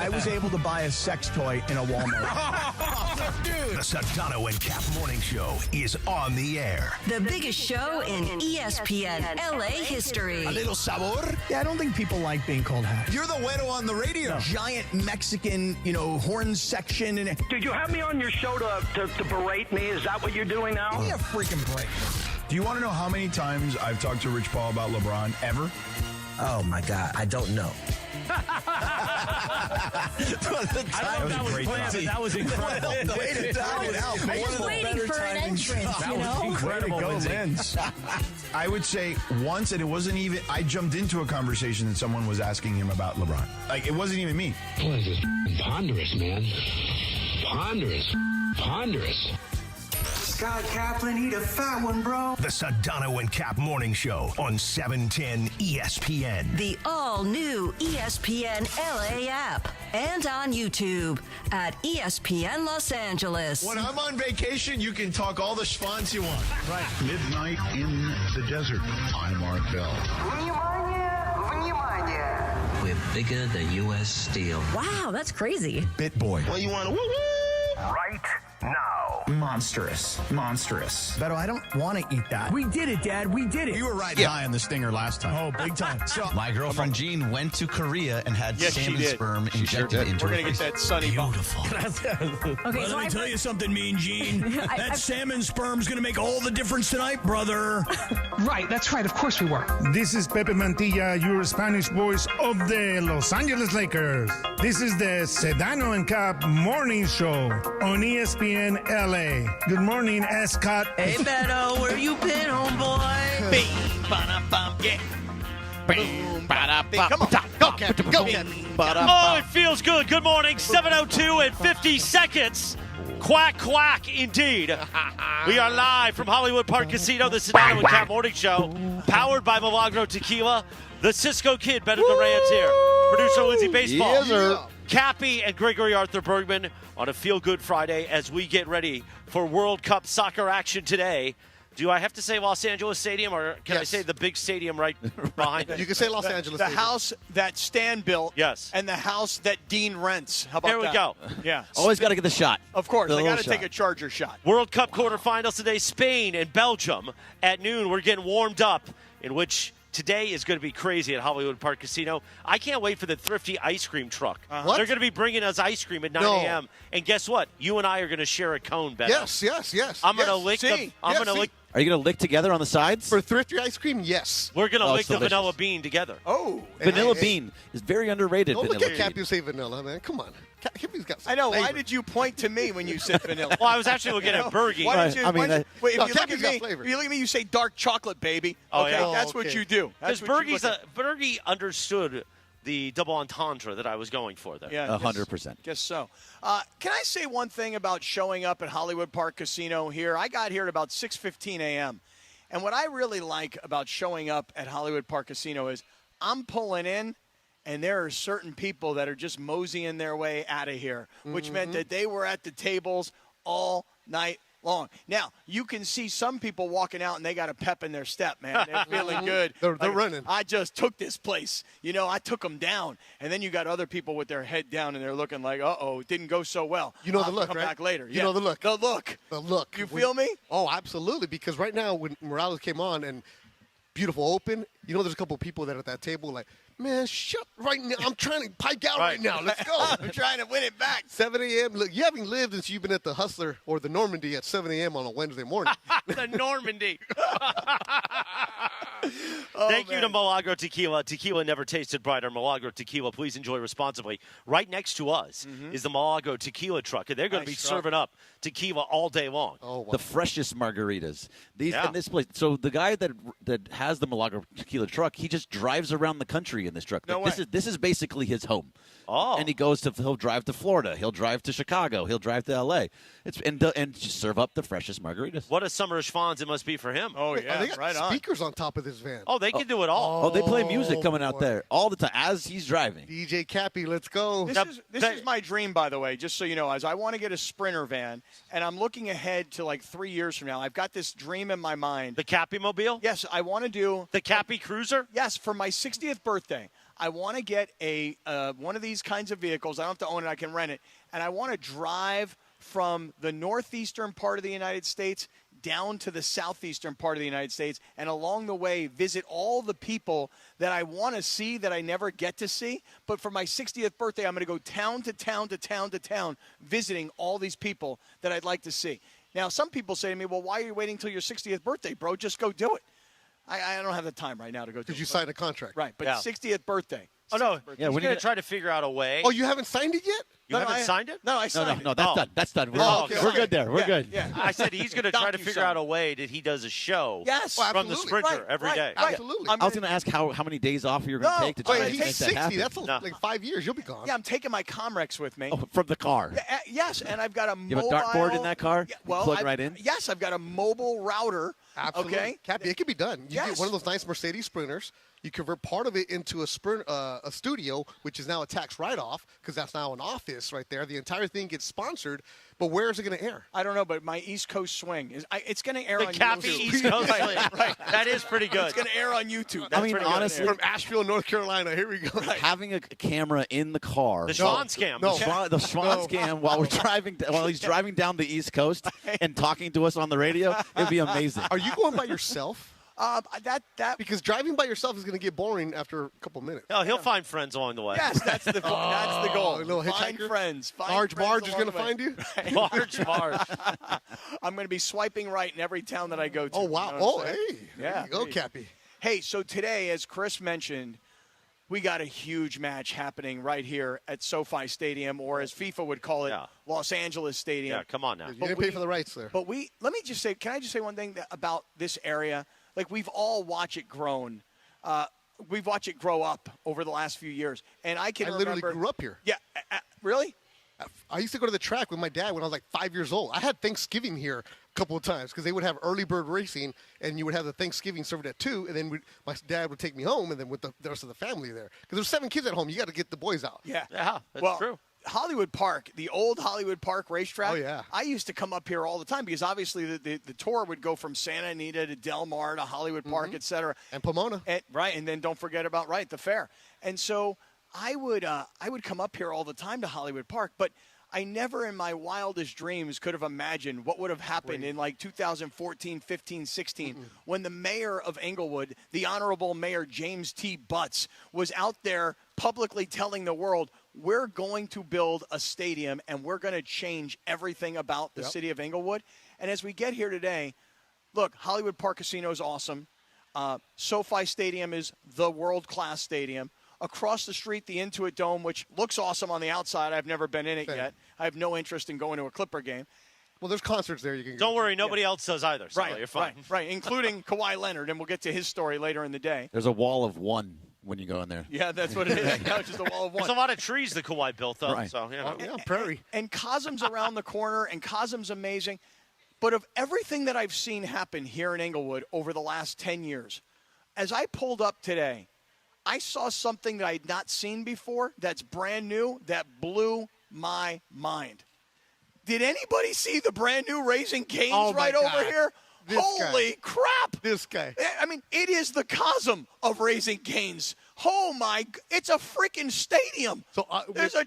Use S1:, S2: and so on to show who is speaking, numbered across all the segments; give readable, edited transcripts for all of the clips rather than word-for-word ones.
S1: I was able to buy a sex toy in a Walmart.
S2: The Sedano and Kap Morning Show is on the air.
S3: The biggest show in ESPN LA history.
S1: A little sabor? Yeah, I don't think people like being called hack.
S4: You're the güero on the radio.
S1: No. Giant Mexican, horn section.
S5: Did you have me on your show to berate me? Is that what you're doing now?
S1: Give me a freaking break.
S4: Do you want to know how many times I've talked to Rich Paul about LeBron ever?
S6: Oh, my God. I don't know.
S7: I don't know if that was planned, but that was incredible.
S8: I was waiting for an entrance,
S7: That was incredible.
S4: I would say once, and it wasn't even, I jumped into a conversation that someone was asking him about LeBron. Like, it wasn't even me.
S9: Boy, this is ponderous, man. Ponderous.
S10: Scott Kaplan, eat a fat one, bro.
S2: The Sedano and Kap Morning Show on 710 ESPN.
S3: The all-new ESPN LA app and on YouTube at ESPN Los Angeles.
S4: When I'm on vacation, you can talk all the schwanz you want.
S11: Right. Midnight in the desert. I'm Art Bell.
S6: We're bigger than U.S. Steel.
S8: Wow, that's crazy.
S4: Bit boy.
S11: Well, you want to woo-woo?
S2: Right now.
S1: Monstrous. Beto, I don't want to eat that.
S7: We did it, Dad. We did it.
S4: You were riding high on the stinger last time.
S1: Oh, big time.
S4: So,
S12: My girlfriend Jean went to Korea and had salmon sperm injected into her face.
S13: We're going to get that sunny
S12: Beautiful.
S8: Okay, so
S7: Let me tell you something, Mean Gene. That salmon sperm's going to make all the difference tonight, brother.
S14: Right, that's right. Of course we were.
S15: This is Pepe Mantilla, your Spanish voice of the Los Angeles Lakers. This is the Sedano and Kap Morning Show on ESPN LA. Good morning, Scott.
S6: Hey, Beto, where you been, homeboy?
S13: Bing, ba-da-bum, yeah. Boom, ba-da-bum. Come on, go, Captain, go, Captain.
S7: Oh, it feels good. Good morning. 7:02 and 50 seconds. Quack, quack, indeed. We are live from Hollywood Park Casino, the Sedano and Kap Morning Show, powered by Milagro Tequila. The Cisco Kid, Beto Duran's here. Producer Lindsay Baseball.
S13: Yes, sir.
S7: Cappy and Gregory Arthur Bergman on a feel-good Friday as we get ready for World Cup soccer action today. Do I have to say Los Angeles Stadium, or can I say the big stadium right behind it?
S13: You can say Los Angeles.
S16: The house that Stan built,
S7: Yes.
S16: and the house that Dean rents. How about
S7: There we
S16: that?
S7: go.
S16: Yeah.
S12: Always got to get the shot.
S16: Of course,
S12: The
S16: I got
S12: little
S16: to take
S12: shot.
S16: a Charger shot.
S7: World Cup quarterfinals today, Spain and Belgium at noon. We're getting warmed up, in which today is going to be crazy at Hollywood Park Casino. I can't wait for the Thrifty Ice Cream truck.
S13: What?
S7: They're going to be bringing us ice cream at 9 a.m. And guess what? You and I are going to share a cone, Beto.
S13: Yes.
S7: I'm going to lick the. I'm going to lick.
S12: Are you going to lick together on the sides?
S13: For Thrifty Ice Cream, yes.
S7: We're going to lick
S12: it's
S7: the
S12: delicious.
S7: vanilla bean together.
S13: Oh.
S12: Vanilla bean is very underrated.
S13: Don't look
S12: vanilla
S13: at
S12: bean.
S13: Cappy say vanilla, man. Come on. Cappy's got some
S16: I know. Why
S13: flavor.
S16: did you point to me when you said vanilla?
S7: Well, I was actually looking at Bergie.
S16: Why did you?
S12: I mean,
S16: why did you- wait,
S13: No,
S16: if you look
S13: Cappy's
S16: at
S13: got
S16: me,
S13: flavor.
S16: if you look at me, you say dark chocolate, baby.
S7: Oh,
S16: okay,
S7: yeah?
S16: that's what you do.
S7: Because
S16: That's what you look at.
S7: Bergie understood the double entendre that I was going for there.
S16: Yeah,
S12: 100%.
S16: Guess so. Can I say one thing about showing up at Hollywood Park Casino here? I got here at about 6:15 a.m. And what I really like about showing up at Hollywood Park Casino is I'm pulling in, and there are certain people that are just moseying their way out of here, which meant that they were at the tables all night long. Now, you can see some people walking out, and they got a pep in their step, man. They're feeling good.
S13: They're
S16: Like,
S13: running.
S16: I just took this place. I took them down. And then you got other people with their head down, and they're looking like, uh-oh, it didn't go so well.
S13: You know
S16: I'll
S13: the look,
S16: come
S13: right?
S16: back later.
S13: You know the look.
S16: The look.
S13: The look.
S16: You feel me?
S13: Oh, absolutely. Because right now, when Morales came on and beautiful open, there's a couple of people that are at that table like, man, shut right now. I'm trying to pike out right now. Let's go.
S16: I'm trying to win it back.
S13: 7 a.m. Look, you haven't lived since you've been at the Hustler or the Normandy at 7 a.m. on a Wednesday morning.
S7: The Normandy.
S16: Oh,
S7: Thank you to Milagro Tequila. Tequila never tasted brighter. Milagro Tequila, please enjoy responsibly. Right next to us is the Milagro Tequila truck, and they're going to be serving up tequila all day long.
S13: Oh, wow.
S12: The freshest margaritas. These in this place. So the guy that has the Milagro Tequila truck, he just drives around the country in this truck.
S16: No
S12: Like,
S16: way.
S12: This is basically his home.
S7: Oh.
S12: And he'll drive to Florida. He'll drive to Chicago. He'll drive to L.A. And just serve up the freshest margaritas.
S7: What a summer of schwans it must be for him.
S16: Oh, yeah,
S13: they got
S16: right on.
S13: speakers on top of this van.
S7: Oh, they can do it all.
S12: Oh, they play music coming out
S13: boy.
S12: there all the time as he's driving.
S13: DJ Cappy, let's go.
S16: This is my dream, by the way, just so you know, as I want to get a Sprinter van, and I'm looking ahead to like 3 years from now. I've got this dream in my mind.
S7: The Cappy Mobile?
S16: Yes, I want to do
S7: The Cappy Cruiser?
S16: Yes, for my 60th birthday, I want to get a one of these kinds of vehicles. I don't have to own it. I can rent it. And I want to drive from the northeastern part of the United States down to the southeastern part of the United States, and along the way visit all the people that I want to see that I never get to see. But for my 60th birthday, I'm going to go town to town to town to town visiting all these people that I'd like to see. Now, some people say to me, well, why are you waiting until your 60th birthday, bro? Just go do it. I don't have the time right now to go do it.
S13: Because you signed a contract.
S16: Right, but 60th birthday.
S7: Oh, no.
S12: Yeah,
S7: He's going to try to figure out a way.
S13: Oh, you haven't signed it yet?
S7: You haven't signed it?
S16: No, I signed it.
S12: No, that's done. That's done. We're good there. We're good.
S16: Yeah.
S7: I said he's going to try to figure out a way that he does a show from the Sprinter every day.
S13: Absolutely.
S12: I was going to ask how many days off you're going to take to try to make
S13: he's
S12: that
S13: 60.
S12: happen.
S13: That's like 5 years. You'll be gone.
S16: Yeah, I'm taking my Comrex with me.
S12: Oh, from the car.
S16: Yes, and I've got a
S12: You have
S16: mobile.
S12: a dartboard in that car?
S16: Yeah, well,
S12: plug right in?
S16: Yes, I've got a mobile router.
S13: Absolutely.
S16: Okay.
S13: Cappy, it can be done. You
S16: Yes.
S13: get one of those nice Mercedes Sprinters. You convert part of it into a studio, which is now a tax write-off because that's now an office right there. The entire thing gets sponsored, but where is it going to air?
S16: I don't know, but my East Coast swing it's going to air on
S7: Cappy
S16: YouTube.
S7: East Coast swing. Right. That is pretty good.
S16: It's going to air on YouTube.
S12: I mean, honestly,
S13: From Asheville, North Carolina. Here we go.
S12: having a camera in the car.
S7: The Schwann scam.
S12: The Schwann scam while he's driving down the East Coast and talking to us on the radio, it'd be amazing.
S13: Are you going by yourself?
S16: That
S13: Because driving by yourself is going to get boring after a couple of minutes.
S7: Oh, he'll find friends along the way.
S16: Yes, that's the goal.
S13: A little
S16: Find
S13: hitchhiker?
S16: Friends. Find
S13: Large
S16: friends
S13: Marge is
S16: along
S13: going to
S16: the way.
S13: find you?
S7: Large Marge.
S16: I'm going to be swiping right in every town that I go to.
S13: Oh, wow.
S16: You know what I'm
S13: Oh,
S16: saying?
S13: hey.
S16: Yeah.
S13: There you go, Cappy.
S16: Hey, so today, as Chris mentioned, we got a huge match happening right here at SoFi Stadium, or as FIFA would call it, Los Angeles Stadium.
S7: Yeah, come on now.
S13: You didn't pay for the rights there.
S16: But let me just say, can I just say one thing about this area? Like, we've all watched it grown. We've watched it grow up over the last few years. And I
S13: literally grew up here.
S16: Yeah. Really?
S13: I used to go to the track with my dad when I was like 5 years old. I had Thanksgiving here a couple of times because they would have early bird racing, and you would have the Thanksgiving served at 2, and then my dad would take me home, and then with the rest of the family there. Because there's 7 kids at home. You got to get the boys out.
S16: Yeah.
S7: Yeah, that's true.
S16: Hollywood Park, the old Hollywood Park racetrack.
S13: Oh, yeah.
S16: I used to come up here all the time because obviously the tour would go from Santa Anita to Del Mar to Hollywood Park, et cetera.
S13: And Pomona.
S16: And then don't forget about, the fair. And so I would come up here all the time to Hollywood Park, but I never in my wildest dreams could have imagined what would have happened in like 2014, 15, 16 when the mayor of Inglewood, the Honorable Mayor James T. Butts, was out there publicly telling the world, we're going to build a stadium and we're going to change everything about the city of Inglewood. And as we get here today, look, Hollywood Park Casino is awesome. SoFi Stadium is the world-class stadium. Across the street, the Intuit Dome, which looks awesome on the outside. I've never been in it yet. I have no interest in going to a Clipper game.
S13: Well, there's concerts there. You can.
S7: Don't worry, nobody else does either. So you're fine.
S16: Right, including Kawhi Leonard, and we'll get to his story later in the day.
S12: There's a wall of one when you go in there.
S16: Yeah, that's what it is. Now it's just a wall of one.
S7: There's a lot of trees that Kawhi built up.
S12: Right.
S7: So,
S13: prairie.
S16: And Cosm's around the corner, and Cosm's amazing. But of everything that I've seen happen here in Inglewood over the last 10 years, as I pulled up today, I saw something that I had not seen before that's brand new that blew my mind. Did anybody see the brand new Raising Cane's right over here? Holy crap!
S13: This guy.
S16: I mean, it is the Cosm of Raising Cane's. Oh my! It's a freaking stadium.
S13: So
S16: there's a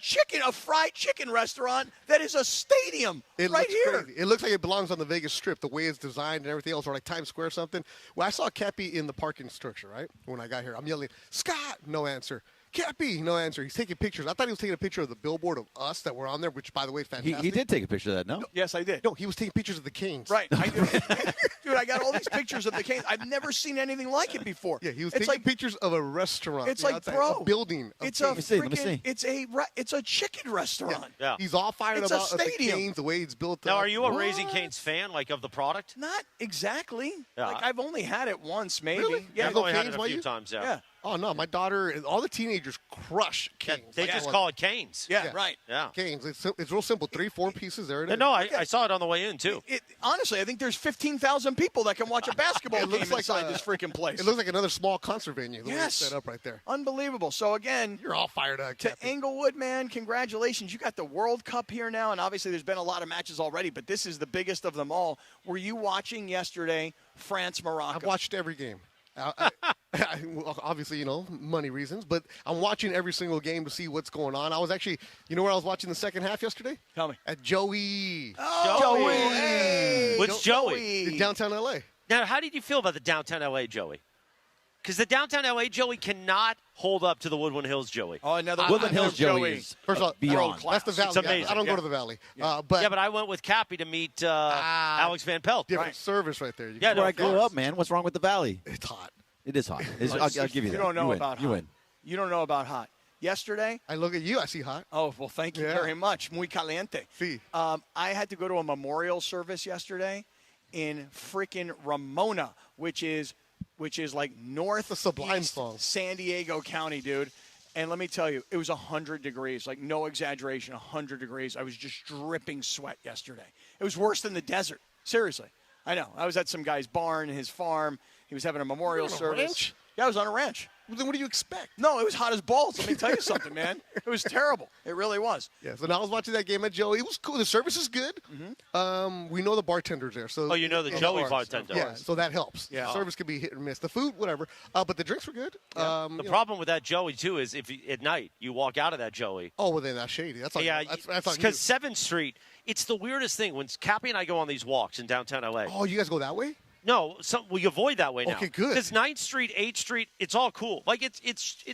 S16: fried chicken restaurant that is a stadium right here.
S13: Crazy. It looks like it belongs on the Vegas Strip, the way it's designed and everything else, or like Times Square or something. Well, I saw Cappy in the parking structure, right? When I got here, I'm yelling, Scott, no answer. Cappy, no answer. He's taking pictures. I thought he was taking a picture of the billboard of us that were on there, which, by the way, fantastic.
S12: He did take a picture of that, no?
S16: Yes, I did.
S13: No, he was taking pictures of the Canes.
S16: Right. I did. Dude, I got all these pictures of the Canes. I've never seen anything like it before.
S13: Yeah, he was taking pictures of a restaurant.
S16: It's like, bro,
S13: a building.
S16: It's
S12: Let me see.
S16: It's a chicken restaurant.
S7: Yeah.
S13: He's all fired
S16: It's
S13: about
S16: a
S13: the
S16: stadium.
S13: Canes, the way it's built
S7: Now,
S13: up.
S7: are you a Raising Cane's fan, like of the product?
S16: Not exactly.
S7: Yeah.
S16: Like, I've only had it once, maybe.
S13: Really?
S16: Yeah.
S7: I've only had
S13: Cane's
S7: it a
S13: by
S7: few
S13: you?
S7: times, yeah.
S16: Yeah.
S13: Oh, no, my daughter and all the teenagers crush
S7: Yeah,
S13: Canes.
S7: they just call it Cane's.
S16: Yeah, right.
S7: Yeah.
S13: Canes. It's real simple. 3-4 pieces. There it is.
S7: No, I saw it on the way in, too.
S16: Honestly, I think there's 15,000 people that can watch a basketball
S13: It
S16: game
S13: looks like
S16: inside this freaking place.
S13: It looks like another small concert venue. The way
S16: Yes.
S13: it's set up right there.
S16: Unbelievable. So, again,
S13: You're all fired up,
S16: to
S13: Cappy.
S16: Inglewood, man, congratulations. You got the World Cup here now, and obviously there's been a lot of matches already, but this is the biggest of them all. Were you watching yesterday France-Morocco?
S13: I've watched every game. Well, obviously, money reasons, but I'm watching every single game to see what's going on. I was actually, where I was watching the second half yesterday?
S16: Tell me.
S13: At Joey.
S16: Oh, Joey.
S13: Hey.
S7: What's Joey?
S13: In downtown L.A.
S7: Now, how did you feel about the downtown L.A. Joey? Because the downtown L.A. Joey cannot hold up to the Woodland Hills Joey.
S16: Oh, another
S12: Woodland Hills Joey is
S13: first of all,
S12: beyond.
S13: That's the Valley.
S7: It's amazing.
S13: I don't go to the Valley.
S7: But I went with Cappy to meet Alex Van Pelt.
S13: Different service right there.
S12: That's where I grew up, man. What's wrong with the Valley?
S13: It's hot.
S12: It is hot. I'll give you that.
S16: You don't know about hot.
S12: You win.
S16: You don't know about hot. Yesterday,
S13: I look at you. I see hot.
S16: Oh, well, thank you very much. Muy caliente.
S13: Sí.
S16: I had to go to a memorial service yesterday in freaking Ramona, which is like north
S13: Sublime song.
S16: San Diego County, dude. And let me tell you, it was 100 degrees, like no exaggeration, 100 degrees. I was just dripping sweat yesterday. It was worse than the desert. Seriously. I know. I was at some guy's barn, his farm. He was having a memorial service.
S13: Ranch?
S16: Yeah, I was on a ranch.
S13: Well, then what do you expect?
S16: No, it was hot as balls. Let me tell you something, man. It was terrible. It really was.
S13: Yeah, so now I was watching that game at Joey. It was cool. The service is good. Mm-hmm. We know the bartender's there. So
S7: you know the Joey bartender.
S13: Yeah, so that helps.
S16: Yeah.
S13: The service can be hit or miss. The food, whatever. But the drinks were good.
S7: Yeah. The problem with that Joey, too, is if at night you walk out of that Joey.
S13: Oh, well, then that's shady. That's on,
S7: yeah,
S13: that's
S7: because 7th Street, it's the weirdest thing. When Cappy and I go on these walks in downtown L.A.
S13: Oh, you guys go that way?
S7: No, we avoid that way now.
S13: Okay, good.
S7: Because 9th Street, 8th Street, it's all cool. Like, it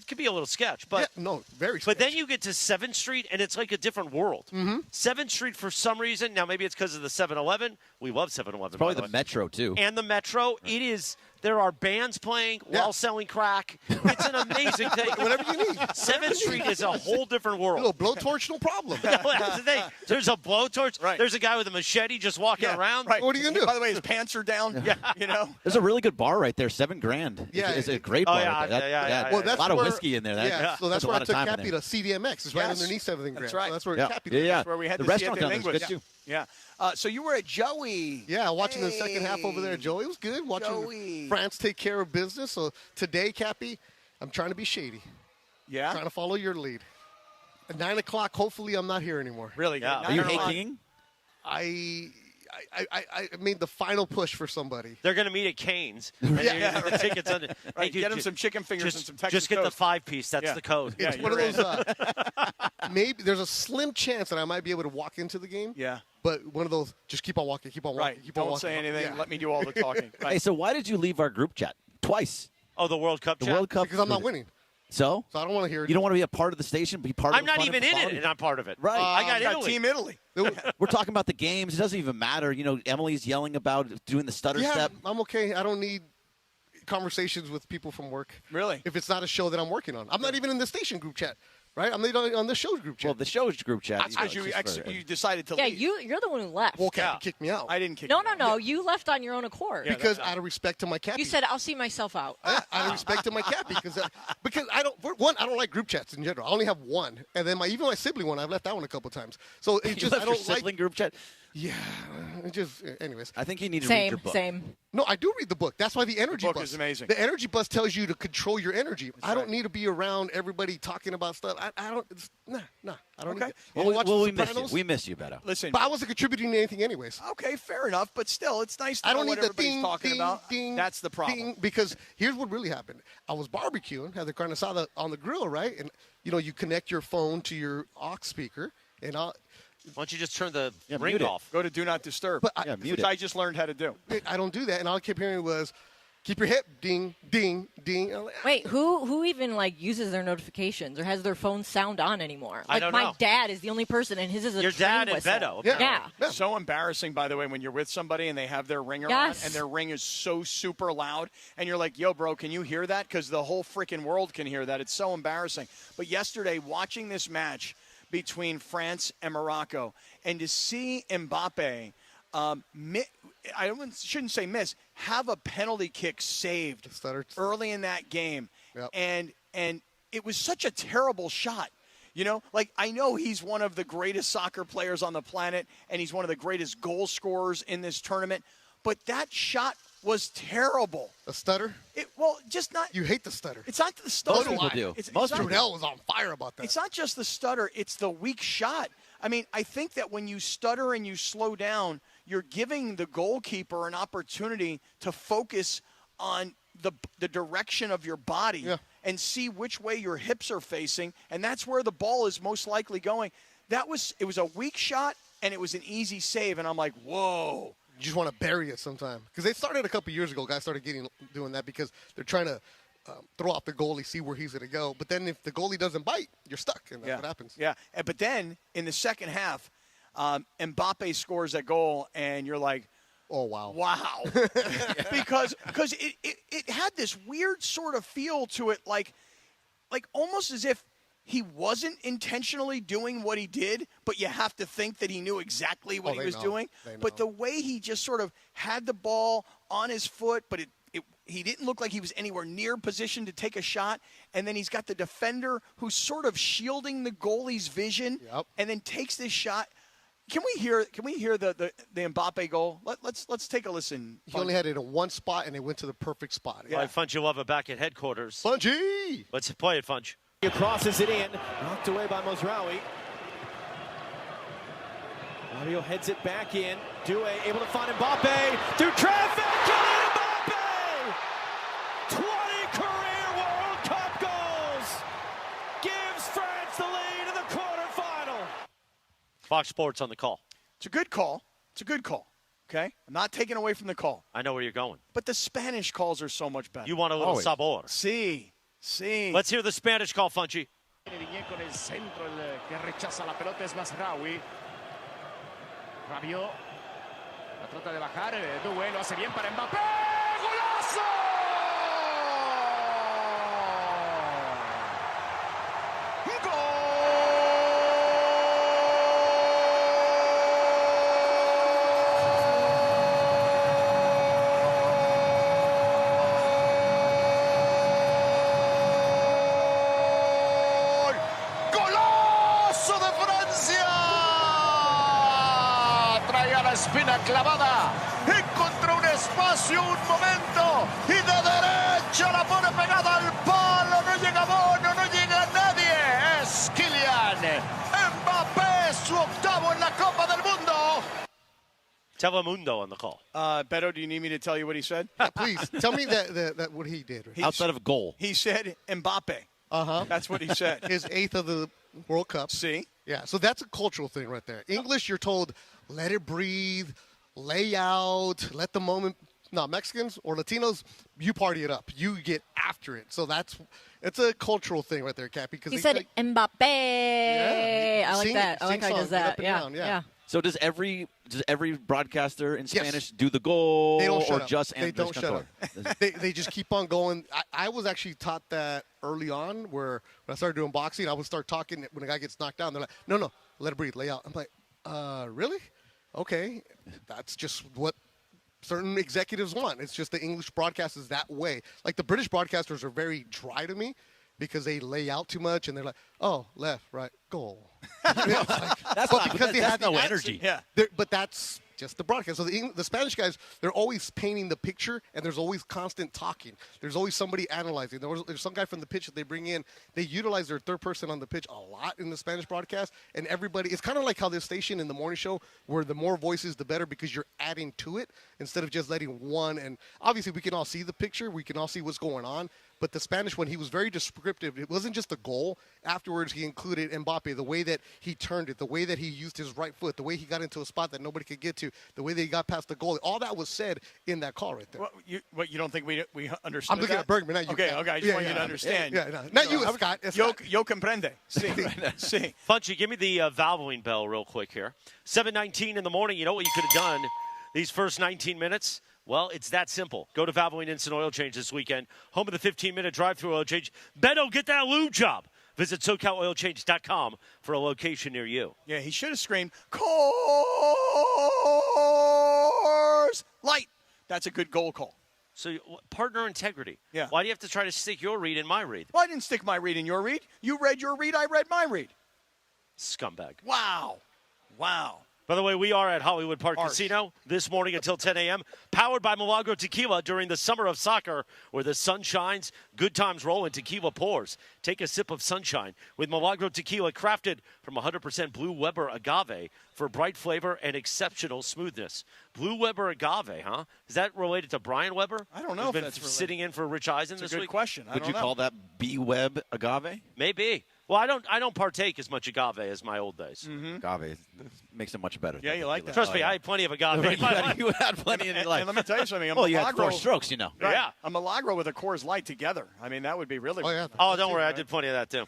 S7: could be a little sketch. But
S13: very sketch.
S7: But then you get to 7th Street, and it's like a different world.
S13: Mm-hmm.
S7: 7th Street, for some reason, now maybe it's because of the 7-Eleven. We love 7-Eleven.
S12: Probably the Metro, too.
S7: And the Metro. It is. There are bands playing while selling crack. It's an amazing thing.
S13: Whatever you need.
S7: 7th Street is a whole different world.
S13: A little blowtorch, no problem.
S7: That's the thing. There's a blowtorch.
S16: Right.
S7: There's a guy with a machete just walking around.
S16: Right.
S13: What are you going to do?
S16: By the way, his pants are down. Yeah.
S12: There's a really good bar right there, $7,000.
S13: Yeah.
S12: It's a great bar.
S7: Yeah,
S12: right there.
S13: Well, that's
S12: a lot of
S13: where,
S12: whiskey in there.
S13: So that's
S12: a
S13: where
S12: lot
S13: I
S12: of
S13: took
S12: time in
S13: Cappy
S12: there.
S13: to CDMX. It's right underneath everything.
S16: That's
S13: Grand.
S16: right.
S13: So that's where
S12: Yeah.
S13: Cappy.
S12: Yeah.
S16: That's where we had
S12: the
S16: to
S12: restaurant
S16: see it
S12: down
S16: in
S12: there is
S16: Inglewood.
S12: good, too.
S16: Yeah. So you were at Joey.
S13: Yeah, watching the second half over there at Joey. It was good. Watching
S16: Joey.
S13: France take care of business. So today, Cappy, I'm trying to be shady.
S16: Yeah?
S13: Trying to follow your lead. At 9 o'clock, hopefully I'm not here anymore.
S16: Really?
S7: Yeah.
S12: Are you hating?
S13: I made the final push for somebody.
S7: They're going to meet at Cane's. And
S16: Yeah.
S7: the tickets under.
S16: Right,
S7: Hey,
S16: get him some chicken fingers and some Texas
S7: Just get the
S16: toast.
S7: 5-piece. That's
S16: Yeah.
S7: the code.
S16: Yeah,
S13: It's one of
S16: you're
S13: those. Maybe there's a slim chance that I might be able to walk into the game.
S16: Yeah.
S13: But one of those, just keep on walking, keep on walking,
S16: Right.
S13: keep on
S16: Don't
S13: walking.
S16: say anything.
S13: Yeah.
S16: Let me do all the talking. Right.
S12: Hey, so why did you leave our group chat? Twice.
S7: Oh, the World Cup
S12: The
S7: chat?
S12: World Cup.
S13: Because I'm not winning.
S12: So?
S13: So I don't want to hear it.
S12: You don't want to be a part of the station, be part of
S7: I'm
S12: the
S7: not
S12: fun
S7: even
S12: and
S7: in it,
S12: quality?
S7: and I'm part of it.
S12: Right.
S7: I got
S16: got
S7: Italy.
S16: Team Italy.
S12: We're talking about the games. It doesn't even matter. Emily's yelling about doing the stutter
S13: Yeah,
S12: step.
S13: I'm okay. I don't need conversations with people from work.
S16: Really?
S13: If it's not a show that I'm working on. I'm not even in the station group chat, right? I'm not on the show's group chat.
S12: Well, the show's group chat.
S16: That's because you decided to
S17: Yeah,
S16: leave.
S17: you're the one who left.
S13: Well, Cappy kicked me out.
S16: I didn't kick
S17: No,
S16: you
S17: no,
S16: out.
S17: no. You left on your own accord.
S16: Yeah,
S13: because out of respect to my Cappy.
S17: You said, I'll see myself out.
S13: Out of respect to my Cappy. Because I don't, for one, I don't like group chats in general. I only have one. And then even my sibling one, I've left that one a couple times. So it's
S12: You
S13: just,
S12: left
S13: I
S12: your
S13: don't
S12: sibling
S13: like.
S12: group chat?
S13: Yeah. It just, anyways.
S12: I think you need to read your book.
S17: Same.
S13: No, I do read the book. That's why the energy
S16: book
S13: bus
S16: is amazing.
S13: The energy bus tells you to control your energy. I don't
S16: right.
S13: need to be around everybody talking about stuff. I don't. Nah. I don't
S16: Okay.
S13: need it.
S12: Well,
S13: Wanna watch
S12: we
S13: The
S12: miss you.
S13: Sopranos?
S12: We miss you, Beto.
S16: Listen,
S13: But I wasn't contributing to anything, anyways.
S16: okay, fair enough. But still, it's nice to
S13: I
S16: know
S13: don't
S16: what
S13: need the
S16: everybody's
S13: ding,
S16: talking
S13: ding,
S16: about.
S13: ding,
S16: That's the problem.
S13: ding, because here's what really happened. I was barbecuing, had the carne asada on the grill, right? And you connect your phone to your aux speaker, and
S7: Why don't you just turn the
S12: mute
S7: ring
S12: it.
S7: off?
S16: Go to Do Not Disturb,
S13: But
S12: mute
S16: which
S12: it.
S16: I just learned how to do.
S13: I don't do that. And all I kept hearing was, keep your hip, ding, ding, ding. I'm like,
S17: Wait, who even uses their notifications or has their phone sound on anymore?
S7: I don't
S17: my
S7: know.
S17: dad is the only person, and his is a
S7: Your
S17: train
S7: dad and
S17: whistle.
S7: Beto.
S13: Yeah.
S17: Yeah.
S16: So embarrassing, by the way, when you're with somebody and they have their ringer
S17: Yes.
S16: on and their ring is so super loud and you're like, yo, bro, can you hear that? Because the whole freaking world can hear that. It's so embarrassing. But yesterday, watching this match between France and Morocco, and to see Mbappe, shouldn't say miss, have a penalty kick saved early in that game.
S13: Yep.
S16: And it was such a terrible shot. I know he's one of the greatest soccer players on the planet, and he's one of the greatest goal scorers in this tournament. But that shot was terrible.
S13: a stutter?
S16: Just not.
S13: You hate the stutter.
S16: It's not the stutter.
S12: Most people do.
S13: Most Trudell was on fire about that.
S16: It's not just the stutter. It's the weak shot. I mean, I think that when you stutter and you slow down, you're giving the goalkeeper an opportunity to focus on the direction of your body and see which way your hips are facing, and that's where the ball is most likely going. It was a weak shot, and it was an easy save, and I'm like, whoa.
S13: You just want to bury it sometime. Because they started a couple years ago. Guys started doing that because they're trying to throw off the goalie, see where he's going to go. But then if the goalie doesn't bite, you're stuck, and that's what happens.
S16: Yeah, but then in the second half, Mbappe scores that goal, and you're like,
S13: oh, wow.
S16: Wow. because it had this weird sort of feel to it, like almost as if he wasn't intentionally doing what he did, but you have to think that he knew exactly what he was doing. But the way he just sort of had the ball on his foot, but he didn't look like he was anywhere near position to take a shot. And then he's got the defender who's sort of shielding the goalie's vision and then takes this shot. Can we hear the Mbappe goal? Let's take a listen.
S13: He only had it in one spot, and it went to the perfect spot.
S7: Yeah. Well, Funch, you love it back at headquarters.
S13: Funchy!
S7: Let's play it, Funch.
S18: He crosses it in, knocked away by Mozraoui. Mario heads it back in. Doué able to find Mbappe through traffic. Kylian Mbappe! 20 career World Cup goals! Gives France the lead in the quarterfinal.
S7: Fox Sports on the call.
S16: It's a good call. Okay? I'm not taking away from the call.
S7: I know where you're going.
S16: But the Spanish calls are so much better.
S7: You want a little sabor.
S16: Sí.
S7: Let's hear the Spanish call, Funchy.
S19: Con el centro, el que rechaza la pelota es Mashraoui. Rabiot la trata de bajar. Doué lo hace bien para Mbappé. ¡Golazo!
S20: Espina clavada, encontró un espacio, un momento, y de derecha la pone pegada al palo, no llega Bono, no llega nadie, es Kylian Mbappé, su octavo en la Copa del Mundo.
S7: Telemundo on the call.
S16: Beto, do you need me to tell you what he said?
S13: Yeah, please, tell me that what he did.
S12: Outside of a goal.
S16: He said Mbappe. That's what he said.
S13: His 8th of the World Cup.
S16: See?
S13: Yeah, so that's a cultural thing right there. English, you're told, let it breathe, lay out, let the moment. No, Mexicans or Latinos, you party it up. You get after it. So it's a cultural thing right there, Cappy.
S17: He said Mbappe.
S13: Yeah.
S17: I like that. I like how he does that. Yeah.
S12: So does every broadcaster in Spanish do the goal?
S13: They don't shut
S12: or
S13: up.
S12: just
S13: They don't shut up. They just keep on going. I was actually taught that early on where when I started doing boxing, I would start talking when a guy gets knocked down. They're like, no, let it breathe, lay out. I'm like, really? Okay. That's just what certain executives want. It's just the English broadcast is that way. Like the British broadcasters are very dry to me because they lay out too much and they're like, oh, left, right, goal.
S12: That's no energy.
S16: Yeah.
S13: But that's just the broadcast. So the Spanish guys, they're always painting the picture, and there's always constant talking. There's always somebody analyzing. There's some guy from the pitch that they bring in. They utilize their third person on the pitch a lot in the Spanish broadcast, and everybody – it's kind of like how this station in the morning show where the more voices, the better because you're adding to it instead of just letting one. And obviously we can all see the picture. We can all see what's going on. But the Spanish one, he was very descriptive. It wasn't just the goal. Afterwards, he included Mbappe, the way that he turned it, the way that he used his right foot, the way he got into a spot that nobody could get to, the way that he got past the goal. All that was said in that call right there.
S16: What you don't think we understood?
S13: I'm looking at Bergman, not you.
S16: Okay, I just want you to understand.
S13: Not you, Scott.
S16: Yo comprende. Sí.
S7: Funchy, give me the Valvoline bell real quick here. 7:19 in the morning. You know what you could have done these first 19 minutes? Well, it's that simple. Go to Valvoline Instant Oil Change this weekend. Home of the 15-minute drive-through oil change. Beto, get that lube job. Visit SoCalOilChange.com for a location near you.
S16: Yeah, he should have screamed, Coors Light. That's a good goal call.
S7: So, partner integrity.
S16: Yeah.
S7: Why do you have to try to stick your read in my read?
S16: Well, I didn't stick my read in your read. You read your read, I read my read.
S7: Scumbag.
S16: Wow.
S7: By the way, we are at Hollywood Park Casino this morning until 10 a.m., powered by Milagro Tequila during the summer of soccer, where the sun shines, good times roll, and tequila pours. Take a sip of sunshine with Milagro Tequila, crafted from 100% Blue Weber agave for bright flavor and exceptional smoothness. Blue Weber agave, huh? Is that related to Brian Weber?
S16: I don't know
S7: Who's
S16: if
S7: been
S16: that's
S7: sitting in for Rich Eisen this week?
S16: That's a good question.
S12: Would you call that B-Web agave?
S7: Maybe. Well, I don't partake as much agave as my old days.
S12: Agave makes it much better.
S16: Yeah, you like that.
S7: Trust me, I had plenty of agave.
S12: You had plenty in your life.
S16: And let me tell you something.
S12: Well, you had 4 strokes, you know.
S16: Right.
S7: Yeah.
S16: A Milagro with a Coors Light together. I mean, that would be really.
S7: Oh, don't worry. I did plenty of that, too.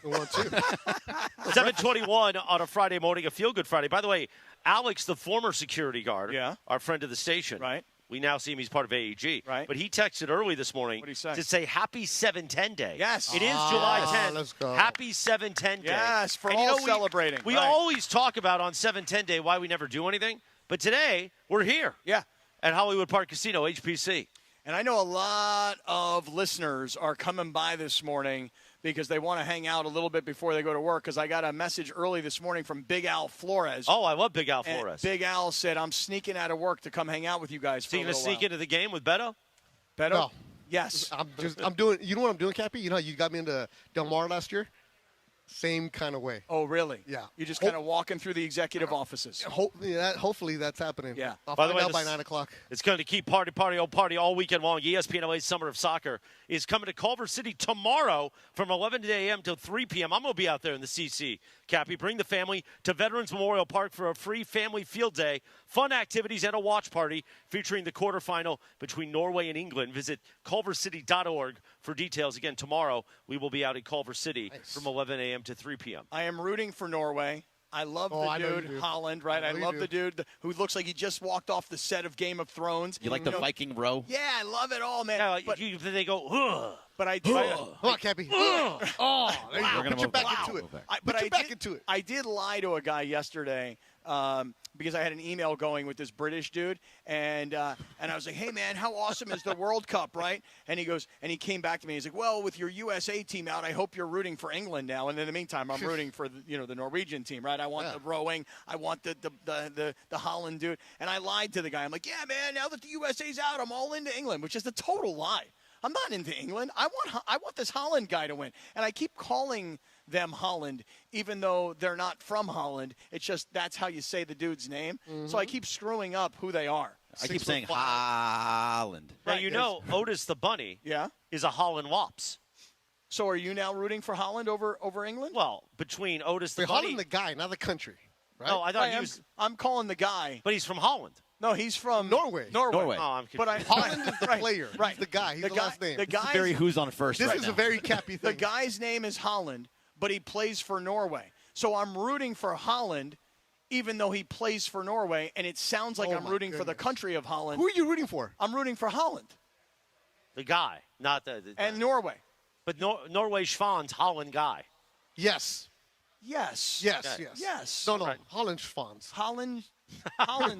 S7: 7:21 on a Friday morning, a feel-good Friday. By the way, Alex, the former security guard, our friend of the station.
S16: Right.
S7: We now see him. He's part of AEG.
S16: Right.
S7: But he texted early this morning to say Happy 710 Day.
S16: Yes.
S7: It is July 10th.
S13: Let's go.
S7: Happy 710 Day.
S16: Yes, for
S7: and
S16: all
S7: we,
S16: celebrating.
S7: We
S16: Right.
S7: always talk about on 710 Day why we never do anything. But today, we're here.
S16: Yeah.
S7: At Hollywood Park Casino, HPC.
S16: And I know a lot of listeners are coming by this morning because they want to hang out a little bit before they go to work, because I got a message early this morning from Big Al Flores.
S7: Oh, I love Big Al Flores.
S16: Big Al said, I'm sneaking out of work to come hang out with you guys for a
S7: you
S16: little
S7: going to sneak
S16: while.
S7: into the game with Beto?
S16: Beto?
S13: No.
S16: Yes.
S13: I'm doing. You know what I'm doing, Cappy? You know how you got me into Del Mar last year? Same kind of way.
S16: Oh, really?
S13: Yeah.
S16: You're just kind of walking through the executive offices.
S13: Hopefully that's happening.
S16: Yeah.
S13: I'll
S7: By the
S13: find
S7: way,
S13: out by 9 o'clock.
S7: It's going to keep party all weekend long. ESPN LA's Summer of Soccer is coming to Culver City tomorrow from 11 a.m. till 3 p.m. I'm going to be out there in the CC. Cappy, bring the family to Veterans Memorial Park for a free family field day, fun activities, and a watch party featuring the quarterfinal between Norway and England. Visit culvercity.org for details. Again, tomorrow we will be out in Culver City from 11 a.m. to 3 p.m.
S16: I am rooting for Norway. I love the dude, Haaland, right? I love the dude who looks like he just walked off the set of Game of Thrones.
S12: You like the Viking row?
S16: Yeah, I love it all, man.
S7: Yeah,
S16: but
S7: they go, ugh.
S16: But I
S13: Come on, Cappy. Oh, there you go. Put your back into it. Put your back into it.
S16: I did lie to a guy yesterday because I had an email going with this British dude, and I was like, "Hey, man, how awesome is the World Cup, right?" And he goes, and he came back to me. He's like, "Well, with your USA team out, I hope you're rooting for England now." And in the meantime, I'm rooting for the Norwegian team, right? I want the rowing, I want the Haaland dude, and I lied to the guy. I'm like, "Yeah, man, now that the USA's out, I'm all into England," which is a total lie. I'm not into England. I want this Haaland guy to win. And I keep calling them Haaland, even though they're not from Holland. It's just that's how you say the dude's name. Mm-hmm. So I keep screwing up who they are.
S12: I keep saying Haaland.
S7: Now, you know, Otis the Bunny is a Holland Wops.
S16: So are you now rooting for Haaland over England?
S7: Well, between Otis the Bunny.
S13: Holland the guy, not the country. Right?
S7: No, I thought he was.
S16: I'm calling the guy.
S7: But he's from Holland.
S16: No, he's from
S13: Norway.
S16: Norway.
S7: Oh, I'm confused.
S16: But
S13: Holland is the player.
S16: Right.
S13: He's the guy. He's the last name.
S16: The guy.
S12: Very who's on first.
S13: This
S12: right
S13: is
S12: now.
S13: a very Cappy thing.
S16: The guy's name is Haaland, but he plays for Norway. So I'm rooting for Haaland, even though he plays for Norway, and it sounds like I'm rooting for the country of Holland.
S13: Who are you rooting for?
S16: I'm rooting for Haaland.
S7: The guy, not the
S16: and Norway.
S7: But Norway Schwan's Holland guy.
S13: Yes.
S16: Yes.
S13: Yes. Yes.
S16: Yes.
S13: No. Right. Holland Schwans.
S16: Holland.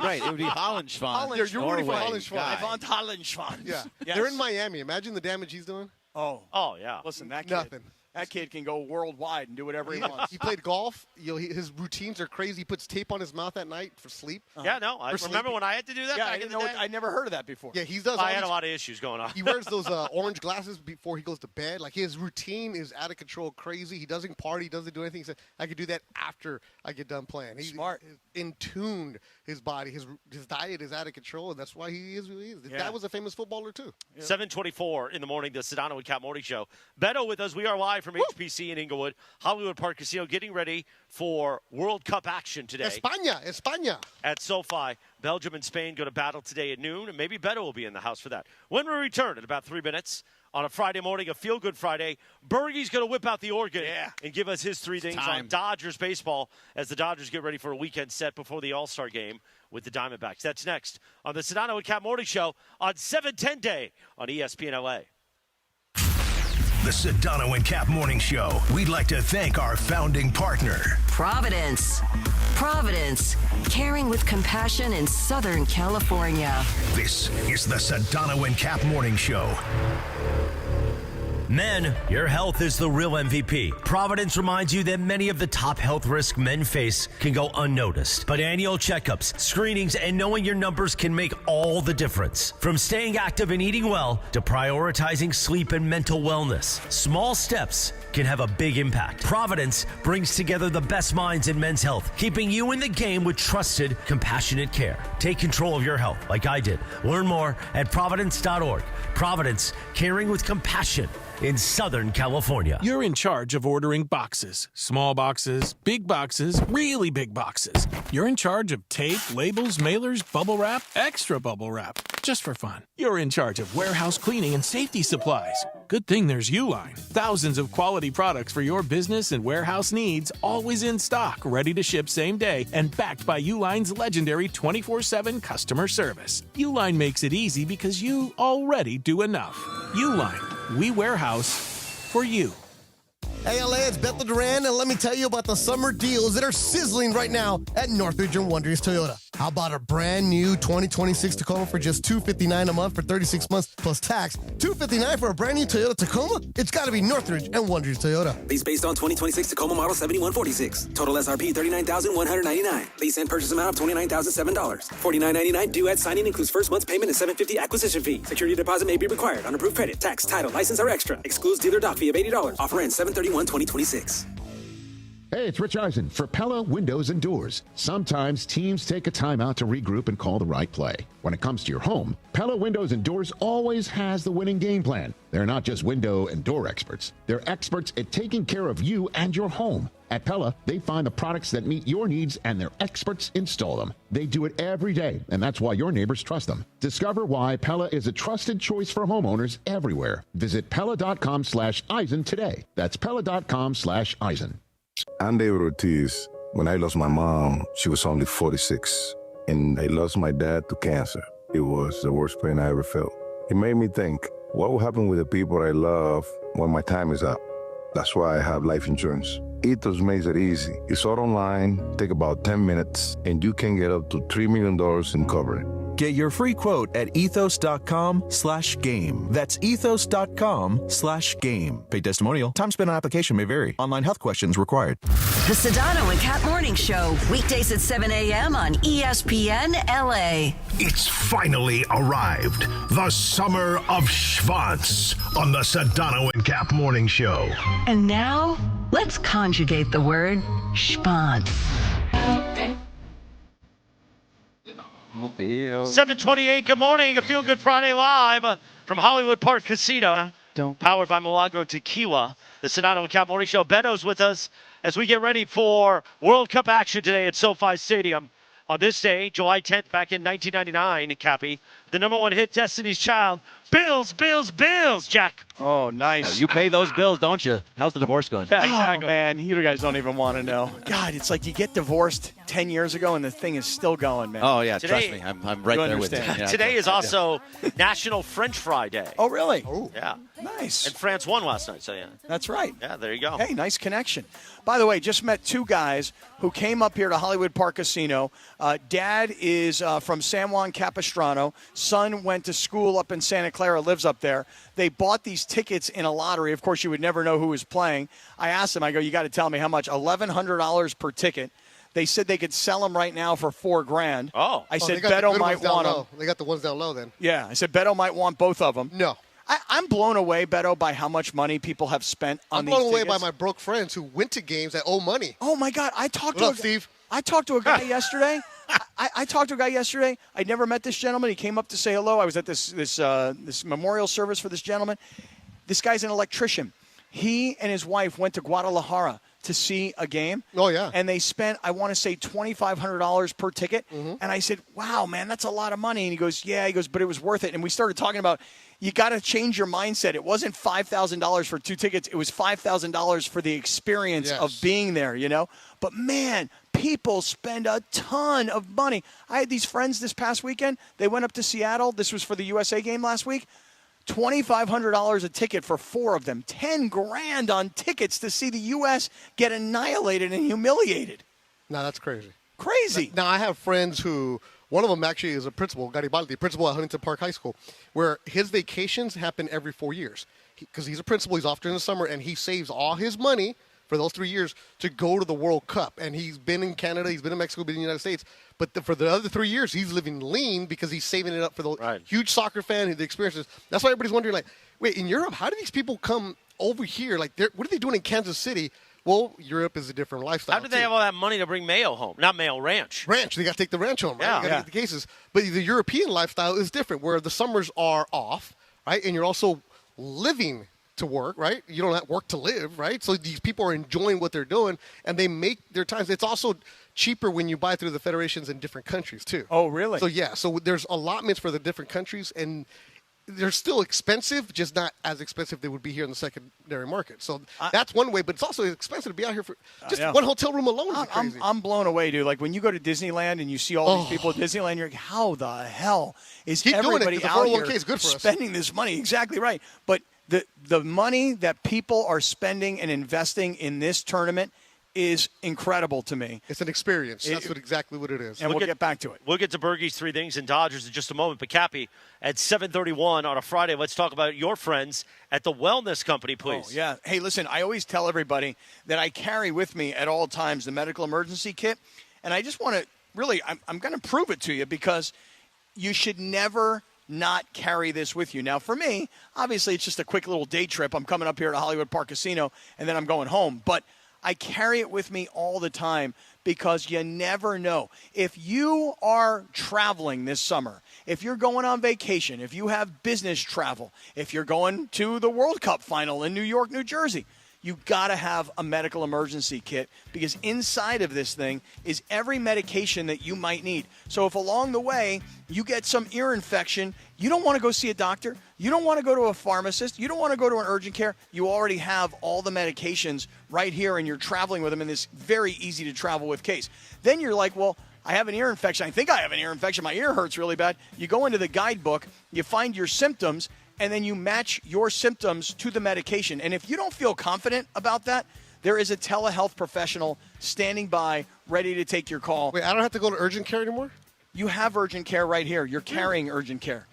S12: Right. It would be Holland Schwan.
S13: You're rooting for Holland Schwan.
S16: I want Holland Schwan.
S13: Yeah.
S16: Yes.
S13: They're in Miami. Imagine the damage he's doing.
S16: Oh,
S7: yeah.
S16: Listen, that kid.
S13: Nothing.
S16: That kid can go worldwide and do whatever he wants.
S13: He played golf. His routines are crazy. He puts tape on his mouth at night for sleep.
S7: Yeah, no. I remember when I had to do that back in the day?
S16: I never heard of that before.
S13: Yeah, he does.
S7: I had a lot of issues going on.
S13: He wears those orange glasses before he goes to bed. Like, his routine is out of control, crazy. He doesn't party, doesn't do anything. He said, I could do that after I get done playing. He's
S16: smart.
S13: In tuned his body. His diet is out of control, and that's why he is who he is. His dad was a famous footballer, too.
S7: 7:24 in the morning, the Sedano and Kap Morning Show. Beto with us. We are live from HPC in Inglewood, Hollywood Park Casino, getting ready for World Cup action today.
S13: España.
S7: At SoFi. Belgium and Spain go to battle today at noon, and maybe Beto will be in the house for that. When we return in about 3 minutes on a Friday morning, a feel-good Friday, Bergie's going to whip out the organ and give us his 3 things on Dodgers baseball as the Dodgers get ready for a weekend set before the All-Star game with the Diamondbacks. That's next on the Sedano and Kap Morning Show on 710 Day on ESPN LA.
S2: The Sedano and Kap Morning Show. We'd like to thank our founding partner,
S3: Providence. Providence, caring with compassion in Southern California.
S2: This is the Sedano and Kap Morning Show.
S21: Men, your health is the real MVP. Providence reminds you that many of the top health risks men face can go unnoticed. But annual checkups, screenings, and knowing your numbers can make all the difference. From staying active and eating well to prioritizing sleep and mental wellness, small steps can have a big impact. Providence brings together the best minds in men's health, keeping you in the game with trusted, compassionate care. Take control of your health like I did. Learn more at Providence.org. Providence, caring with compassion in Southern California.
S22: You're in charge of ordering boxes. Small boxes, big boxes, really big boxes. You're in charge of tape, labels, mailers, bubble wrap, extra bubble wrap. Just for fun. You're in charge of warehouse cleaning and safety supplies. Good thing there's Uline. Thousands of quality products for your business and warehouse needs, always in stock, ready to ship same day, and backed by Uline's legendary 24/7 customer service. Uline makes it easy because you already do enough. Uline, we warehouse for you.
S23: Hey LA, it's Beto Duran, and let me tell you about the summer deals that are sizzling right now at Northridge and Wonders Toyota. How about a brand new 2026 Tacoma for just $259 a month for 36 months plus tax? $259 for a brand new Toyota Tacoma? It's got to be Northridge and Wonders Toyota.
S24: Lease based on 2026 Tacoma model 7146. Total SRP $39,199. Lease and purchase amount of $29,007. $49.99 due at signing, includes first month's payment and $750 acquisition fee. Security deposit may be required on approved credit. Tax, title, license are extra. Excludes dealer dock fee of $80. Offer ends 7/31/2026.
S11: Hey, it's Rich Eisen for Pella Windows and Doors. Sometimes teams take a time out to regroup and call the right play. When it comes to your home, Pella Windows and Doors always has the winning game plan. They're not just window and door experts. They're experts at taking care of you and your home. At Pella, they find the products that meet your needs and their experts install them. They do it every day, and that's why your neighbors trust them. Discover why Pella is a trusted choice for homeowners everywhere. Visit Pella.com/Eisen today. That's Pella.com/Eisen.
S25: I'm David Ortiz. When I lost my mom, she was only 46. And I lost my dad to cancer. It was the worst pain I ever felt. It made me think, what will happen with the people I love when my time is up? That's why I have life insurance. Ethos makes it easy. It's all online, take about 10 minutes, and you can get up to $3 million in coverage.
S26: Get your free quote at ethos.com/game. That's ethos.com/game. Paid testimonial. Time spent on application may vary. Online health questions required.
S3: The Sedano and Kap Morning Show, weekdays at 7 a.m. on ESPN LA.
S2: It's finally arrived. The summer of Schwanz on the Sedano and Kap Morning Show.
S3: And now, let's conjugate the word schwanz.
S7: 7:28. Good morning. A Feel Good Friday live from Hollywood Park Casino. Powered by Milagro Tequila. The Sedano and Kap Morning Show. Beto's with us as we get ready for World Cup action today at SoFi Stadium. On this day, July 10th, back in 1999, Cappy, the #1 hit, Destiny's Child. Bills, Bills, Bills, Jack.
S16: Oh, nice.
S12: You pay those bills, don't you? How's the divorce going?
S16: Yeah, exactly. Oh, man, you guys don't even want to know. God, it's like you get divorced 10 years ago and the thing is still going, man.
S12: Oh, yeah, trust me. I'm right there with you. Yeah,
S7: today is also National French Fry Day.
S16: Oh, really?
S7: Oh. Yeah.
S16: Nice.
S7: And France won last night, so yeah.
S16: That's right.
S7: Yeah, there you go.
S16: Hey, nice connection. By the way, just met two guys who came up here to Hollywood Park Casino. Dad is from San Juan Capistrano. Son went to school up in Santa Clara, lives up there. They bought these tickets in a lottery. Of course, you would never know who was playing. I asked them, I go, you got to tell me how much? $1,100 per ticket. They said they could sell them right now for $4,000.
S7: Oh.
S16: I said Beto might want them.
S13: They got the ones down low then.
S16: Yeah. I said Beto might want both of them.
S13: No.
S16: I'm blown away, Beto, by how much money people have spent on these
S13: tickets. I'm blown away by
S16: tickets.
S13: my broke friends who went to games that owe money.
S16: Oh, my God. I talked to a guy yesterday. I talked to a guy yesterday. I'd never met this gentleman. He came up to say hello. I was at this memorial service for this gentleman. This guy's an electrician. He and his wife went to Guadalajara to see a game.
S13: Oh, yeah.
S16: And they spent, I want to say, $2,500 per ticket.
S13: Mm-hmm.
S16: And I said, wow, man, that's a lot of money. And he goes, yeah. He goes, but it was worth it. And we started talking about, you got to change your mindset. It wasn't $5,000 for 2 tickets. It was $5,000 for the experience of being there, you know. But, man, people spend a ton of money. I had these friends this past weekend. They went up to Seattle. This was for the USA game last week. $2,500 a ticket for 4 of them. $10,000 on tickets to see the U.S. get annihilated and humiliated.
S13: No, that's crazy.
S16: Crazy.
S13: Now, I have friends who, one of them actually is a principal, Garibaldi, principal at Huntington Park High School, where his vacations happen every 4 years. because he's a principal, he's off during the summer, and he saves all his money for those 3 years to go to the World Cup. And he's been in Canada, he's been in Mexico, been in the United States. But for the other 3 years, he's living lean because he's saving it up for the huge soccer fan and the experiences. That's why everybody's wondering, like, wait, in Europe, how do these people come over here? Like, what are they doing in Kansas City? Well, Europe is a different lifestyle.
S7: How do they have all that money to bring Mayo home? Not Mayo, Ranch.
S13: Ranch. They got to take the ranch home, right?
S7: Yeah.
S13: You got to get the cases. But the European lifestyle is different, where the summers are off, right? And you're also living to work, right? You don't have work to live, right? So these people are enjoying what they're doing, and they make their times. It's also cheaper when you buy through the federations in different countries, too.
S16: Oh, really?
S13: So, yeah. So there's allotments for the different countries, and they're still expensive, just not as expensive they would be here in the secondary market. So that's one way, but it's also expensive to be out here for just one hotel room alone. Is crazy.
S16: I'm blown away, dude. Like when you go to Disneyland and you see all these people at Disneyland, you're like, how the hell is everybody out here spending this money? Exactly right. But the money that people are spending and investing in this tournament is incredible to me.
S13: It's an experience. That's exactly what it is.
S16: And we'll get back to it.
S7: We'll get to Bergie's Three Things and Dodgers in just a moment. But, Cappy, at 7:31 on a Friday, let's talk about your friends at the Wellness Company, please.
S16: Oh, yeah. Hey, listen, I always tell everybody that I carry with me at all times the medical emergency kit. And I just want to really, I'm going to prove it to you because you should never not carry this with you. Now, for me, obviously, it's just a quick little day trip. I'm coming up here to Hollywood Park Casino, and then I'm going home. But I carry it with me all the time because you never know. If you are traveling this summer, if you're going on vacation, if you have business travel, if you're going to the World Cup final in New York, New Jersey, you got to have a medical emergency kit because inside of this thing is every medication that you might need. So if along the way you get some ear infection, you don't want to go see a doctor, you don't want to go to a pharmacist, you don't want to go to an urgent care, you already have all the medications right here and you're traveling with them in this very easy to travel with case. Then you're like, well, I have an ear infection. I think I have an ear infection. My ear hurts really bad. You go into the guidebook, you find your symptoms, and then you match your symptoms to the medication. And if you don't feel confident about that, there is a telehealth professional standing by, ready to take your call.
S13: Wait, I don't have to go to urgent care anymore?
S16: You have urgent care right here. You're carrying urgent care.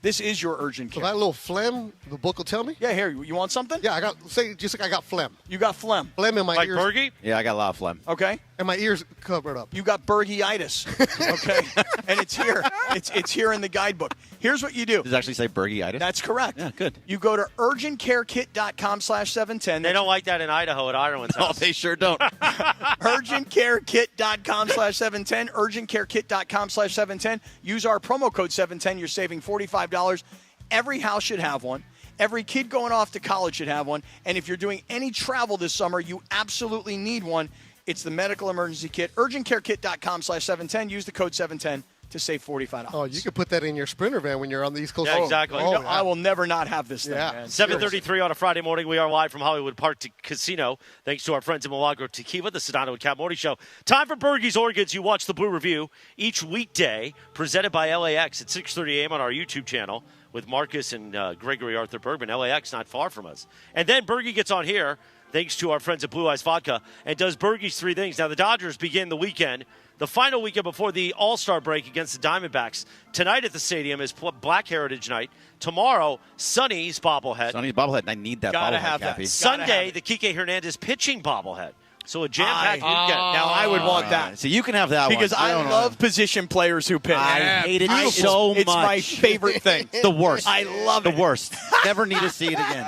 S16: This is your urgent care.
S13: So that little phlegm, the book will tell me?
S16: Yeah, here, you want something?
S13: Yeah, I got phlegm.
S16: You got phlegm.
S13: Phlegm in my ears.
S7: Like Bergie?
S12: Yeah, I got a lot of phlegm.
S16: Okay.
S13: And my ears covered up.
S16: You got Bergie-itis. Okay. And it's here. It's here in the guidebook. Here's what you do.
S12: Does it actually say Bergie-itis?
S16: That's correct.
S12: Yeah, good.
S16: You go to urgentcarekit.com/710.
S7: They don't like that in Idaho at Ireland's house.
S12: No, they sure don't.
S16: urgentcarekit.com/710. urgentcarekit.com/710. Use our promo code 710. You're saving $45. Every house should have one. Every kid going off to college should have one. And if you're doing any travel this summer, you absolutely need one. It's the medical emergency kit. urgentcarekit.com/710. Use the code 710 to save $45.
S13: Oh, you could put that in your Sprinter van when you're on the East Coast.
S7: Yeah, exactly.
S16: Oh, I will never not have this thing, man.
S7: 7:33 on a Friday morning. We are live from Hollywood Park Casino. Thanks to our friends in Milagro Tequila, the Sedano and Kap Morning Show. Time for Bergie's Organs. You watch the Blue Review each weekday, presented by LAX at 6:30 a.m. on our YouTube channel with Marcus and Gregory Arthur Bergman. LAX not far from us. And then Bergie gets on here, thanks to our friends at Blue Eyes Vodka, and does Bergie's Three Things. Now, the Dodgers begin the weekend, the final weekend before the All-Star break against the Diamondbacks. Tonight at the stadium is Black Heritage Night. Tomorrow, Sonny's bobblehead.
S12: Sonny's bobblehead. I need that
S16: Gotta
S12: bobblehead,
S16: have that.
S12: Cappy.
S7: Sunday, the Kike Hernandez pitching bobblehead. So a jam-packed weekend.
S16: Now, I would want that.
S12: So you can have that
S16: because
S12: one.
S16: I love position players who pitch.
S12: I hate it so much.
S16: It's my favorite thing.
S12: The worst.
S16: I love it.
S12: The worst. Never need to see it again.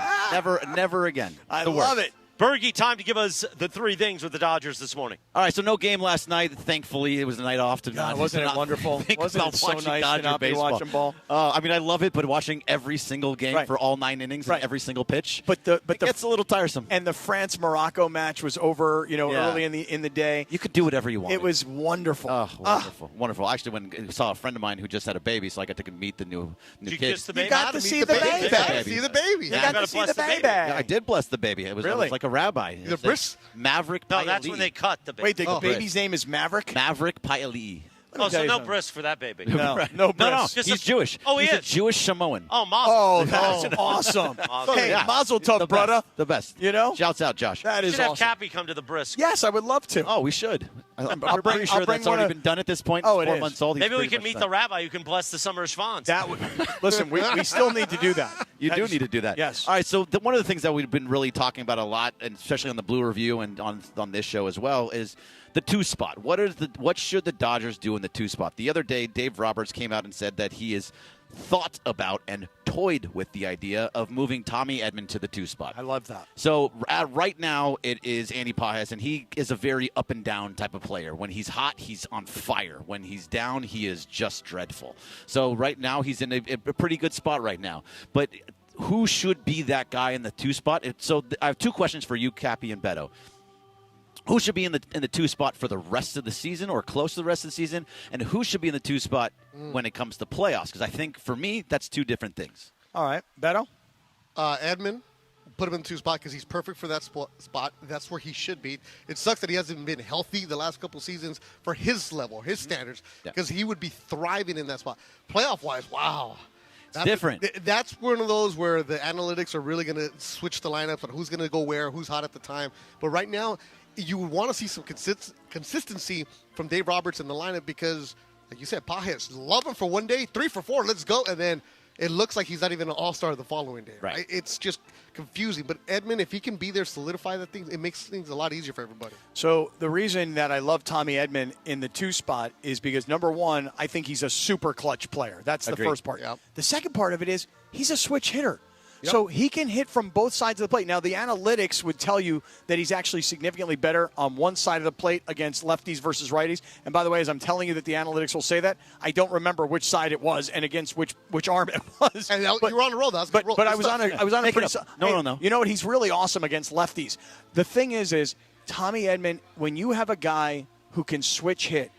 S12: Never again.
S16: I
S12: the worst.
S16: love it.
S7: Bergie, time to give us the three things with the Dodgers this morning.
S12: All right, so no game last night. Thankfully, it was a night off to not.
S16: Wasn't it wonderful? Wasn't it so nice to not be watching ball?
S12: I mean, I love it, but watching every single game for all 9 innings and every single pitch, it gets a little tiresome.
S16: And the France-Morocco match was over, early in the day.
S12: You could do whatever you want.
S16: It was wonderful.
S12: Oh, wonderful, wonderful. Actually, when I saw a friend of mine who just had a baby, so I got to meet the new kid.
S7: You
S16: got to see the baby.
S13: See the baby.
S16: You got to see the baby.
S12: Yeah, I did bless the baby. It was like a rabbi. Maverick.
S7: No, that's when they cut the baby.
S16: Wait, the baby's name is Maverick?
S12: Maverick Paili.
S7: Oh, so no bris for that baby.
S16: No bris.
S12: He's Jewish.
S7: Oh,
S12: He's
S7: is?
S12: a Jewish Samoan.
S7: Oh, Mazel.
S16: Oh, that's awesome. Hey, Mazel tov, brother.
S12: The best.
S16: You know?
S12: Shouts out, Josh.
S16: That is
S7: awesome.
S16: awesome.
S7: Have Cappy come to the bris.
S16: Yes, I would love to.
S12: Oh, we should. I'm pretty sure that's already been done at this point.
S16: Oh, it
S12: 4
S16: is.
S12: months old.
S7: Maybe we can meet the rabbi who can bless the summer of Schwanz.
S16: Listen, we still need to do that.
S12: You do need to do that.
S16: Yes.
S12: All right, so one of the things that we've been really talking about a lot, and especially on the Blue Review and on this show as well, is the 2 spot. What should the Dodgers do in the 2 spot? The other day, Dave Roberts came out and said that he is thought about and toyed with the idea of moving Tommy Edman to the 2 spot.
S16: I love that.
S12: So right now it is Andy Pages, and he is a very up and down type of player. When he's hot, he's on fire. When he's down, he is just dreadful. So right now he's in a pretty good spot right now. But who should be that guy in the 2 spot? So I have 2 questions for you, Cappy and Beto. Who should be in the 2 spot for the rest of the season or close to the rest of the season? And who should be in the 2 spot when it comes to playoffs? Because I think, for me, that's 2 different things.
S16: All right. Beto?
S13: Edman, put him in the 2 spot because he's perfect for that spot. That's where he should be. It sucks that he hasn't been healthy the last couple seasons for his level, his standards, because he would be thriving in that spot. Playoff-wise, wow.
S12: It's different.
S13: That's one of those where the analytics are really going to switch the lineups on who's going to go where, who's hot at the time. But right now, you would want to see some consistency from Dave Roberts in the lineup because, like you said, Pages, love him for one day, 3 for 4, let's go. And then it looks like he's not even an all-star the following day. Right? It's just confusing. But Edman, if he can be there, solidify that thing, it makes things a lot easier for everybody.
S16: So the reason that I love Tommy Edman in the 2 spot is because, number one, I think he's a super clutch player. That's the first part.
S13: Yep.
S16: The second part of it is he's a switch hitter. Yep. So he can hit from both sides of the plate. Now, the analytics would tell you that he's actually significantly better on one side of the plate against lefties versus righties. And by the way, as I'm telling you that the analytics will say that, I don't remember which side it was and against which arm it was.
S13: And you were on a roll.
S16: But I was on a pretty.
S12: No.
S16: You know what? He's really awesome against lefties. The thing is Tommy Edman, when you have a guy who can switch hit,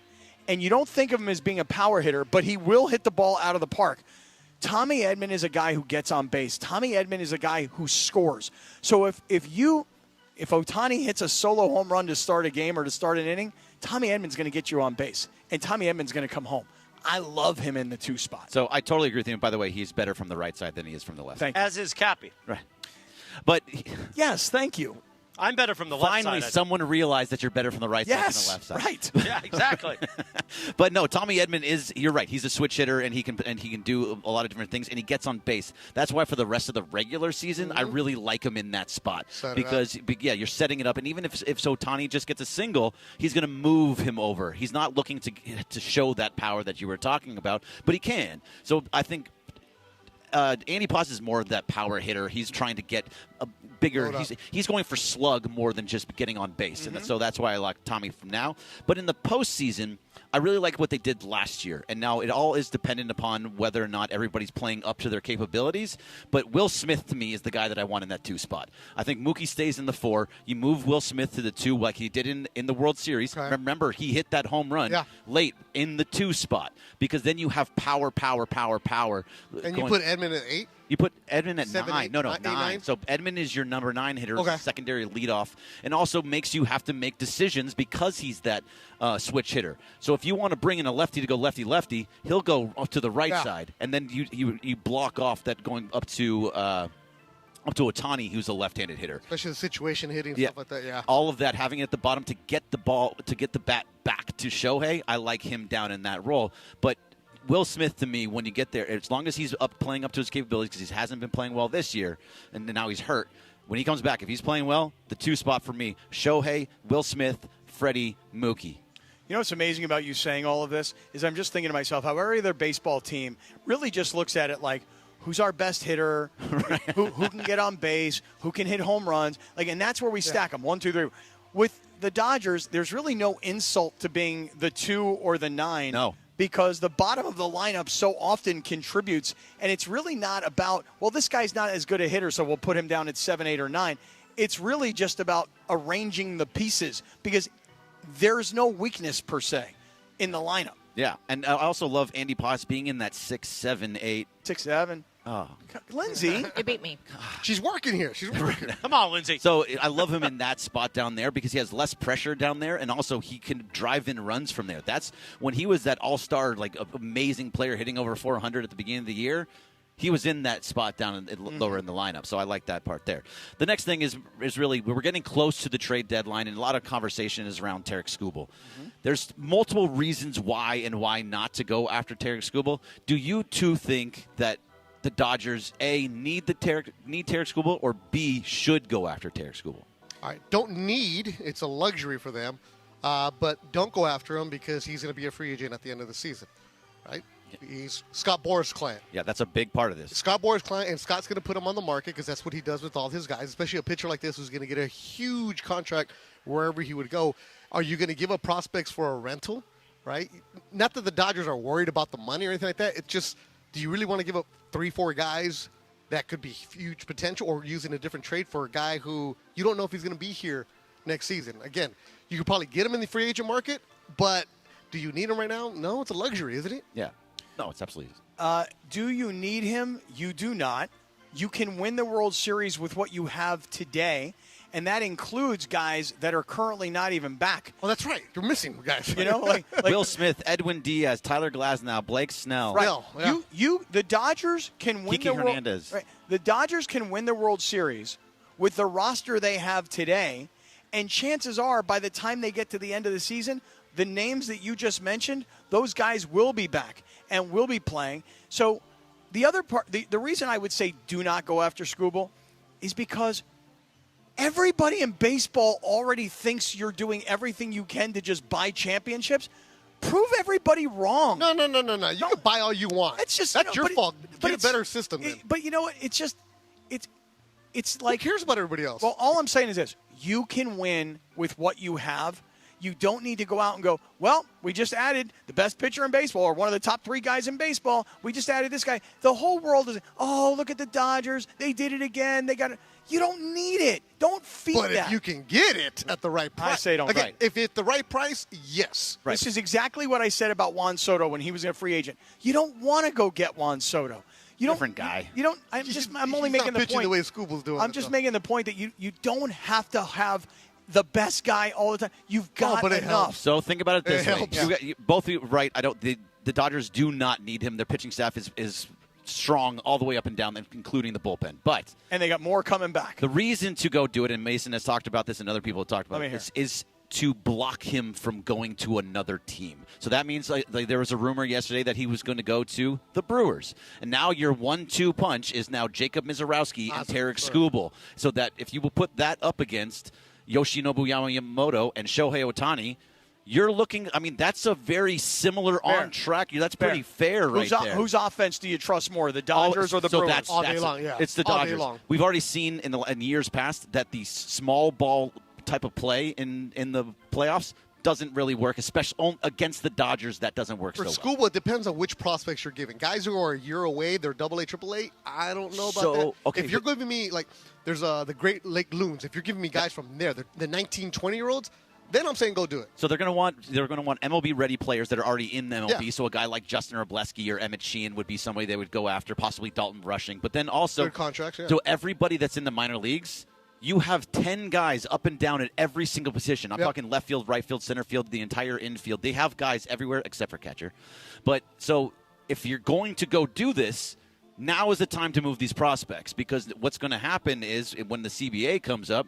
S16: and you don't think of him as being a power hitter, but he will hit the ball out of the park. Tommy Edman is a guy who gets on base. Tommy Edman is a guy who scores. So if Ohtani hits a solo home run to start a game or to start an inning, Tommy Edman's going to get you on base, and Tommy Edman's going to come home. I love him in the 2 spot.
S12: So I totally agree with you. By the way, he's better from the right side than he is from the left.
S7: As is Cappy.
S12: Right. But
S16: yes, thank you.
S7: I'm better from the left side.
S12: Finally, someone realized that you're better from the right side than the left side.
S16: Right.
S7: Yeah, exactly.
S12: But no, Tommy Edman you're right. He's a switch hitter, and he can do a lot of different things, and he gets on base. That's why for the rest of the regular season, I really like him in that spot. Because you're setting it up, and even if Ohtani just gets a single, he's going to move him over. He's not looking to show that power that you were talking about, but he can. So I think Andy Pages is more of that power hitter. He's trying to get a bigger. He's going for slug more than just getting on base, and so that's why I like Tommy from now. But in the postseason, I really like what they did last year, and now it all is dependent upon whether or not everybody's playing up to their capabilities. But Will Smith, to me, is the guy that I want in that 2 spot. I think Mookie stays in the 4. You move Will Smith to the 2 like he did in the World Series. Okay. Remember, he hit that home run late in the 2 spot because then you have power.
S13: And you put Edman at 8?
S12: You put Edman at
S13: 7,
S12: 9.
S13: 8,
S12: No,
S13: 9.
S12: 9. So Edman is your number 9 hitter, secondary leadoff, and also makes you have to make decisions because he's that switch hitter. So if you want to bring in a lefty to go lefty-lefty, he'll go to the right side, and then you block off that going up to Ohtani, who's a left-handed hitter.
S13: Especially the situation hitting, stuff like that,
S12: All of that, having it at the bottom to get the ball, to get the bat back to Shohei, I like him down in that role. But Will Smith, to me, when you get there, as long as he's playing up to his capabilities, because he hasn't been playing well this year, and now he's hurt, when he comes back, if he's playing well, the 2 spot for me, Shohei, Will Smith, Freddie, Mookie.
S16: You know what's amazing about you saying all of this is I'm just thinking to myself how every other baseball team really just looks at it like, who's our best hitter, who can get on base, who can hit home runs, and that's where we stack them, 1, 2, 3. With the Dodgers, there's really no insult to being the 2 or the 9.
S12: No.
S16: Because the bottom of the lineup so often contributes, and it's really not about, well, this guy's not as good a hitter, so we'll put him down at 7, 8, or 9. It's really just about arranging the pieces because there's no weakness per se in the lineup.
S12: Yeah, and I also love Andy Pages being in that 6, 7, 8.
S16: 6, 7.
S12: Oh.
S16: Lindsay.
S17: You beat me.
S13: She's working here. She's working.
S7: Come on, Lindsay.
S12: So I love him in that spot down there because he has less pressure down there, and also he can drive in runs from there. That's when he was that all-star, amazing player hitting over 400 at the beginning of the year. he was in that spot down lower in the lineup. So I like that part there. The next thing is really we're getting close to the trade deadline, and a lot of conversation is around Tarek Skubal. There's multiple reasons why and why not to go after Tarek Skubal. Do you two think that the Dodgers, A, need Tarek Skubal, or B, should go after Tarek Skubal?
S13: All right, don't need. It's a luxury for them. But don't go after him because he's going to be a free agent at the end of the season, right? He's Scott Boras' client.
S12: Yeah, that's a big part of this.
S13: Scott Boras' client, and Scott's going to put him on the market because that's what he does with all his guys, especially a pitcher like this who's going to get a huge contract wherever he would go. Are you going to give up prospects for a rental, right? Not that the Dodgers are worried about the money or anything like that. It's just, do you really want to give up 3-4 guys that could be huge potential, or using a different trade for a guy who you don't know if he's going to be here next season? Again, you could probably get him in the free agent market, but do you need him right now? No, it's a luxury, isn't it?
S12: Yeah. No, it's absolutely.
S16: Do you need him? You do not. You can win the World Series with what you have today, and that includes guys that are currently not even back.
S13: Oh, that's right. You're missing guys.
S16: You know, like
S12: Will Smith, Edwin Diaz, Tyler Glasnow, Blake Snell.
S16: Right. The Dodgers can win
S12: Kiki
S16: the World.
S12: Hernandez.
S16: Right. The Dodgers can win the World Series with the roster they have today, and chances are, by the time they get to the end of the season, the names that you just mentioned, those guys will be back and will be playing. So the other part, the reason I would say do not go after Skubal is because everybody in baseball already thinks you're doing everything you can to just buy championships. Prove everybody wrong.
S13: No. You can buy all you want.
S16: It's just
S13: that's your fault. Get a better system.
S16: But you know what? It's just it's like,
S13: who cares about everybody else?
S16: Well, all I'm saying is this: you can win with what you have. You don't need to go out and go, well, we just added the best pitcher in baseball, or one of the top 3 guys in baseball. We just added this guy. The whole world is, oh, look at the Dodgers. They did it again. They got it. You don't need it. Don't feed that.
S13: But if you can get it at the right price.
S16: I say don't.
S13: Again,
S16: Right.
S13: if it's the right price, yes.
S16: Right. This is exactly what I said about Juan Soto when he was a free agent. You don't want to go get Juan Soto.
S12: Different guy.
S16: You don't. I'm only making the point.
S13: The way Skubal's doing
S16: I'm just making the point that you don't have to have the best guy all the time. You've got
S13: but it
S16: enough.
S13: helps.
S12: So think about it this
S13: It
S12: way.
S13: helps.
S12: Both of you, right? The Dodgers do not need him. Their pitching staff is strong all the way up and down, including the bullpen. But
S16: and they got more coming back.
S12: The reason to go do it, and Mason has talked about this, and other people have talked about
S16: Let me
S12: it, is to block him from going to another team. So that means like there was a rumor yesterday that he was going to go to the Brewers. And now your 1-2 punch is now Jacob Mizorowski and Tarek Skubal. So that if you will put that up against Yoshinobu Yamamoto and Shohei Ohtani, you're looking, I mean, that's a very similar on track. That's pretty fair right there.
S16: Whose offense do you trust more, the Dodgers or the Brewers?
S13: All day long, yeah.
S12: It's the
S13: All day
S12: Dodgers.
S13: long.
S12: We've already seen in years past that the small ball type of play in the playoffs doesn't really work, especially against the Dodgers. That doesn't work
S13: For
S12: so
S13: Skubal,
S12: well.
S13: it depends on which prospects you're giving. Guys who are a year away, they're AA, AAA. I don't know about that.
S12: Okay,
S13: if you're giving me, like, there's the Great Lake Loons. If you're giving me guys from there, the 19, 20-year-olds, then I'm saying go do it.
S12: So they're going to want MLB ready players that are already in the MLB.
S13: Yeah.
S12: So a guy like Justin Robleski or Emmett Sheehan would be somebody they would go after, possibly Dalton Rushing. But then also,
S13: good contracts. Yeah.
S12: So everybody that's in the minor leagues, you have 10 guys up and down at every single position. I'm talking left field, right field, center field, the entire infield. They have guys everywhere except for catcher. But so if you're going to go do this, now is the time to move these prospects, because what's going to happen is when the CBA comes up,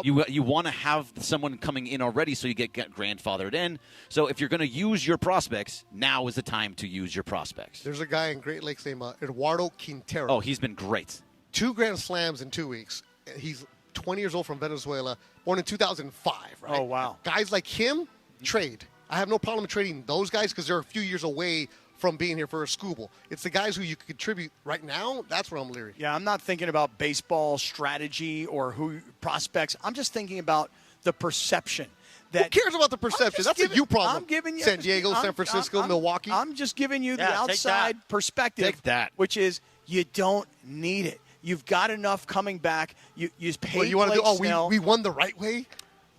S12: you want to have someone coming in already so you get grandfathered in. So if you're going to use your prospects, now is the time to use your prospects.
S13: There's a guy in Great Lakes named Eduardo Quintero.
S12: Oh, he's been great.
S13: 2 grand slams in 2 weeks. He's 20 years old from Venezuela, born in 2005. Right?
S16: Oh, wow.
S13: Guys like him, trade. I have no problem trading those guys because they're a few years away from being here for a Skubal. It's the guys who you can contribute right now. That's where I'm leery.
S16: Yeah, I'm not thinking about baseball strategy or who prospects. I'm just thinking about the perception. Who
S13: cares about the perception? That's a you problem.
S16: I'm giving you
S13: San Diego, San Francisco, Milwaukee.
S16: I'm just giving you the outside perspective.
S12: Take that.
S16: Which is you don't need it. You've got enough coming back. You paid
S13: What you want to do?
S16: Blake
S13: Oh,
S16: Snell.
S13: we won the right way.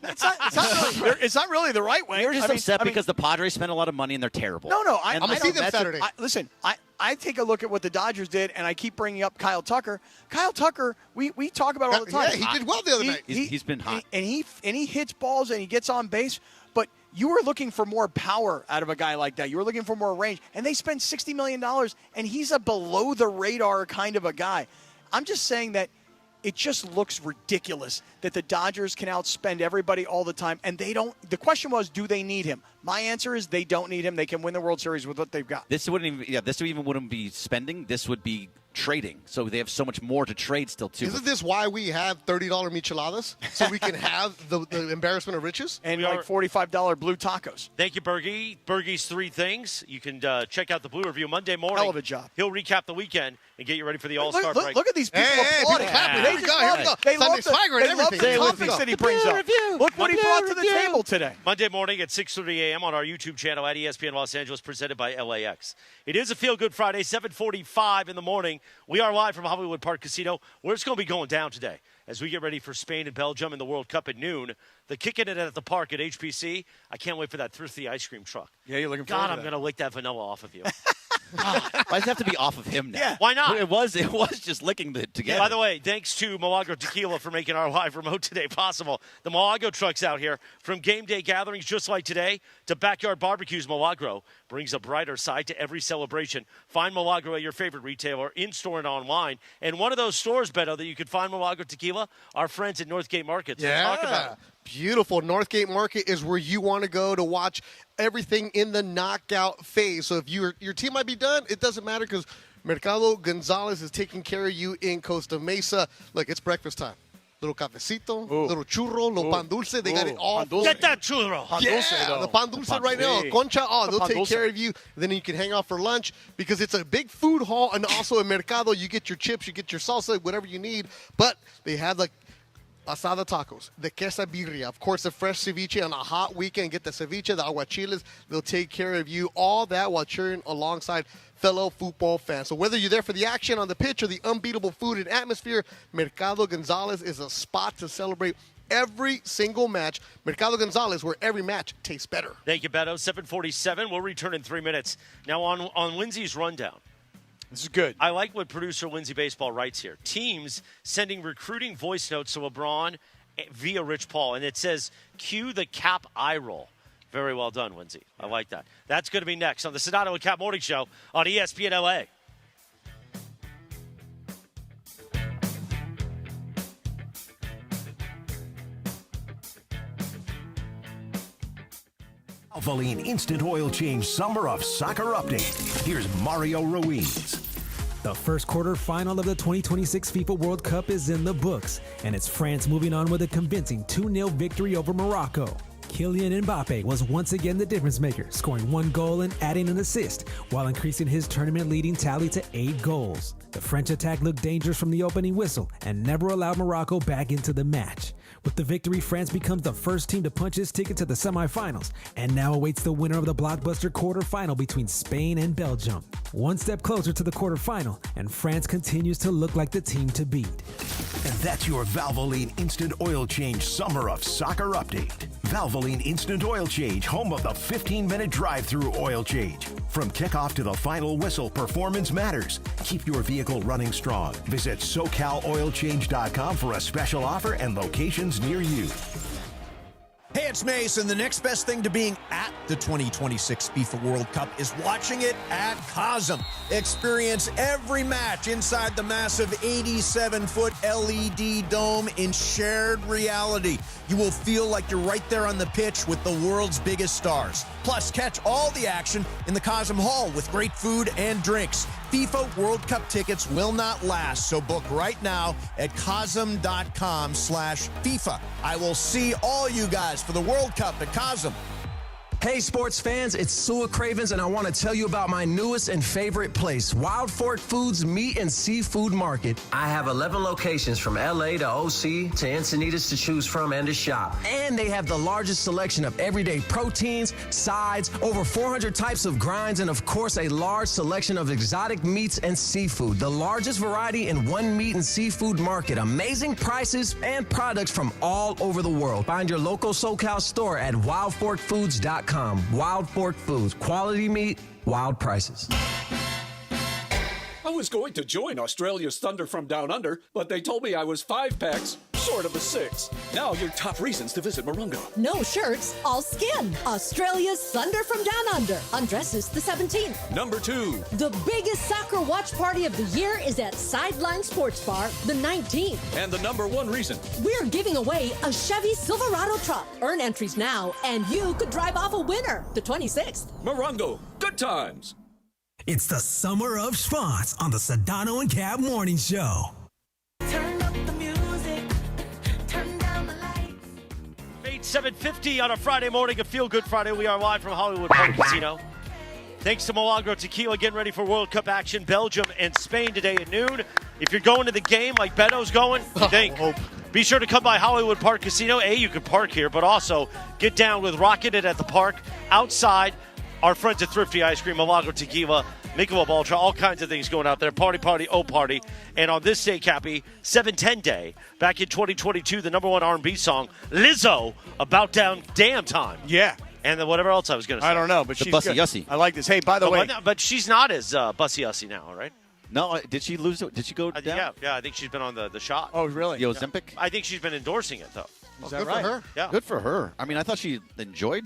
S16: It's not really the right way.
S12: You're just upset because the Padres spent a lot of money and they're terrible.
S16: No,
S13: I'm going to see them Saturday.
S16: Listen, I take a look at what the Dodgers did, and I keep bringing up Kyle Tucker. Kyle Tucker, we talk about all the time.
S13: Yeah, he did well the other night.
S12: He's been hot.
S16: And he hits balls and he gets on base, but you were looking for more power out of a guy like that. You were looking for more range. And they spent $60 million, and he's a below-the-radar kind of a guy. I'm just saying that it just looks ridiculous that the Dodgers can outspend everybody all the time, and they don't. The question was, do they need him? My answer is they don't need him. They can win the World Series with what they've got.
S12: This wouldn't be spending. This would be trading. So they have so much more to trade still, too.
S13: Isn't this why we have $30 micheladas? So we can have the embarrassment of riches?
S16: And like $45 blue tacos.
S7: Thank you, Bergie. Bergie's Three Things. You can check out the Blue Review Monday morning.
S16: Hell of a job.
S7: He'll recap the weekend and get you ready for the All-Star break.
S16: Look at these people applauding. They love the topics that he brings up. Look what he brought to the table today.
S7: Monday morning at 6:30 a.m. on our YouTube channel at ESPN Los Angeles, presented by LAX. It is a Feel Good Friday, 7:45 in the morning. We are live from Hollywood Park Casino, where it's going to be going down today as we get ready for Spain and Belgium in the World Cup at noon. The kicking it at the park at HPC. I can't wait for that Thrifty Ice Cream truck.
S16: Yeah, you're looking forward to that.
S7: God, I'm going to lick that vanilla off of you.
S12: Why does it have to be off of him now?
S7: Yeah. Why not?
S12: It was just licking it together.
S7: By the way, thanks to Milagro Tequila for making our live remote today possible. The Milagro truck's out here. From game day gatherings just like today to backyard barbecues, Milagro brings a brighter side to every celebration. Find Milagro at your favorite retailer, in-store and online. And one of those stores, Beto, that you could find Milagro Tequila, our friends at Northgate Market. So talk about it.
S13: Beautiful. Northgate Market is where you want to go to watch everything in the knockout phase. So if your team might be done, it doesn't matter because Mercado Gonzalez is taking care of you in Costa Mesa. Look, it's breakfast time. Little cafecito, little churro, little pan dulce. They got it all.
S7: Get that churro.
S13: The pan dulce right now. Concha, they'll take care of you. Then you can hang out for lunch because it's a big food hall. And also in Mercado, you get your chips, you get your salsa, whatever you need. But they have like asada tacos, the quesabirria, of course, the fresh ceviche on a hot weekend. Get the ceviche, the aguachiles. They'll take care of you. All that while cheering alongside fellow football fans. So whether you're there for the action on the pitch or the unbeatable food and atmosphere, Mercado Gonzalez is a spot to celebrate every single match. Mercado Gonzalez, where every match tastes better.
S7: Thank you, Beto. 7:47. We'll return in 3 minutes. Now on Lindsay's rundown.
S16: This is good.
S7: I like what producer Lindsay Baseball writes here. Teams sending recruiting voice notes to LeBron via Rich Paul. And it says, cue the Cap eye roll. Very well done, Lindsay. I like that. That's going to be next on the Sedano and Cap Morning Show on ESPN LA.
S2: Valvoline Instant Oil Change Summer of Soccer Update. Here's Mario Ruiz.
S1: The first quarterfinal of the 2026 FIFA World Cup is in the books, and it's France moving on with a convincing 2-0 victory over Morocco. Kylian Mbappe was once again the difference maker, scoring 1 goal and adding an assist, while increasing his tournament-leading tally to 8 goals. The French attack looked dangerous from the opening whistle and never allowed Morocco back into the match. With the victory, France becomes the first team to punch its ticket to the semifinals and now awaits the winner of the blockbuster quarterfinal between Spain and Belgium. One step closer to the quarterfinal, and France continues to look like the team to beat.
S2: And that's your Valvoline Instant Oil Change Summer of Soccer Update. Valvoline Instant Oil Change, home of the 15-minute drive-through oil change. From kickoff to the final whistle, performance matters. Keep your vehicle running strong. Visit SoCalOilChange.com for a special offer and locations near you.
S4: Hey, it's Mason. The next best thing to being at the 2026 FIFA World Cup is watching it at Cosm. Experience every match inside the massive 87-foot LED dome in shared reality. You will feel like you're right there on the pitch with the world's biggest stars. Plus, catch all the action in the Cosm Hall with great food and drinks. FIFA World Cup tickets will not last, so book right now at Cosm.com/FIFA. I will see all you guys for the World Cup at Cosm.
S5: Hey, sports fans, it's Sua Cravens, and I want to tell you about my newest and favorite place, Wild Fork Foods Meat and Seafood Market.
S8: I have 11 locations from LA to OC to Encinitas to choose from and to shop.
S5: And they have the largest selection of everyday proteins, sides, over 400 types of grinds, and of course, a large selection of exotic meats and seafood. The largest variety in one meat and seafood market. Amazing prices and products from all over the world. Find your local SoCal store at wildforkfoods.com. Wild Fork Foods, quality meat, wild prices.
S9: I was going to join Australia's Thunder from Down Under, but they told me I was 5 packs
S6: short of a 6. Now your top reasons to visit Morongo.
S9: No shirts, all skin. Australia's Thunder from Down Under. Undresses the 17th.
S6: Number 2.
S9: The biggest soccer watch party of the year is at Sideline Sports Bar the 19th.
S6: And the number 1 reason.
S9: We're giving away a Chevy Silverado truck. Earn entries now, and you could drive off a winner the 26th.
S6: Morongo. Good times.
S1: It's the summer of spots on the Sedano and Kap Morning Show.
S9: Turn up the music. Turn down the lights.
S7: 7:50 on a Friday morning, a feel-good Friday. We are live from Hollywood Park Casino. Thanks to Milagro Tequila, getting ready for World Cup action. Belgium and Spain today at noon. If you're going to the game like Beto's going, be sure to come by Hollywood Park Casino. You can park here, but also get down with Rockin' It at the park. Outside, our friends at Thrifty Ice Cream, Milagro Tequila, Michelob Ultra, all kinds of things going out there. Party, party, oh party. And on this day, Cappy, 710 Day, back in 2022, the number 1 R&B song, Lizzo, About Damn Time.
S16: Yeah.
S7: And then whatever else I was going to say.
S16: I don't know, but she's
S12: Bussy
S16: good.
S12: Yussie.
S16: I like this. Hey, by the way.
S7: But she's not as Bussy Yussie now, right?
S12: No, did she lose it? Did she go down?
S7: Yeah, I think she's been on the shot.
S16: Oh, really?
S12: The Ozempic?
S7: I think she's been endorsing it, though.
S16: Is that
S13: good
S16: right?
S13: for her.
S7: Yeah.
S12: Good for her. I mean, I thought she enjoyed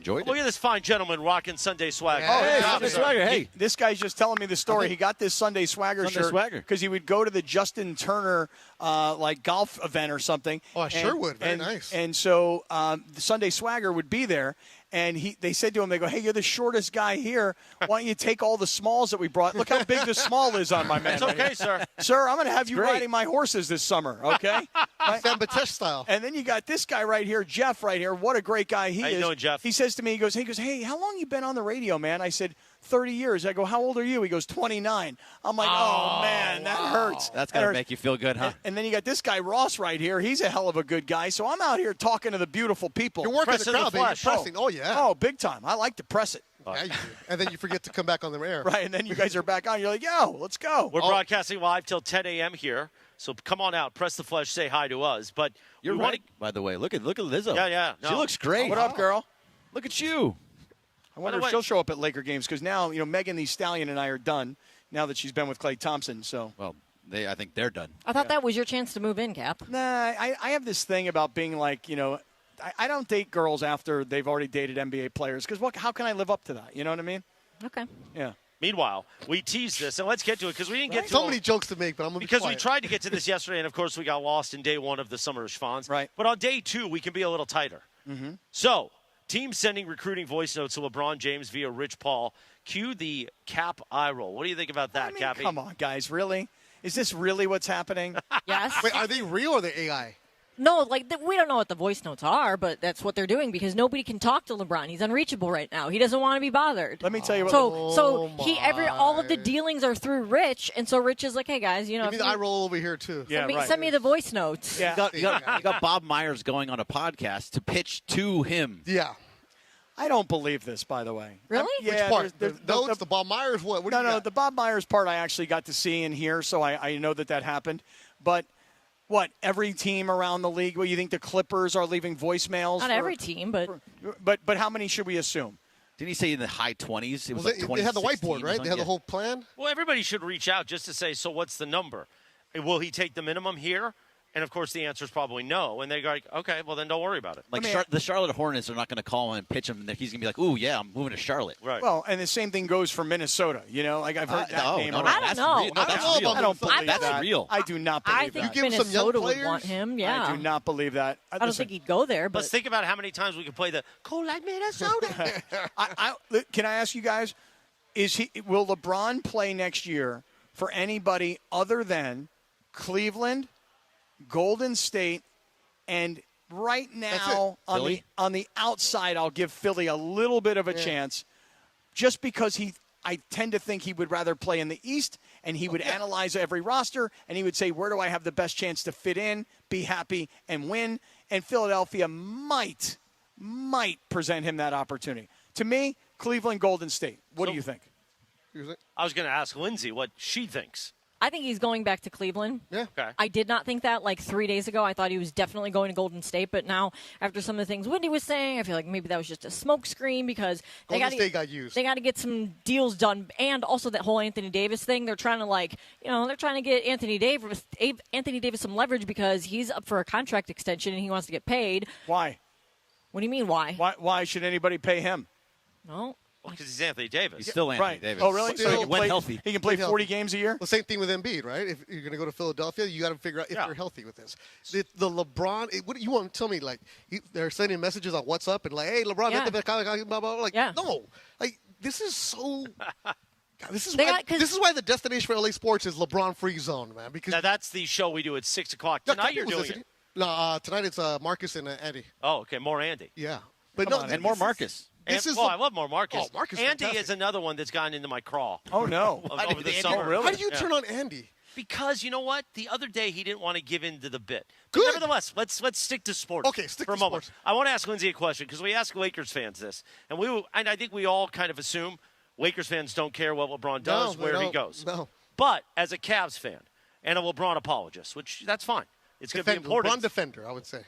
S7: Look
S12: it.
S7: at this fine gentleman rocking Sunday swagger.
S16: Oh, hey,
S12: Sunday swagger. Hey.
S16: This guy's just telling me the story. He got this Sunday swagger shirt because he would go to the Justin Turner golf event or something.
S13: Oh, I sure would. Very nice.
S16: And so the Sunday swagger would be there. And they said to him, they go, hey, you're the shortest guy here. Why don't you take all the smalls that we brought? Look how big the small is on my man.
S7: It's okay, sir.
S16: Sir, I'm going to have you riding my horses this summer, okay?
S13: Sam Batesh style.
S16: And then you got this guy right here, Jeff right here. What a great guy he is.
S7: How you doing, Jeff?
S16: He says to me, he goes, hey, how long you been on the radio, man? I said, 30 years. I go, how old are you? He goes, 29. I'm like, oh man, that hurts.
S12: That's got to make you feel good, huh?
S16: And then you got this guy, Ross, right here. He's a hell of a good guy. So I'm out here talking to the beautiful people.
S13: You're working
S7: Pressing
S13: the crowd,
S7: the
S13: baby.
S7: flesh.
S13: Pressing. Oh, yeah.
S16: Oh, big time. I like to press it.
S13: Yeah, you do. And then you forget to come back on the air.
S16: Right, and then you guys are back on. You're like, yo, let's go.
S7: We're broadcasting live till 10 a.m. here. So come on out, press the flesh, say hi to us. But
S12: You're right, by the way. Look at Lizzo.
S7: Yeah.
S12: She looks great.
S16: What up, girl?
S12: Look at you.
S16: I wonder if she'll show up at Laker games because now, Megan Thee Stallion and I are done now that she's been with Klay Thompson. So,
S12: well, I think they're done.
S17: I thought that was your chance to move in, Cap.
S16: Nah, I have this thing about being like, I don't date girls after they've already dated NBA players because how can I live up to that? You know what I mean?
S17: Okay.
S16: Yeah.
S7: Meanwhile, we teased this, and let's get to it because we didn't get to
S13: so many jokes to make, but I'm going to be
S7: because
S13: quiet.
S7: we tried to get to this yesterday, and of course we got lost in day 1 of the Summer of Schwans.
S16: Right.
S7: But on day 2, we can be a little tighter.
S16: Mm-hmm.
S7: So, team sending recruiting voice notes to LeBron James via Rich Paul. Cue the Cap eye roll. What do you think about that, Cappy?
S16: Come on, guys. Really? Is this really what's happening?
S17: Yes.
S13: Wait, are they real or are they AI?
S17: No, we don't know what the voice notes are, but that's what they're doing because nobody can talk to LeBron. He's unreachable right now. He doesn't want to be bothered.
S16: Let me tell you what.
S17: So all of the dealings are through Rich, and so Rich is like, hey guys,
S13: Give me the eye roll over here too.
S17: Send me the voice notes.
S16: Yeah.
S12: You got Bob Myers going on a podcast to pitch to him.
S13: Yeah.
S16: I don't believe this, by the way.
S17: Really?
S13: Which part? The notes, the Bob Myers, what?
S16: No, the Bob Myers part I actually got to see and hear, so I know that happened. But what, every team around the league, you think the Clippers are leaving voicemails?
S17: Not every team, but
S16: how many should we assume?
S12: Didn't he say in the high 20s? It was
S13: they had the whiteboard, right? They had the whole plan?
S7: Well, everybody should reach out just to say, so what's the number? Will he take the minimum here? And, of course, the answer is probably no. And they go, okay, well, then don't worry about it.
S12: Like the Charlotte Hornets are not going to call him and pitch him. He's going to be like, ooh, yeah, I'm moving to Charlotte.
S7: Right.
S16: Well, and the same thing goes for Minnesota. Like I've heard that name.
S12: No,
S17: I don't know.
S12: That's real.
S16: I don't believe
S12: that's
S16: that.
S12: real.
S16: I do not believe
S17: I think
S16: that.
S17: Minnesota would want him. Yeah.
S16: I do not believe that.
S17: I don't think he'd go there. But
S7: let's think about how many times we could play the cold like Minnesota.
S16: Can I ask you guys, will LeBron play next year for anybody other than Cleveland, Golden State, and right now on the outside, I'll give Philly a little bit of a chance, just because I tend to think he would rather play in the East, and he would analyze every roster, and he would say, where do I have the best chance to fit in, be happy, and win? And Philadelphia might present him that opportunity. To me, Cleveland, Golden State. What do you think?
S7: I was going to ask Lindsay what she thinks.
S17: I think he's going back to Cleveland.
S13: Yeah.
S7: Okay.
S17: I did not think that 3 days ago. I thought he was definitely going to Golden State, but now after some of the things Wendy was saying, I feel like maybe that was just a smokescreen because
S13: Golden State got used.
S17: They got to get some deals done, and also that whole Anthony Davis thing. They're trying to they're trying to get Anthony Davis some leverage because he's up for a contract extension and he wants to get paid.
S16: Why?
S17: What do you mean? Why?
S16: Why should anybody pay him?
S17: No.
S7: Because he's Anthony Davis.
S12: He's still Anthony
S16: Right.
S12: Davis.
S16: Oh, really? So
S12: when healthy.
S16: He can play 40 games a year?
S13: The same thing with Embiid, right? If you're going to go to Philadelphia, you got to figure out if they're healthy with this. The LeBron, what you want to tell me? They're sending messages on WhatsApp and hey, LeBron, blah, blah, blah. No. This is so... God, this is why the destination for LA sports is LeBron-free zone, man. Because
S7: now that's the show we do at 6 o'clock. Tonight you're doing it.
S13: No, tonight it's Marcus and Andy.
S7: Oh, okay. More Andy.
S13: Yeah.
S12: And more Marcus.
S7: I love more Marcus.
S13: Oh, Marcus
S7: Andy
S13: fantastic.
S7: is another one that's gotten into my craw.
S16: Oh, no.
S7: Over the summer.
S16: Really?
S13: How do you turn on Andy?
S7: Because you know what? The other day he didn't want to give in to the bit.
S13: Good.
S7: But nevertheless, let's stick to sports.
S13: Okay, stick
S7: for
S13: to
S7: a moment.
S13: sports.
S7: I want to ask Lindsay a question because we ask Lakers fans this, and I think we all kind of assume Lakers fans don't care what LeBron does, where he goes.
S13: No.
S7: But as a Cavs fan and a LeBron apologist, which that's fine. It's going to be important.
S13: LeBron defender, I would say.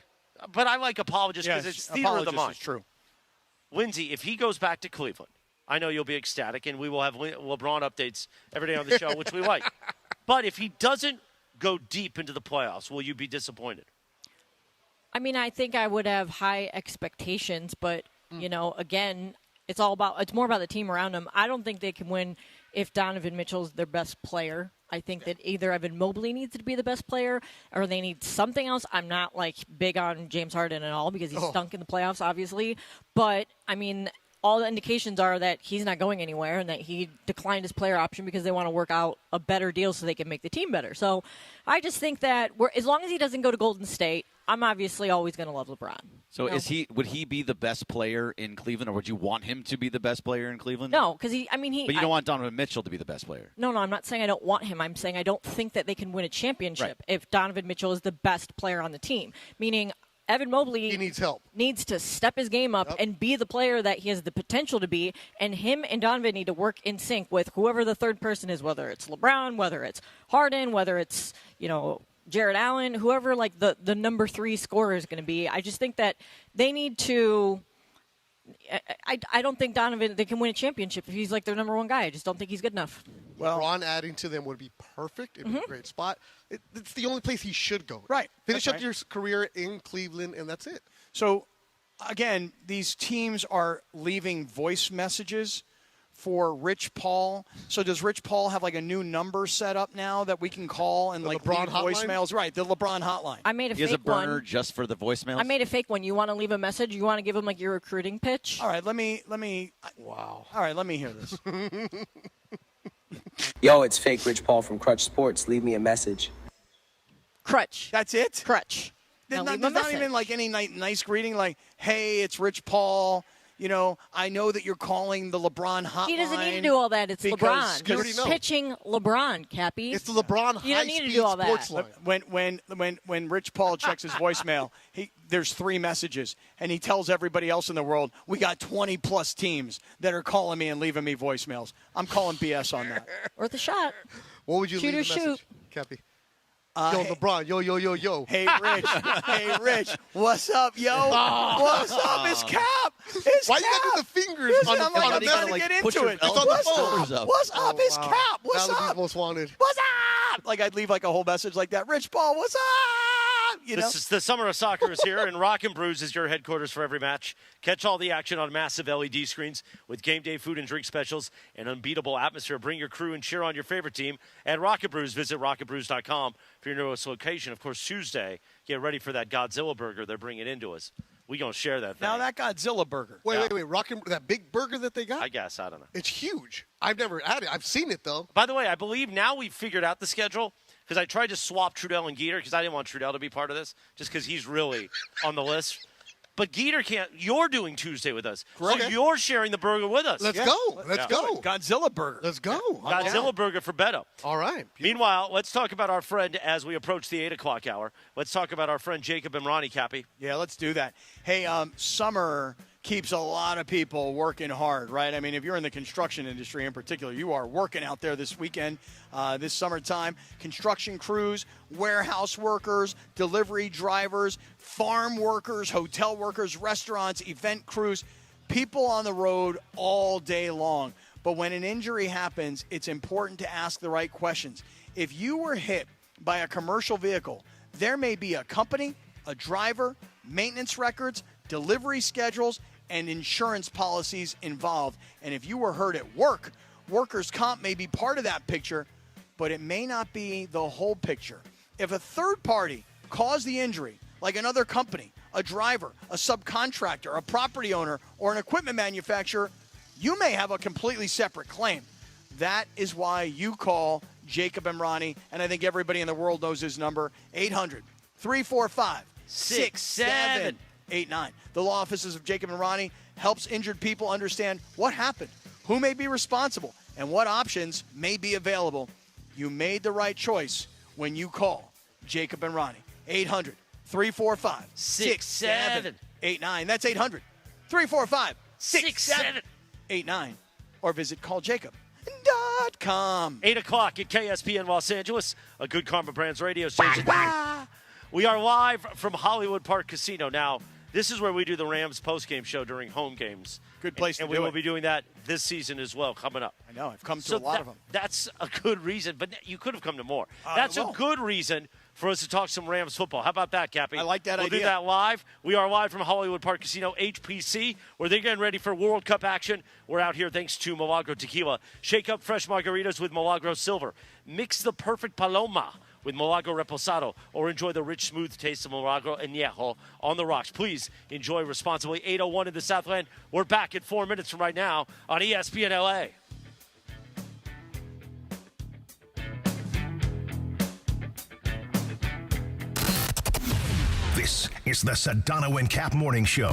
S7: But I like apologists because it's theater of the mind.
S16: Is true.
S7: Lindsay, if he goes back to Cleveland, I know you'll be ecstatic, and we will have LeBron updates every day on the show, which we like. But if he doesn't go deep into the playoffs, will you be disappointed?
S17: I mean, I think I would have high expectations, but, again, it's more about the team around him. I don't think they can win if Donovan Mitchell's their best player. I think that either Evan Mobley needs to be the best player or they need something else. I'm not big on James Harden at all because he's stunk in the playoffs, obviously. But, I mean, all the indications are that he's not going anywhere and that he declined his player option because they want to work out a better deal so they can make the team better. So I just think that as long as he doesn't go to Golden State, I'm obviously always going to love LeBron.
S12: So would he be the best player in Cleveland, or would you want him to be the best player in Cleveland?
S17: No, because
S12: But you don't want Donovan Mitchell to be the best player.
S17: No, I'm not saying I don't want him. I'm saying I don't think that they can win a championship if Donovan Mitchell is the best player on the team. Meaning Evan Mobley
S13: needs help.
S17: Needs to step his game up and be the player that he has the potential to be. And him and Donovan need to work in sync with whoever the third person is, whether it's LeBron, whether it's Harden, whether it's, Jared Allen, whoever the number 3 scorer is going to be. I just think that they need to. I don't think Donovan they can win a championship if he's their number 1 guy. I just don't think he's good enough.
S13: Well, Ron adding to them would be perfect. It'd be a great spot. It's the only place he should go.
S16: Right.
S13: Finish up your career in Cleveland, and that's it.
S16: So, again, these teams are leaving voice messages for Rich Paul. So does Rich Paul have a new number set up now that we can call and leave voicemails? Right, the LeBron hotline.
S17: I made a
S12: he
S17: fake
S12: has a burner
S17: one.
S12: just for the voicemails.
S17: I made a fake one. You want to leave a message? You want to give him your recruiting pitch?
S16: All right, let me.
S13: Wow.
S16: All right, let me hear this.
S10: Yo, it's fake Rich Paul from Crutch Sports. Leave me a message.
S17: Crutch.
S16: That's it?
S17: Crutch.
S16: There's not even any nice greeting hey, it's Rich Paul. I know that you're calling the LeBron hotline.
S17: He doesn't need to do all that. It's LeBron.
S13: You already know.
S17: Pitching LeBron, Cappy.
S13: It's the LeBron
S17: You don't need to do all that.
S16: When Rich Paul checks his voicemail, there's 3 messages, and he tells everybody else in the world, we got 20-plus teams that are calling me and leaving me voicemails. I'm calling BS on that.
S17: Worth a shot.
S13: What would you
S17: Shoot
S13: leave
S17: or
S13: the message,
S17: shoot.
S13: Cappy? Yo, LeBron. Yo.
S16: Hey, Rich. Hey, Rich. What's up, yo? What's up? It's Cap.
S13: Why you got to do the fingers on the
S16: I'm about to get into it.
S13: It's on the phone.
S16: What's up? It's Cap. What's
S13: That'll
S16: up?
S13: be most wanted.
S16: What's up? I'd leave a whole message like that. Rich Paul, what's up?
S7: This is the summer of soccer is here, and Rock and Brews is your headquarters for every match. Catch all the action on massive LED screens with game day food and drink specials and unbeatable atmosphere. Bring your crew and cheer on your favorite team at Rock and Brews. Visit rockandbrews.com for your newest location. Of course, Tuesday, get ready for that Godzilla burger they're bringing into us. We're going to share that thing.
S16: Now that Godzilla burger.
S13: Wait. That big burger that they got?
S7: I guess. I don't know.
S13: It's huge. I've never had it. I've seen it, though.
S7: By the way, I believe now we've figured out the schedule because I tried to swap Trudell and Geeter because I didn't want Trudell to be part of this just because he's really on the list. But Geeter can't. You're doing Tuesday with us. So you're sharing the burger with us.
S13: Let's go. Let's go.
S16: Godzilla burger.
S13: Let's go.
S7: Godzilla burger for Beto.
S13: All right.
S7: Meanwhile, let's talk about our friend as we approach the 8 o'clock hour. Let's talk about our friend Jacob Imrani, Cappy.
S16: Yeah, let's do that. Hey, summer keeps a lot of people working hard, right? I mean, if you're in the construction industry in particular, you are working out there this weekend, this summertime. Construction crews, warehouse workers, delivery drivers, farm workers, hotel workers, restaurants, event crews, people on the road all day long. But when an injury happens, it's important to ask the right questions. If you were hit by a commercial vehicle, there may be a company, a driver, maintenance records, delivery schedules, and insurance policies involved. And if you were hurt at work, workers' comp may be part of that picture, but it may not be the whole picture. If a third party caused the injury, like another company, a driver, a subcontractor, a property owner, or an equipment manufacturer, you may have a completely separate claim. That is why you call Jacob and Ronnie, and I think everybody in the world knows his number, 800-345-6789. The law offices of Jacob and Ronnie helps injured people understand what happened, who may be responsible, and what options may be available. You made the right choice when you call Jacob and Ronnie. 800-345-6789. That's 800-345-6789. Or visit calljacob.com.
S7: 8 o'clock at KSPN Los Angeles, a Good Karma Brands radio station. We are live from Hollywood Park Casino. Now, this is where we do the Rams postgame show during home games.
S16: Good place to do it.
S7: And we will be doing that this season as well, coming up.
S16: I know. I've come to a lot of them.
S7: That's a good reason, but you could have come to more. That's a good reason for us to talk some Rams football. How about that, Cappy?
S16: I like that idea.
S7: We'll do that live. We are live from Hollywood Park Casino, HPC, where they're getting ready for World Cup action. We're out here thanks to Milagro Tequila. Shake up fresh margaritas with Milagro Silver. Mix the perfect Paloma with Milagro Reposado, or enjoy the rich, smooth taste of Milagro Añejo on the rocks. Please enjoy responsibly. 8:01 in the Southland. We're back in 4 minutes from right now on ESPN LA.
S2: This is the Sedano and Kap Morning Show.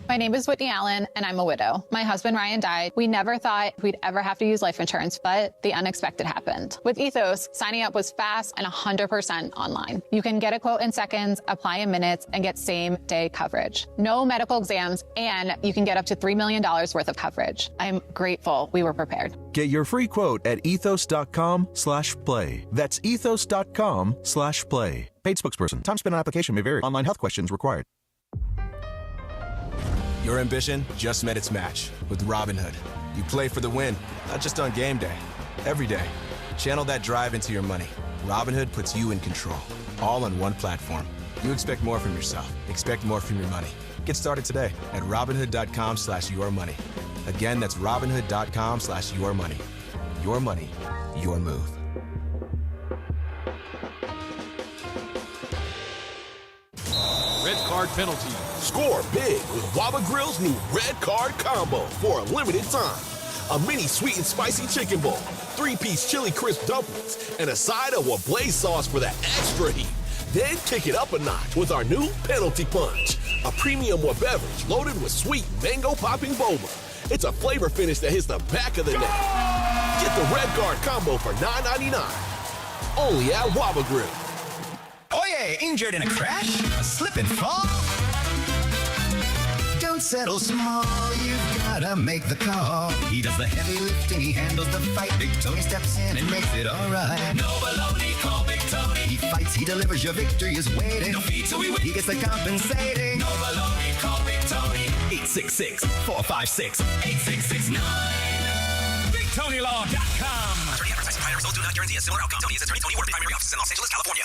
S14: My name is Whitney Allen, and I'm a widow. My husband, Ryan, died. We never thought we'd ever have to use life insurance, but the unexpected happened. With Ethos, signing up was fast and 100% online. You can get a quote in seconds, apply in minutes, and get same-day coverage. No medical exams, and you can get up to $3 million worth of coverage. I'm grateful we were prepared.
S26: Get your free quote at ethos.com/play. That's ethos.com/play. Paid spokesperson. Time spent on application may vary. Online health questions required.
S15: Your ambition just met its match with Robinhood. You play for the win, not just on game day, every day. Channel that drive into your money. Robinhood puts you in control, all on one platform. You expect more from yourself. Expect more from your money. Get started today at Robinhood.com/yourmoney. Again, that's Robinhood.com/yourmoney. Your money, your move.
S18: Red card penalty.
S19: Score big with Waba Grill's new Red Card Combo for a limited time. A mini sweet and spicy chicken bowl, 3-piece chili crisp dumplings, and a side of Wablaze sauce for that extra heat. Then kick it up a notch with our new Penalty Punch, a premium beverage loaded with sweet mango popping boba. It's a flavor finish that hits the back of the neck. Get the Red Card Combo for $9.99. Only at Waba Grill.
S20: Oh yeah, injured in a crash? A slip and fall? Don't settle small, you've gotta make the call. He does the heavy lifting, he handles the fight. Big Tony steps in and makes it alright. No baloney, call Big Tony. He fights, he delivers, your victory is waiting. No fee till we win. He gets the compensating. No baloney, call Big Tony. 866-456-8669. BigTonyLaw.com.
S24: Results do not guarantee a similar outcome. Tony is attorney Tony Ward, primary office in Los Angeles, California.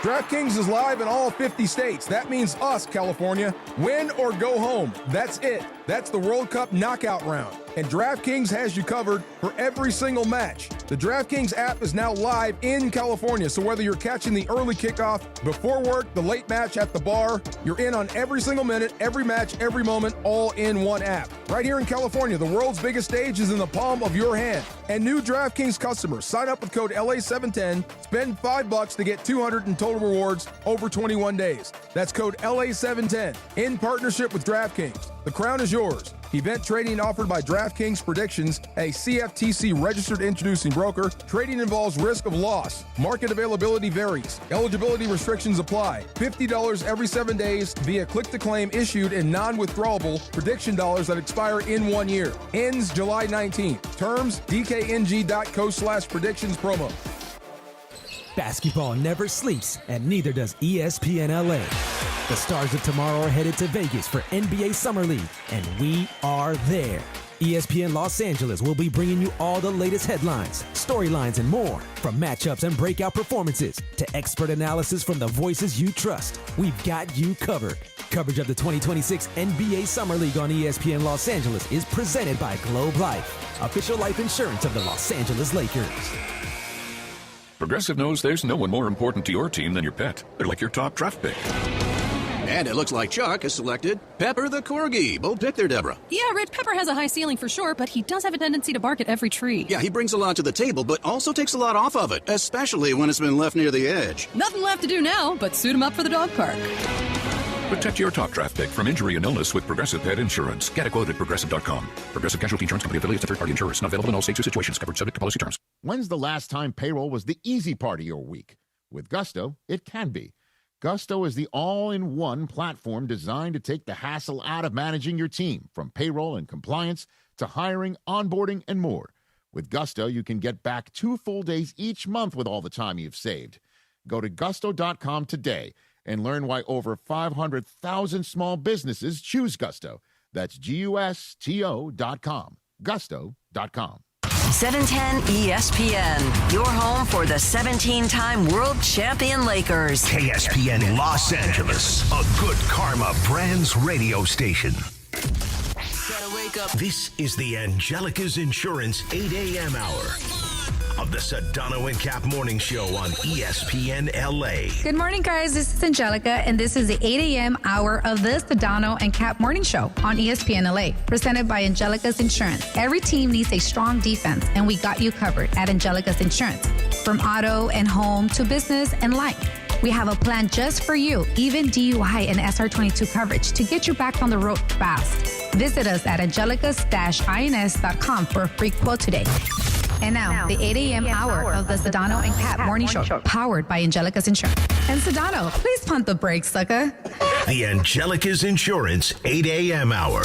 S21: DraftKings is live in all 50 states. That means us, California. Win or go home. That's it. That's the World Cup knockout round. And DraftKings has you covered for every single match. The DraftKings app is now live in California, so whether you're catching the early kickoff, before work, the late match at the bar, you're in on every single minute, every match, every moment, all in one app. Right here in California, the world's biggest stage is in the palm of your hand. And new DraftKings customers, sign up with code LA710, spend $5 to get $200 in total rewards over 21 days. That's code LA710 in partnership with DraftKings. The crown is yours. Event trading offered by DraftKings Predictions, a CFTC-registered introducing broker. Trading involves risk of loss. Market availability varies. Eligibility restrictions apply. $50 every 7 days via click-to-claim issued in non-withdrawable prediction dollars that expire in 1 year. Ends July 19th. Terms, dkng.co/predictions promo.
S1: Basketball never sleeps, and neither does ESPN LA. The stars of tomorrow are headed to Vegas for NBA Summer League, and we are there. ESPN Los Angeles will be bringing you all the latest headlines, storylines, and more. From matchups and breakout performances to expert analysis from the voices you trust, we've got you covered. Coverage of the 2026 NBA Summer League on ESPN Los Angeles is presented by Globe Life, official life insurance of the Los Angeles Lakers.
S3: Progressive knows there's no one more important to your team than your pet. They're like your top draft pick.
S4: And it looks like Chuck has selected Pepper the Corgi. Bold pick there, Deborah.
S11: Yeah, Red Pepper has a high ceiling for sure, but he does have a tendency to bark at every tree.
S4: Yeah, he brings a lot to the table, but also takes a lot off of it, especially when it's been left near the edge.
S11: Nothing left to do now but suit him up for the dog park.
S3: Protect your top draft pick from injury and illness with Progressive Pet Insurance. Get a quote at Progressive.com. Progressive Casualty Insurance Company affiliates and third-party insurers. Not available in all states or situations. Covered subject to policy terms.
S22: When's the last time payroll was the easy part of your week? With Gusto, it can be. Gusto is the all-in-one platform designed to take the hassle out of managing your team, from payroll and compliance to hiring, onboarding, and more. With Gusto, you can get back 2 full days each month with all the time you've saved. Go to gusto.com today and learn why over 500,000 small businesses choose Gusto. That's GUSTO.com. Gusto.com.
S23: 710 ESPN, your home for the 17-time world champion Lakers.
S2: KSPN Los Angeles, a good karma brands radio station. This is the Angelica's Insurance 8 a.m. hour of the Sedano and Kap Morning Show on ESPN LA.
S25: Good morning, guys. This is Angelica, and this is the 8 a.m. hour of the Sedano and Kap Morning Show on ESPN LA, presented by Angelica's Insurance. Every team needs a strong defense, and we got you covered at Angelica's Insurance. From auto and home to business and life, we have a plan just for you, even DUI and SR22 coverage to get you back on the road fast. Visit us at angelicas-ins.com for a free quote today. And now, the 8 a.m. hour of the Sedano and Kap Morning Show, powered by Angelica's Insurance. And Sedano, please pump the brakes, sucker.
S2: The Angelica's Insurance 8 a.m. hour.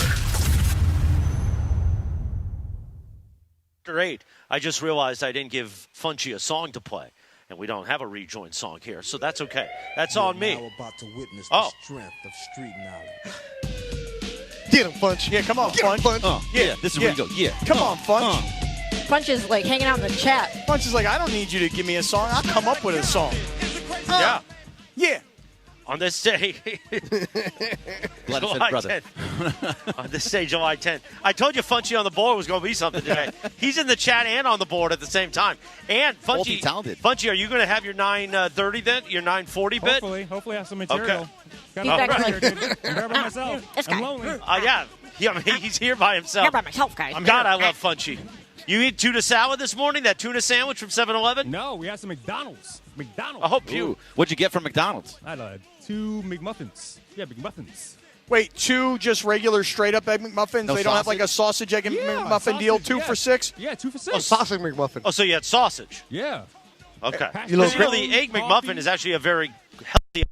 S7: Great. I just realized I didn't give Funchy a song to play, and we don't have a rejoin song here, so that's okay. That's on me.
S27: Now about to witness the strength of street knowledge.
S16: Get him, Funch. Yeah, come on, Funch.
S12: Yeah, this is where you go. Yeah.
S16: Come on, Funch.
S17: Punch is like hanging out in the chat.
S16: Punch is like, I don't need you to give me a song. I'll come up with a song.
S7: Yeah.
S16: Yeah.
S7: On this day, July 10th. On this day, July 10th. I told you Funchy on the board was going to be something today. He's in the chat and on the board at the same time. And Funchy, Funchy, are you going to have your 9:30 then? Your 9:40 bit?
S28: Hopefully I have some material.
S7: Okay.
S28: I'm there by myself. I'm lonely.
S7: Yeah, he's here by himself.
S17: Here by myself, guys.
S7: God, I love Funchy. You eat tuna salad this morning? That tuna sandwich from 7-Eleven?
S28: No, we had some McDonald's.
S7: I hope you.
S12: What'd you get from McDonald's?
S28: I had 2 McMuffins. Yeah, McMuffins.
S16: Wait, 2 just regular straight-up Egg McMuffins?
S12: No
S16: they don't have like a sausage, egg, and McMuffin deal? 2 for $6?
S28: Yeah, 2 for $6.
S13: Oh, sausage McMuffin.
S7: Oh, so you had sausage?
S28: Yeah.
S7: Okay.
S28: You know,
S7: the Egg McMuffin is actually a very healthy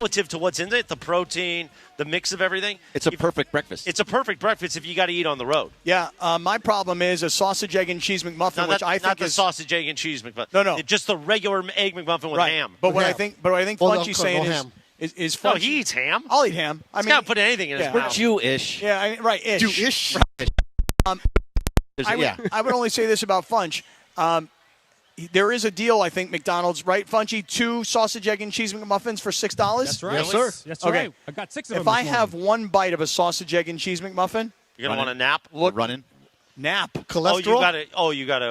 S7: relative to what's in it, the protein, the mix of everything.
S12: It's a perfect breakfast.
S7: It's a perfect breakfast if you got to eat on the road.
S16: Yeah, my problem is a sausage, egg, and cheese McMuffin, which I think
S7: not the
S16: is
S7: sausage, egg, and cheese McMuffin.
S16: No.
S7: Just the regular Egg McMuffin with ham.
S16: But what I think Funchy's saying is Funchy.
S7: No, he eats ham.
S16: I'll eat ham.
S7: He's got to put anything in his mouth.
S12: Jewish.
S16: Yeah, right, ish.
S13: Jewish.
S16: I would only say this about Funch. There is a deal, I think, McDonald's, right, Funchy? 2 sausage, egg, and cheese McMuffins for $6?
S28: That's right.
S16: Yes, sir.
S28: That's
S16: okay.
S28: right. I got 6 of them.
S16: If I have 1 bite of a sausage, egg, and cheese McMuffin,
S7: you're going to want to nap?
S12: Running?
S16: Nap.
S13: Cholesterol?
S7: You got to.
S13: Oh,
S12: you got to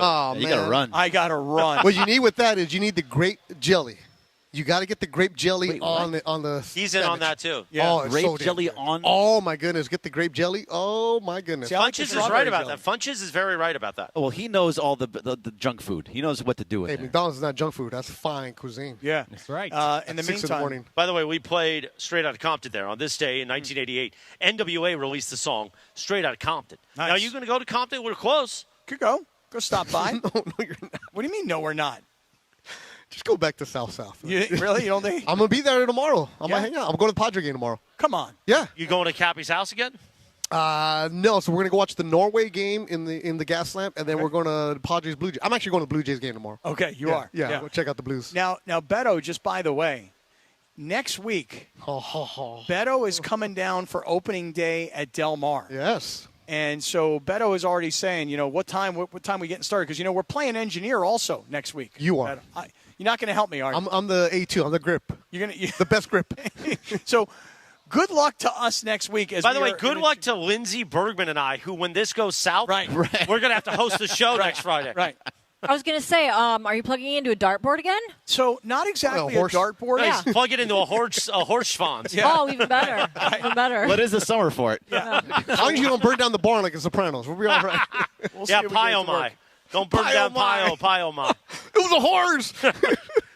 S12: run.
S16: I got to run.
S13: What you need with that is you need the grape jelly. You got to get the grape jelly on the.
S7: He's in on that too.
S13: Yeah. Oh, it's
S12: grape
S13: so
S12: jelly
S13: good.
S12: on.
S13: Oh my goodness! Get the grape jelly. Oh my goodness.
S7: Funches is right about that. Funches is very right about that.
S12: Well, he knows all the junk food. He knows what to do with it.
S13: McDonald's is not junk food. That's fine cuisine.
S16: Yeah,
S28: that's right.
S16: In the
S13: 6 in the
S16: meantime,
S13: morning.
S7: By the way, we played Straight Outta Compton there on this day in 1988. NWA released the song Straight Outta Compton.
S16: Nice.
S7: Now, are you going to go to Compton? We're close.
S16: Could go. Go stop by.
S13: No, you're not.
S16: What do you mean? No, we're not.
S13: Just go back to South.
S16: Really? You don't think?
S13: I'm gonna be there tomorrow. I'm
S16: Yeah.
S13: gonna hang out. I'm going to the Padre game tomorrow.
S16: Come on.
S13: Yeah.
S7: You going to Cappy's house again?
S13: No. So we're gonna go watch the Norway game in the gas lamp, and then we're going to the Padres Blue Jays. I'm actually going to the Blue Jays game tomorrow.
S16: Okay, you are.
S13: Yeah. Go check out the Blues.
S16: Now, Beto. Just by the way, next week, Beto is coming down for opening day at Del Mar.
S13: Yes.
S16: And so Beto is already saying, what time we getting started? Because we're playing engineer also next week.
S13: You are.
S16: You're not going to help me, are you?
S13: I'm the A2. I'm the grip.
S16: You're gonna
S13: the best grip.
S16: So, good luck to us next week.
S7: By the way, good luck to Lindsey Bergman and I, who when this goes south, we're going to have to host the show next Friday.
S16: Right.
S17: I was going to say, are you plugging into a dartboard again?
S16: So not exactly a dartboard.
S7: Yeah. Plug it into a horse schwanz.
S16: Yeah.
S17: Oh, even better. Even better.
S12: What is the summer for it?
S16: Yeah.
S13: As long as you don't burn down the barn like the Sopranos, we'll be all right.
S7: Pie-o-my. Don't burn down pie-o-my.
S13: It was a horse.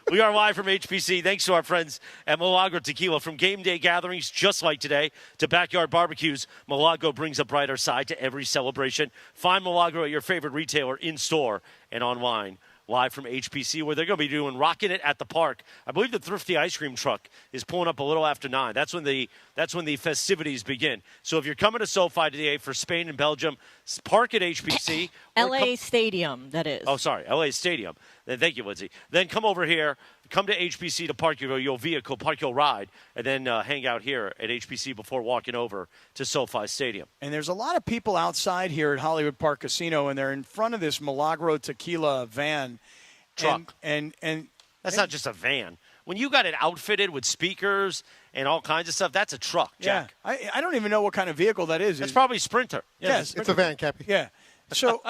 S7: We are live from HPC. Thanks to our friends at Milagro Tequila. From game day gatherings just like today to backyard barbecues, Milagro brings a brighter side to every celebration. Find Milagro at your favorite retailer in-store and online. Live from HPC, where they're going to be doing Rockin' It at the Park. I believe the Thrifty Ice Cream truck is pulling up a little after 9. That's when the festivities begin. So if you're coming to SoFi today for Spain and Belgium, park at HPC.
S17: LA Stadium, that is.
S7: Oh, sorry, LA Stadium. Thank you, Lindsay. Then come over here, come to HPC to park your vehicle, park your ride, and then hang out here at HPC before walking over to SoFi Stadium.
S16: And there's a lot of people outside here at Hollywood Park Casino, and they're in front of this Milagro Tequila van.
S7: Truck.
S16: And
S7: that's not just a van. When you got it outfitted with speakers and all kinds of stuff, that's a truck, Jack.
S16: Yeah. I don't even know what kind of vehicle that is.
S7: It's probably Sprinter.
S16: Yes.
S13: It's a van, Cappy.
S16: Yeah. So,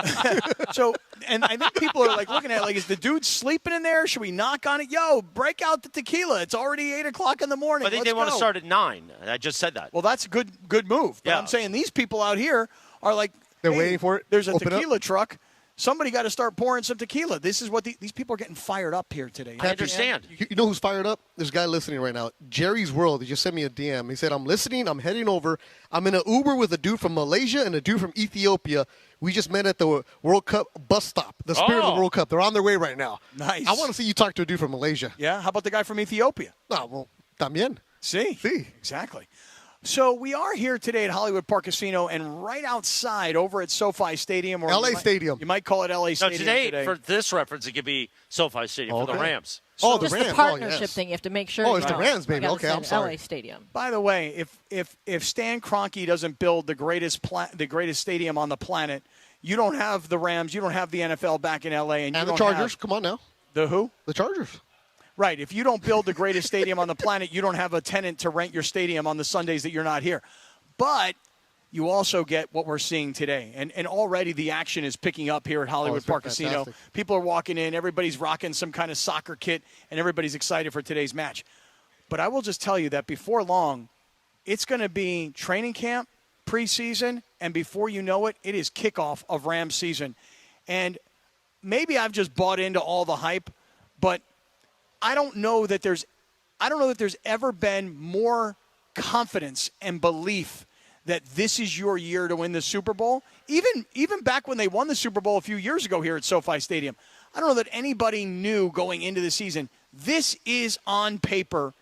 S16: and I think people are looking at it is the dude sleeping in there? Should we knock on it? Yo, break out the tequila. It's already 8 o'clock in the morning.
S7: I think they want to start at 9. I just said that.
S16: Well, that's a good move. But I'm saying these people out here are like,
S13: they're waiting for it.
S16: There's a
S13: Open
S16: tequila truck. Somebody got to start pouring some tequila. This is what these people are getting fired up here today.
S7: I understand.
S13: You know who's fired up? There's a guy listening right now. Jerry's World. He just sent me a DM. He said, I'm listening. I'm heading over. I'm in an Uber with a dude from Malaysia and a dude from Ethiopia. We just met at the World Cup bus stop, the Spirit of the World Cup. They're on their way right now.
S16: Nice.
S13: I want to see you talk to a dude from Malaysia.
S16: Yeah? How about the guy from Ethiopia?
S13: Oh, well, también.
S16: See? Exactly. So we are here today at Hollywood Park Casino, and right outside over at SoFi Stadium. Or
S13: LA Stadium.
S16: You might call it LA Stadium today.
S7: For this reference, it could be SoFi Stadium for the Rams.
S13: Oh, the
S17: Just
S13: Rams.
S17: the partnership thing. You have to make sure.
S13: Oh, it's the Rams, baby.
S17: You gotta
S13: Okay,
S17: say
S13: I'm sorry.
S17: LA Stadium.
S16: By the way, if Stan Kroenke doesn't build the greatest stadium on the planet, you don't have the Rams, you don't have the NFL back in LA, and you
S13: the
S16: don't
S13: Chargers.
S16: have
S13: Come on now.
S16: the who?
S13: The Chargers.
S16: Right. If you don't build the greatest stadium on the planet, you don't have a tenant to rent your stadium on the Sundays that you're not here. But you also get what we're seeing today. And already the action is picking up here at Hollywood Park Casino. People are walking in. Everybody's rocking some kind of soccer kit, and everybody's excited for today's match. But I will just tell you that before long, it's going to be training camp, preseason, and before you know it, it is kickoff of Rams season. And maybe I've just bought into all the hype, but I don't know that there's ever been more confidence and belief that this is your year to win the Super Bowl. Even back when they won the Super Bowl a few years ago here at SoFi Stadium, I don't know that anybody knew going into the season, this is on paper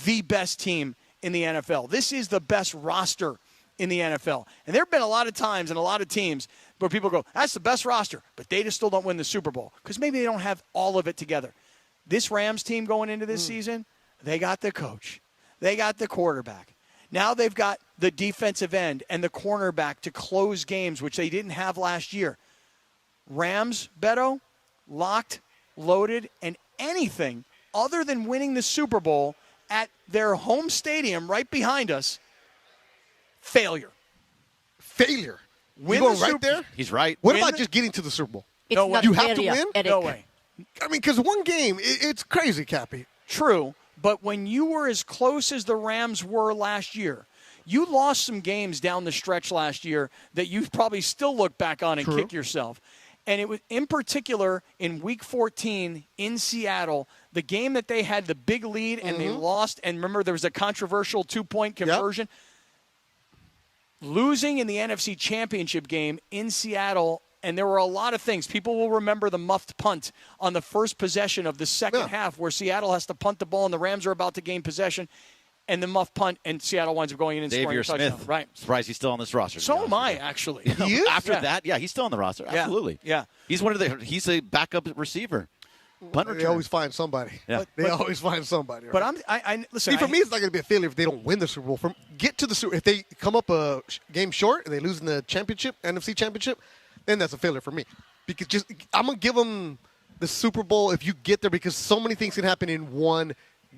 S16: the best team in the NFL. This is the best roster in the NFL. And there have been a lot of times and a lot of teams where people go, that's the best roster, but they just still don't win the Super Bowl because maybe they don't have all of it together. This Rams team going into this season, they got the coach. They got the quarterback. Now they've got the defensive end and the cornerback to close games, which they didn't have last year. Rams, Beto, locked, loaded, and anything other than winning the Super Bowl at their home stadium right behind us, failure.
S13: Failure.
S16: Win
S13: you going
S16: the
S13: right
S16: Super-
S13: there?
S12: He's right.
S13: What about just getting to the Super Bowl?
S17: No way.
S13: You have to win?
S16: No way.
S13: I mean, because one game, it's crazy, Cappy.
S16: True, but when you were as close as the Rams were last year, you lost some games down the stretch last year that you probably still look back on and kick yourself. And it was, in particular, in Week 14 in Seattle, the game that they had the big lead and they lost. And remember, there was a controversial 2-point conversion. Losing in the NFC Championship game in Seattle, and there were a lot of things. People will remember the muffed punt on the first possession of the second half where Seattle has to punt the ball and the Rams are about to gain possession. And the muff punt, and Seattle winds up going in and scoring a touchdown.
S12: Smith.
S16: Right.
S12: Surprised he's still on this roster.
S16: So am I, actually.
S12: He is? After that, he's still on the roster. Absolutely.
S16: Yeah.
S12: He's he's a backup receiver.
S13: They always find somebody.
S12: Yeah.
S13: They always find somebody. Right?
S16: But I listen.
S13: See, for me, it's not going to be a failure if they don't win the Super Bowl. Get to the Super. If they come up a game short and they lose in the championship, NFC Championship, then that's a failure for me. Because I'm going to give them the Super Bowl if you get there, because so many things can happen in one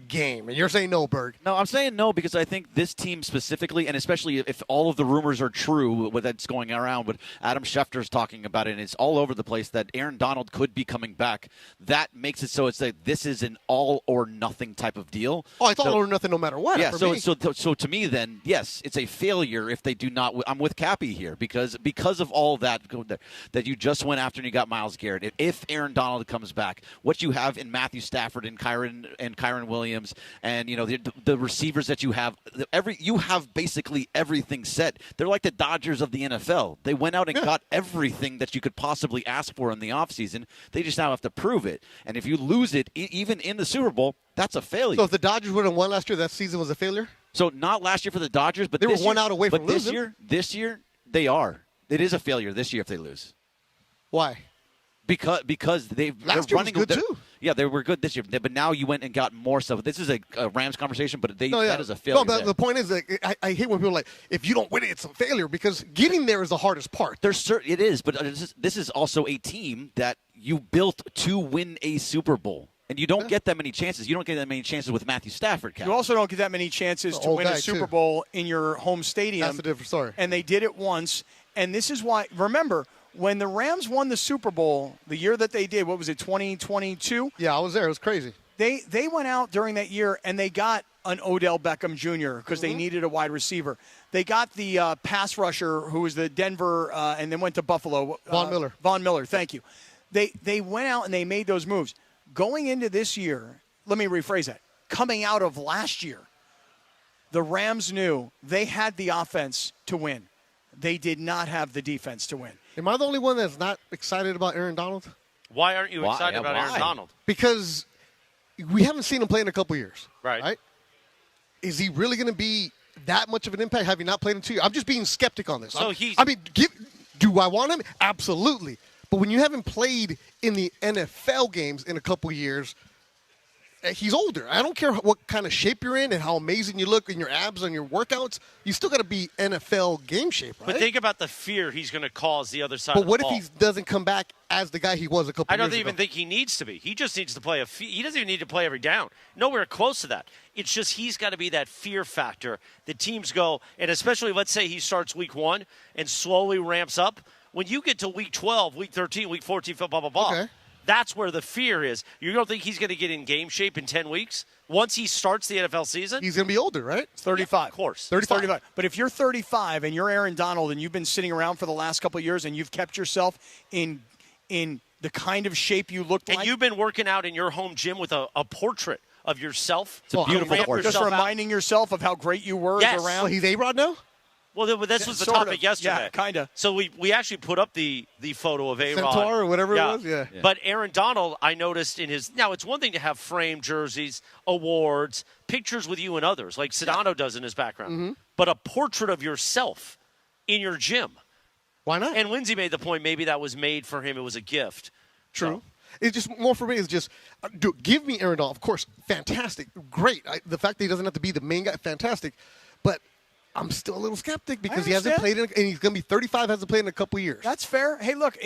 S13: game. And you're saying no, Berg.
S12: No, I'm saying no because I think this team specifically, and especially if all of the rumors are true, what that's going around, what Adam Schefter's talking about it, and it's all over the place that Aaron Donald could be coming back, that makes it so it's like this is an all or nothing type of deal.
S13: Oh, it's all or nothing no matter what.
S12: Yeah,
S13: so
S12: to me then, yes, it's a failure if they do not. I'm with Cappy here because of all that you just went after and you got Myles Garrett. If Aaron Donald comes back, what you have in Matthew Stafford and Kyron Williams, and the receivers that you have, you have basically everything set. They're like the Dodgers of the NFL. They went out and got everything that you could possibly ask for in the offseason. They just now have to prove it. And if you lose it, even in the Super Bowl, that's a failure.
S13: So if the Dodgers would have won last year, that season was a failure?
S12: So not last year for the Dodgers, but
S13: they were one out away from losing.
S12: But this year, they are. It is a failure this year if they lose.
S13: Why?
S12: Because they're running
S13: was good too.
S12: Yeah, they were good this year, but now you went and got more stuff. This is a Rams conversation, but that is a failure.
S13: No, but the point is that I hate when people are like, if you don't win it, it's a failure, because getting there is the hardest part.
S12: It is, but this is also a team that you built to win a Super Bowl. And you don't get that many chances. You don't get that many chances with Matthew Stafford.
S16: You also don't get that many chances to win a Super Bowl in your home stadium.
S13: That's a different story.
S16: And they did it once. And this is why, remember, when the Rams won the Super Bowl, the year that they did, what was it, 2022?
S13: Yeah, I was there. It was crazy.
S16: They went out during that year and they got an Odell Beckham Jr. because they needed a wide receiver. They got the pass rusher who was the Denver and then went to Buffalo. Von Miller, thank you. They went out and they made those moves. Going into this year, let me rephrase that. Coming out of last year, the Rams knew they had the offense to win. They did not have the defense to win.
S13: Am I the only one that's not excited about Aaron Donald?
S7: Why aren't you excited about Aaron Donald?
S13: Because we haven't seen him play in a couple years.
S7: Right?
S13: Is he really going to be that much of an impact? Have you not played in 2 years? I'm just being skeptic on this.
S7: So
S13: do I want him? Absolutely. But when you haven't played in the NFL games in a couple years, he's older. I don't care what kind of shape you're in and how amazing you look in your abs and your workouts. You still got to be NFL game shape, right?
S7: But think about the fear he's going to cause the other side.
S13: But what if he doesn't come back as the guy he was a couple years ago?
S7: I don't even think he needs to be. He just needs to play he doesn't even need to play every down. Nowhere close to that. It's just he's got to be that fear factor. The teams go, and especially let's say he starts week 1 and slowly ramps up. When you get to week 12, week 13, week 14, blah, blah, blah,
S13: okay.
S7: That's where the fear is. You don't think he's going to get in game shape in 10 weeks? Once he starts the NFL season?
S13: He's going to be older, right?
S16: 35.
S7: Yeah, of course.
S16: 35. But if you're 35 and you're Aaron Donald and you've been sitting around for the last couple of years and you've kept yourself in the kind of shape you looked like.
S7: And you've been working out in your home gym with a portrait of yourself.
S12: It's a beautiful portrait.
S16: Just reminding yourself of how great you were around.
S13: Well, he's A-Rod now?
S7: Well, this was the topic yesterday.
S16: Yeah, kind of.
S7: So we actually put up the photo of A-Rod.
S13: Centaur or whatever it was? Yeah.
S7: But Aaron Donald, I noticed in his – now, it's one thing to have framed jerseys, awards, pictures with you and others, like Sedano does in his background.
S13: Mm-hmm.
S7: But a portrait of yourself in your gym.
S13: Why not?
S7: And Lindsay made the point maybe that was made for him. It was a gift.
S13: True. It's just more for me is just give me Aaron Donald. Of course, fantastic, great. The fact that he doesn't have to be the main guy, fantastic. But I'm still a little skeptic because he hasn't played and he's going to be 35, hasn't played in a couple years.
S16: That's fair. Hey, look,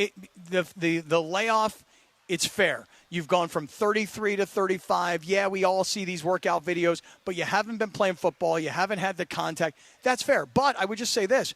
S16: the layoff, it's fair. You've gone from 33 to 35. Yeah, we all see these workout videos, but you haven't been playing football. You haven't had the contact. That's fair. But I would just say this.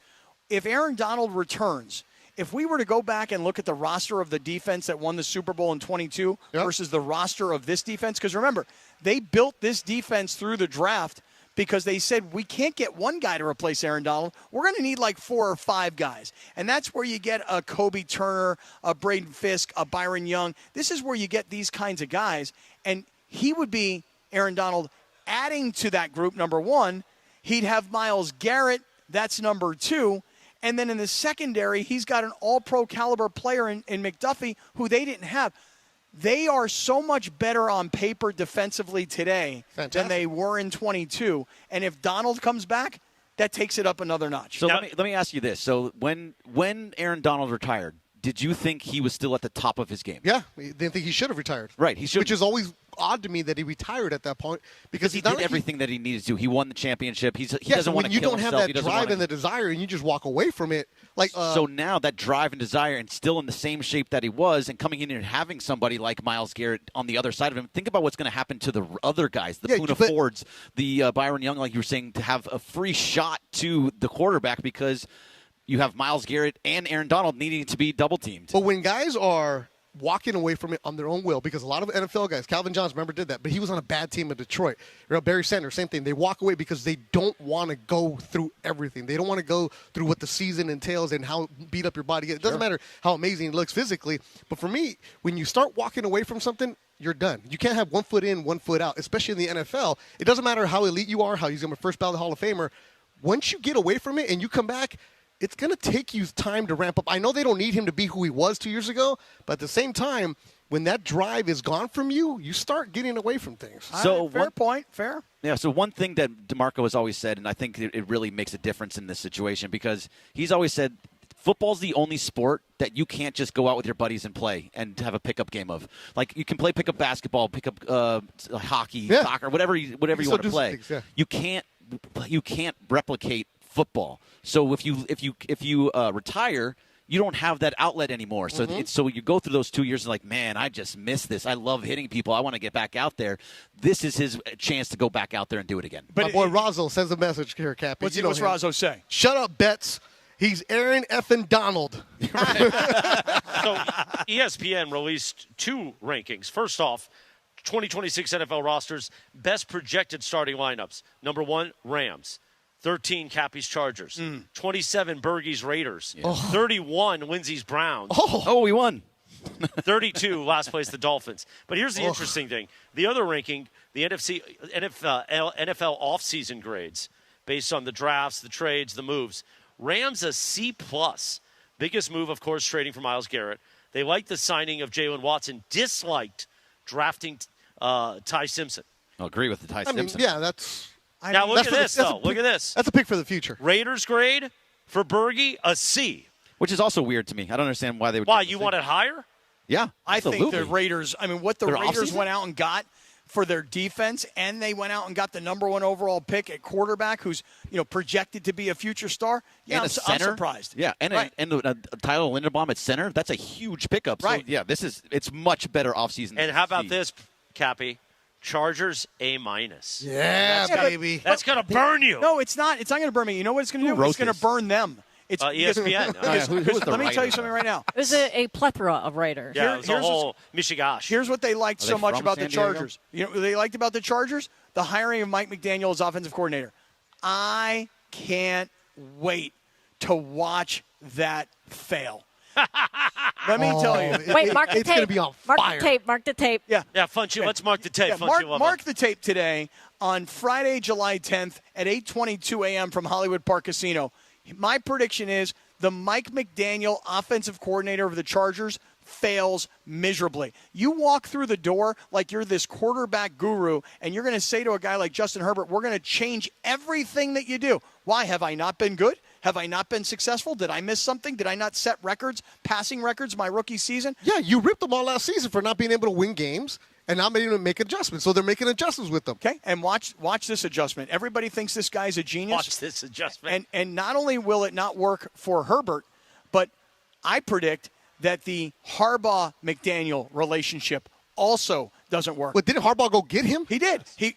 S16: If Aaron Donald returns, if we were to go back and look at the roster of the defense that won the Super Bowl in 22 versus the roster of this defense, because remember, they built this defense through the draft because they said we can't get one guy to replace Aaron Donald. We're going to need like 4 or 5 guys. And that's where you get a Kobe Turner, a Braden Fisk, a Byron Young. This is where you get these kinds of guys. And he would be, Aaron Donald, adding to that group, number 1. He'd have Myles Garrett. That's number 2. And then in the secondary, he's got an all-pro caliber player in McDuffie who they didn't have. They are so much better on paper defensively today than they were in 22. And if Donald comes back, that takes it up another notch.
S12: So let me ask you this. So when Aaron Donald retired, did you think he was still at the top of his game?
S13: Yeah, they didn't think he should have retired.
S12: Right, he should.
S13: Which is always odd to me that he retired at that point because
S12: he did everything that he needed to. He won the championship. He doesn't want to kill himself.
S13: When you don't have that drive and the desire, and you just walk away from it, like
S12: so now that drive and desire, and still in the same shape that he was, and coming in and having somebody like Myles Garrett on the other side of him. Think about what's going to happen to the other guys, the Poona Fords, the Byron Young, like you were saying, to have a free shot to the quarterback because you have Myles Garrett and Aaron Donald needing to be double teamed.
S13: But when guys are walking away from it on their own will, because a lot of NFL guys, Calvin Johns, remember, did that, but he was on a bad team in Detroit. Barry Sanders, same thing. They walk away because they don't want to go through everything. They don't want to go through what the season entails and how beat up your body. It doesn't matter how amazing it looks physically, but for me, when you start walking away from something, you're done. You can't have 1 foot in, 1 foot out, especially in the NFL. It doesn't matter how elite you are, how he's going to first ballot Hall of Famer. Once you get away from it and you come back, it's going to take you time to ramp up. I know they don't need him to be who he was 2 years ago, but at the same time, when that drive is gone from you, you start getting away from things.
S12: So
S16: fair point. Fair.
S12: Yeah, so one thing that DeMarco has always said, and I think it really makes a difference in this situation, because he's always said football's the only sport that you can't just go out with your buddies and play and have a pickup game of. Like, you can play pickup basketball, pickup hockey, soccer, whatever you want to play.
S13: Things,
S12: You can't replicate football. So if you retire, you don't have that outlet anymore. So so you go through those 2 years and like, man, I just miss this. I love hitting people. I want to get back out there. This is his chance to go back out there and do it again.
S13: But my boy Razzo sends a message here, Cappy.
S16: What's Razzo say?
S13: Shut up, Betts. He's Aaron effing Donald.
S7: So ESPN released 2 rankings. First off, 2026 NFL rosters, best projected starting lineups. Number 1, Rams. 13, Cappy's Chargers. 27, Bergey's Raiders. 31, Lindsey's Browns.
S12: We won.
S7: 32, last place, the Dolphins. But here's the interesting thing. The other ranking, the NFL offseason grades, based on the drafts, the trades, the moves. Rams a C+. Biggest move, of course, trading for Myles Garrett. They liked the signing of Jalen Watson, disliked drafting Ty Simpson.
S12: I'll agree with the Ty Simpson.
S13: Yeah, that's...
S7: Now look at this, though. Look at this.
S13: That's a pick for the future.
S7: Raiders grade for Bergey, a C.
S12: Which is also weird to me. I don't understand why they would.
S7: Why, you want it higher?
S12: Yeah,
S16: I think the Raiders, what the
S12: Their
S16: Raiders
S12: offseason?
S16: went out and got for their defense, and they went out and got the number 1 overall pick at quarterback who's, projected to be a future star. Yeah,
S12: and
S16: I'm surprised.
S12: Yeah, and Tyler Linderbaum at center, that's a huge pickup.
S16: Right.
S12: So, yeah, it's much better offseason.
S7: And how about this, Cappy? Chargers A-.
S13: Yeah, baby.
S7: That's going to burn you.
S16: No, it's not. It's not going to burn me. You know what it's going to do? It's going to burn them. It's
S7: ESPN.
S16: Let me tell you something right now.
S17: It was a plethora of writers.
S7: Yeah, it was a whole Michigash.
S16: Here's what they liked so much about the
S12: San Diego?
S16: Chargers. You know what they liked about the Chargers? The hiring of Mike McDaniel as offensive coordinator. I can't wait to watch that fail. Let me tell you.
S17: Wait, mark the
S13: it's
S17: tape.
S13: going to be on
S17: mark
S13: fire.
S17: the tape. Mark the tape.
S16: Yeah.
S7: Yeah, Funch, let's mark the tape.
S16: Yeah, mark the tape today on Friday, July 10th at 8:22 a.m. from Hollywood Park Casino. My prediction is the Mike McDaniel offensive coordinator of the Chargers fails miserably. You walk through the door like you're this quarterback guru, and you're going to say to a guy like Justin Herbert, we're going to change everything that you do. Why? Have I not been good? Have I not been successful? Did I miss something? Did I not set records, passing records my rookie season?
S13: Yeah, you ripped them all last season for not being able to win games and not being able to make adjustments. So they're making adjustments with them.
S16: Okay, and watch this adjustment. Everybody thinks this guy's a genius.
S7: Watch this adjustment.
S16: And not only will it not work for Herbert, but I predict that the Harbaugh-McDaniel relationship also doesn't work.
S13: But didn't Harbaugh go get him?
S16: He did. He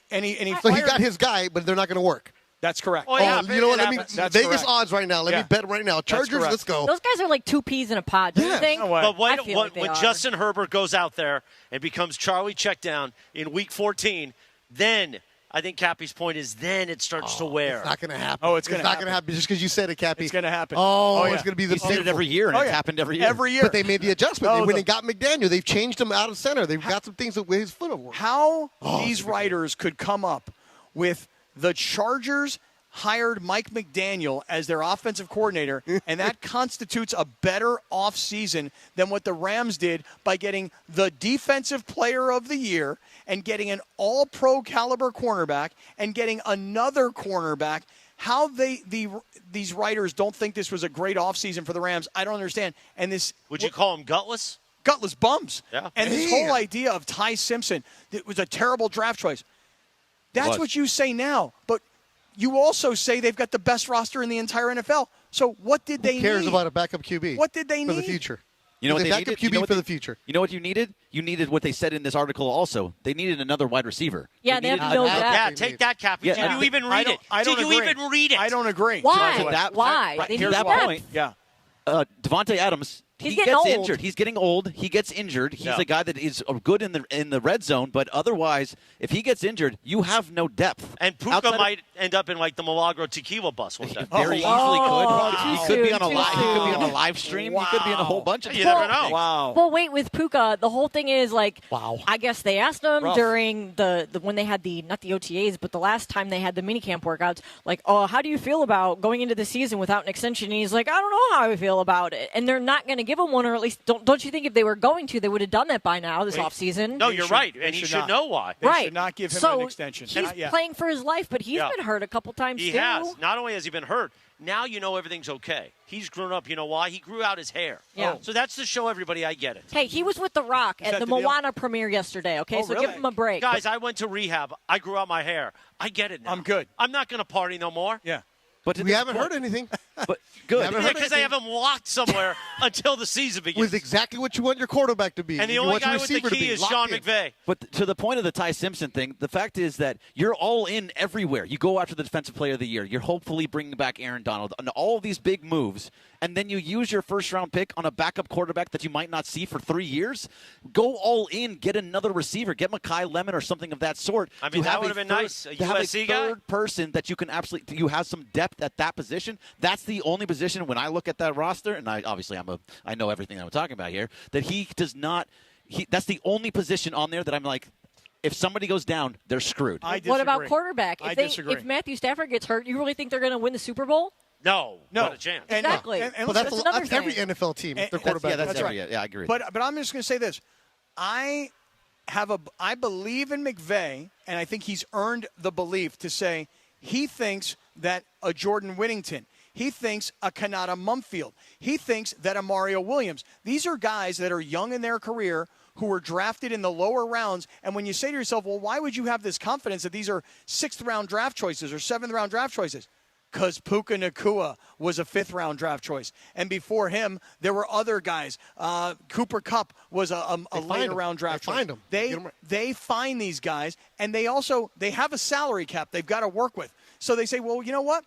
S13: So he got his guy, but they're not going to work.
S16: That's correct.
S13: Oh, you know what? Let me
S16: That's
S13: Vegas
S16: correct.
S13: odds right now. Let me bet right now. Chargers, let's go.
S17: Those guys are like two peas in a pod. Do you think?
S7: But
S17: I feel like they
S7: when
S17: are.
S7: Justin Herbert goes out there and becomes Charlie Checkdown in Week 14, then I think Cappy's point is then it starts to wear.
S13: It's not going to happen.
S16: Oh, it's
S13: not going to happen just because you said it, Cappy.
S16: It's going to happen.
S13: Oh,
S16: yeah.
S13: it's going to be the
S12: He said it every year, and it's happened every year.
S16: Every year.
S13: But they made the adjustment.
S16: No,
S13: They went and got McDaniel. They've changed him out of center. They've got some things with his foot over.
S16: How these writers could come up with the Chargers hired Mike McDaniel as their offensive coordinator, and that constitutes a better offseason than what the Rams did by getting the defensive player of the year and getting an all-pro caliber cornerback and getting another cornerback. How these writers don't think this was a great offseason for the Rams, I don't understand. And this
S7: Would you call them gutless?
S16: Gutless bums.
S7: Yeah.
S16: And this whole idea of Ty Simpson, it was a terrible draft choice. That's what you say now, but you also say they've got the best roster in the entire NFL. So what did they need?
S13: Who cares about a backup QB?
S16: What did they
S13: for
S16: need?
S13: the future?
S12: You know what they
S13: backup
S12: needed?
S13: QB for the future.
S12: You know what you needed? You needed what they said in this article also. They needed another wide receiver.
S17: Yeah, they have no depth.
S7: Yeah, take that, Cappy.
S12: Yeah,
S7: Did you even read it?
S16: I don't
S7: Did you
S16: agree.
S7: even read it?
S16: I don't agree.
S17: Why? Why? They
S12: Here's
S17: need
S12: that
S17: depth.
S12: point.
S16: Yeah.
S12: Devontae Adams,
S17: He's
S12: he
S17: getting
S12: gets
S17: old.
S12: injured. He's getting old. He gets injured. He's
S7: Yeah.
S12: a guy that is good in the red zone, but otherwise, if he gets injured, you have no depth.
S7: And Puka might end up in like the Milagro Tequila bus one day.
S12: Very easily
S17: wow.
S12: could. He
S17: Too
S12: could be
S17: soon,
S12: on a
S17: too
S12: live. He could be on a
S17: soon.
S12: live stream. He could be in a whole bunch of.
S7: You never
S12: different
S7: know.
S12: things.
S16: Wow.
S17: Well, wait, with Puka, the whole thing is like, I guess they asked him
S16: Rough.
S17: during the when they had not the OTAs, but the last time they had the minicamp workouts, like, oh, how do you feel about going into the season without an extension? And he's like, I don't know how I feel about it. And they're not going to give him one, or at least don't you think if they were going to, they would have done that by now this offseason?
S7: No, you're right, and he should know why.
S16: They
S17: Right.
S16: should not give him
S17: So
S16: an extension.
S17: He's
S16: Not yet.
S17: playing for his life, but he's been hurt a couple times
S7: He
S17: too.
S7: has. Not only has he been hurt, now you know everything's okay. He's grown up. You know why? He grew out his hair.
S17: Yeah.
S7: So that's to show everybody I get it.
S17: Hey, he was with The Rock at
S16: that
S17: the
S16: the deal?
S17: Moana premiere yesterday, okay?
S16: Oh,
S17: So
S16: really?
S17: give him a break.
S7: Guys, I went to rehab. I grew out my hair. I get it now.
S16: I'm good.
S7: I'm not going to party no more.
S16: Yeah.
S12: But to
S13: We
S12: this
S13: haven't
S12: point-
S13: heard anything.
S12: But good.
S13: haven't
S7: Yeah,
S13: heard
S7: because they have him locked somewhere until the season begins.
S13: With exactly what you want your quarterback to be.
S7: And the
S13: You
S7: only
S13: want your
S7: guy with the
S13: receiver to
S7: key
S13: be
S7: is
S13: locked
S7: Sean
S13: in.
S7: McVay.
S12: But to the point of the Ty Simpson thing, the fact is that you're all in everywhere. You go after the Defensive Player of the Year. You're hopefully bringing back Aaron Donald and all of these big moves, and then you use your first-round pick on a backup quarterback that you might not see for 3 years. Go all in. Get another receiver. Get Mekhi Lemon or something of that sort.
S7: I mean,
S12: to
S7: that
S12: have
S7: would
S12: a
S7: have been
S12: third-
S7: nice. A
S12: to have
S7: USC
S12: a
S7: guy?
S12: third person that you can absolutely. You have some depth at that position. That's the only position when I look at that roster, and I know everything that I'm talking about here. That he does not. That's the only position on there that I'm like, if somebody goes down, they're screwed.
S16: I
S17: What about
S16: disagree.
S17: quarterback?
S16: I
S17: If
S16: disagree.
S17: if Matthew Stafford gets hurt, you really think they're going to win the Super Bowl?
S7: No,
S16: No.
S7: not a chance.
S16: And-
S17: Exactly.
S16: and
S13: But
S16: listen,
S13: that's,
S17: another
S13: that's every
S17: thing.
S13: NFL team. Their
S16: That's-
S13: quarterback.
S12: that's
S16: right.
S12: every, yeah, I agree.
S16: But I'm just going to say this. I believe in McVay, and I think he's earned the belief to say he thinks that a Jordan Whittington, he thinks a Kanata Mumfield, he thinks that a Mario Williams. These are guys that are young in their career who were drafted in the lower rounds. And when you say to yourself, well, why would you have this confidence that these are 6th-round draft choices or 7th-round draft choices? Because Puka Nacua was a 5th-round draft choice. And before him, there were other guys. Cooper Kupp was a later-round draft choice.
S13: Find them.
S16: They find these guys, and they have a salary cap they've got to work with. So they say, well, you know what?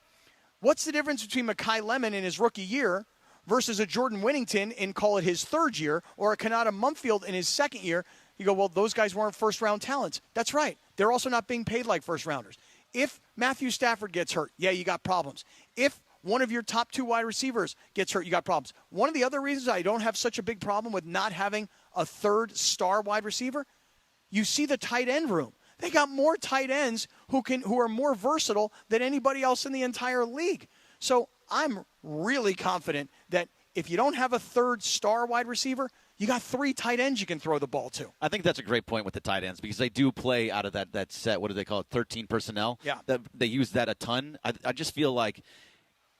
S16: What's the difference between Mekhi Lemon in his rookie year versus a Jordan Whittington in, call it, his 3rd year, or a Kanata Mumfield in his 2nd year? You go, well, those guys weren't first-round talents. That's right. They're also not being paid like first-rounders. If Matthew Stafford gets hurt, yeah, you got problems. If one of your top 2 wide receivers gets hurt, you got problems. One of the other reasons I don't have such a big problem with not having a 3rd star wide receiver, you see the tight end room. They got more tight ends who are more versatile than anybody else in the entire league. So I'm really confident that if you don't have a 3rd star wide receiver, you got 3 tight ends you can throw the ball to.
S12: I think that's a great point with the tight ends because they do play out of that set. What do they call it? 13 personnel.
S16: Yeah.
S12: They use that a ton. I just feel like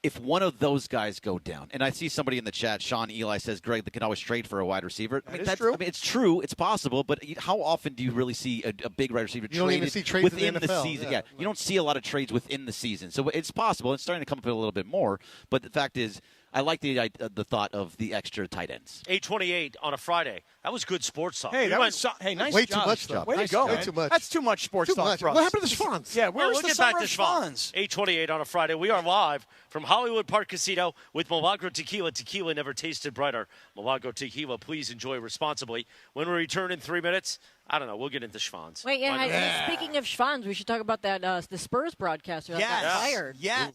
S12: if one of those guys go down, and I see somebody in the chat, Sean Eli says, Greg, they can always trade for a wide receiver.
S16: That's true.
S12: I mean, it's true. It's possible. But how often do you really see a big wide receiver
S13: You don't even
S12: traded
S13: see trades in the
S12: within the
S13: NFL,
S12: season?
S13: yeah.
S12: You don't see a lot of trades within the season. So it's possible. It's starting to come up a little bit more. But the fact is, I like the thought of the extra tight ends.
S7: 8:28 on a Friday. That was good sports talk.
S16: Hey, nice
S13: way
S16: job.
S13: Too much, though.
S16: Way
S13: nice
S16: to go.
S13: Way
S16: man.
S13: too much.
S16: That's too much sports
S13: Too
S16: talk
S13: much.
S16: for us.
S13: What happened to the Schwans?
S16: Yeah, where's
S7: we'll
S16: the
S7: get
S16: summer
S7: back to
S16: of
S7: Schwans. 8:28 on a Friday. We are live from Hollywood Park Casino with Milagro Tequila. Tequila never tasted brighter. Milagro Tequila, please enjoy responsibly. When we return in 3 minutes, I don't know. We'll get into Schwans.
S17: Wait, speaking of Schwans, we should talk about that the Spurs broadcaster that got fired.
S16: Yeah.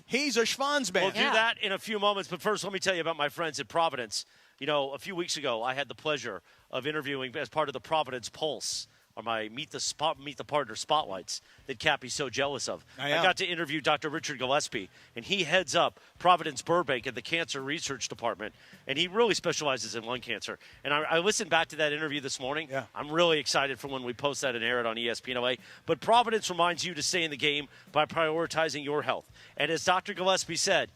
S16: He's a Schwans man.
S7: We'll do that in a few moments, but first let me tell you about my friends at Providence. You know, a few weeks ago, I had the pleasure of interviewing as part of the Providence Pulse, or my Meet the Partner spotlights that Cappy's so jealous of. I got to interview Dr. Richard Gillespie, and he heads up Providence Burbank at the Cancer Research Department, and he really specializes in lung cancer. And I listened back to that interview this morning. Yeah. I'm really excited for when we post that and air it on ESPN LA. But Providence reminds you to stay in the game by prioritizing your health. And as Dr. Gillespie said,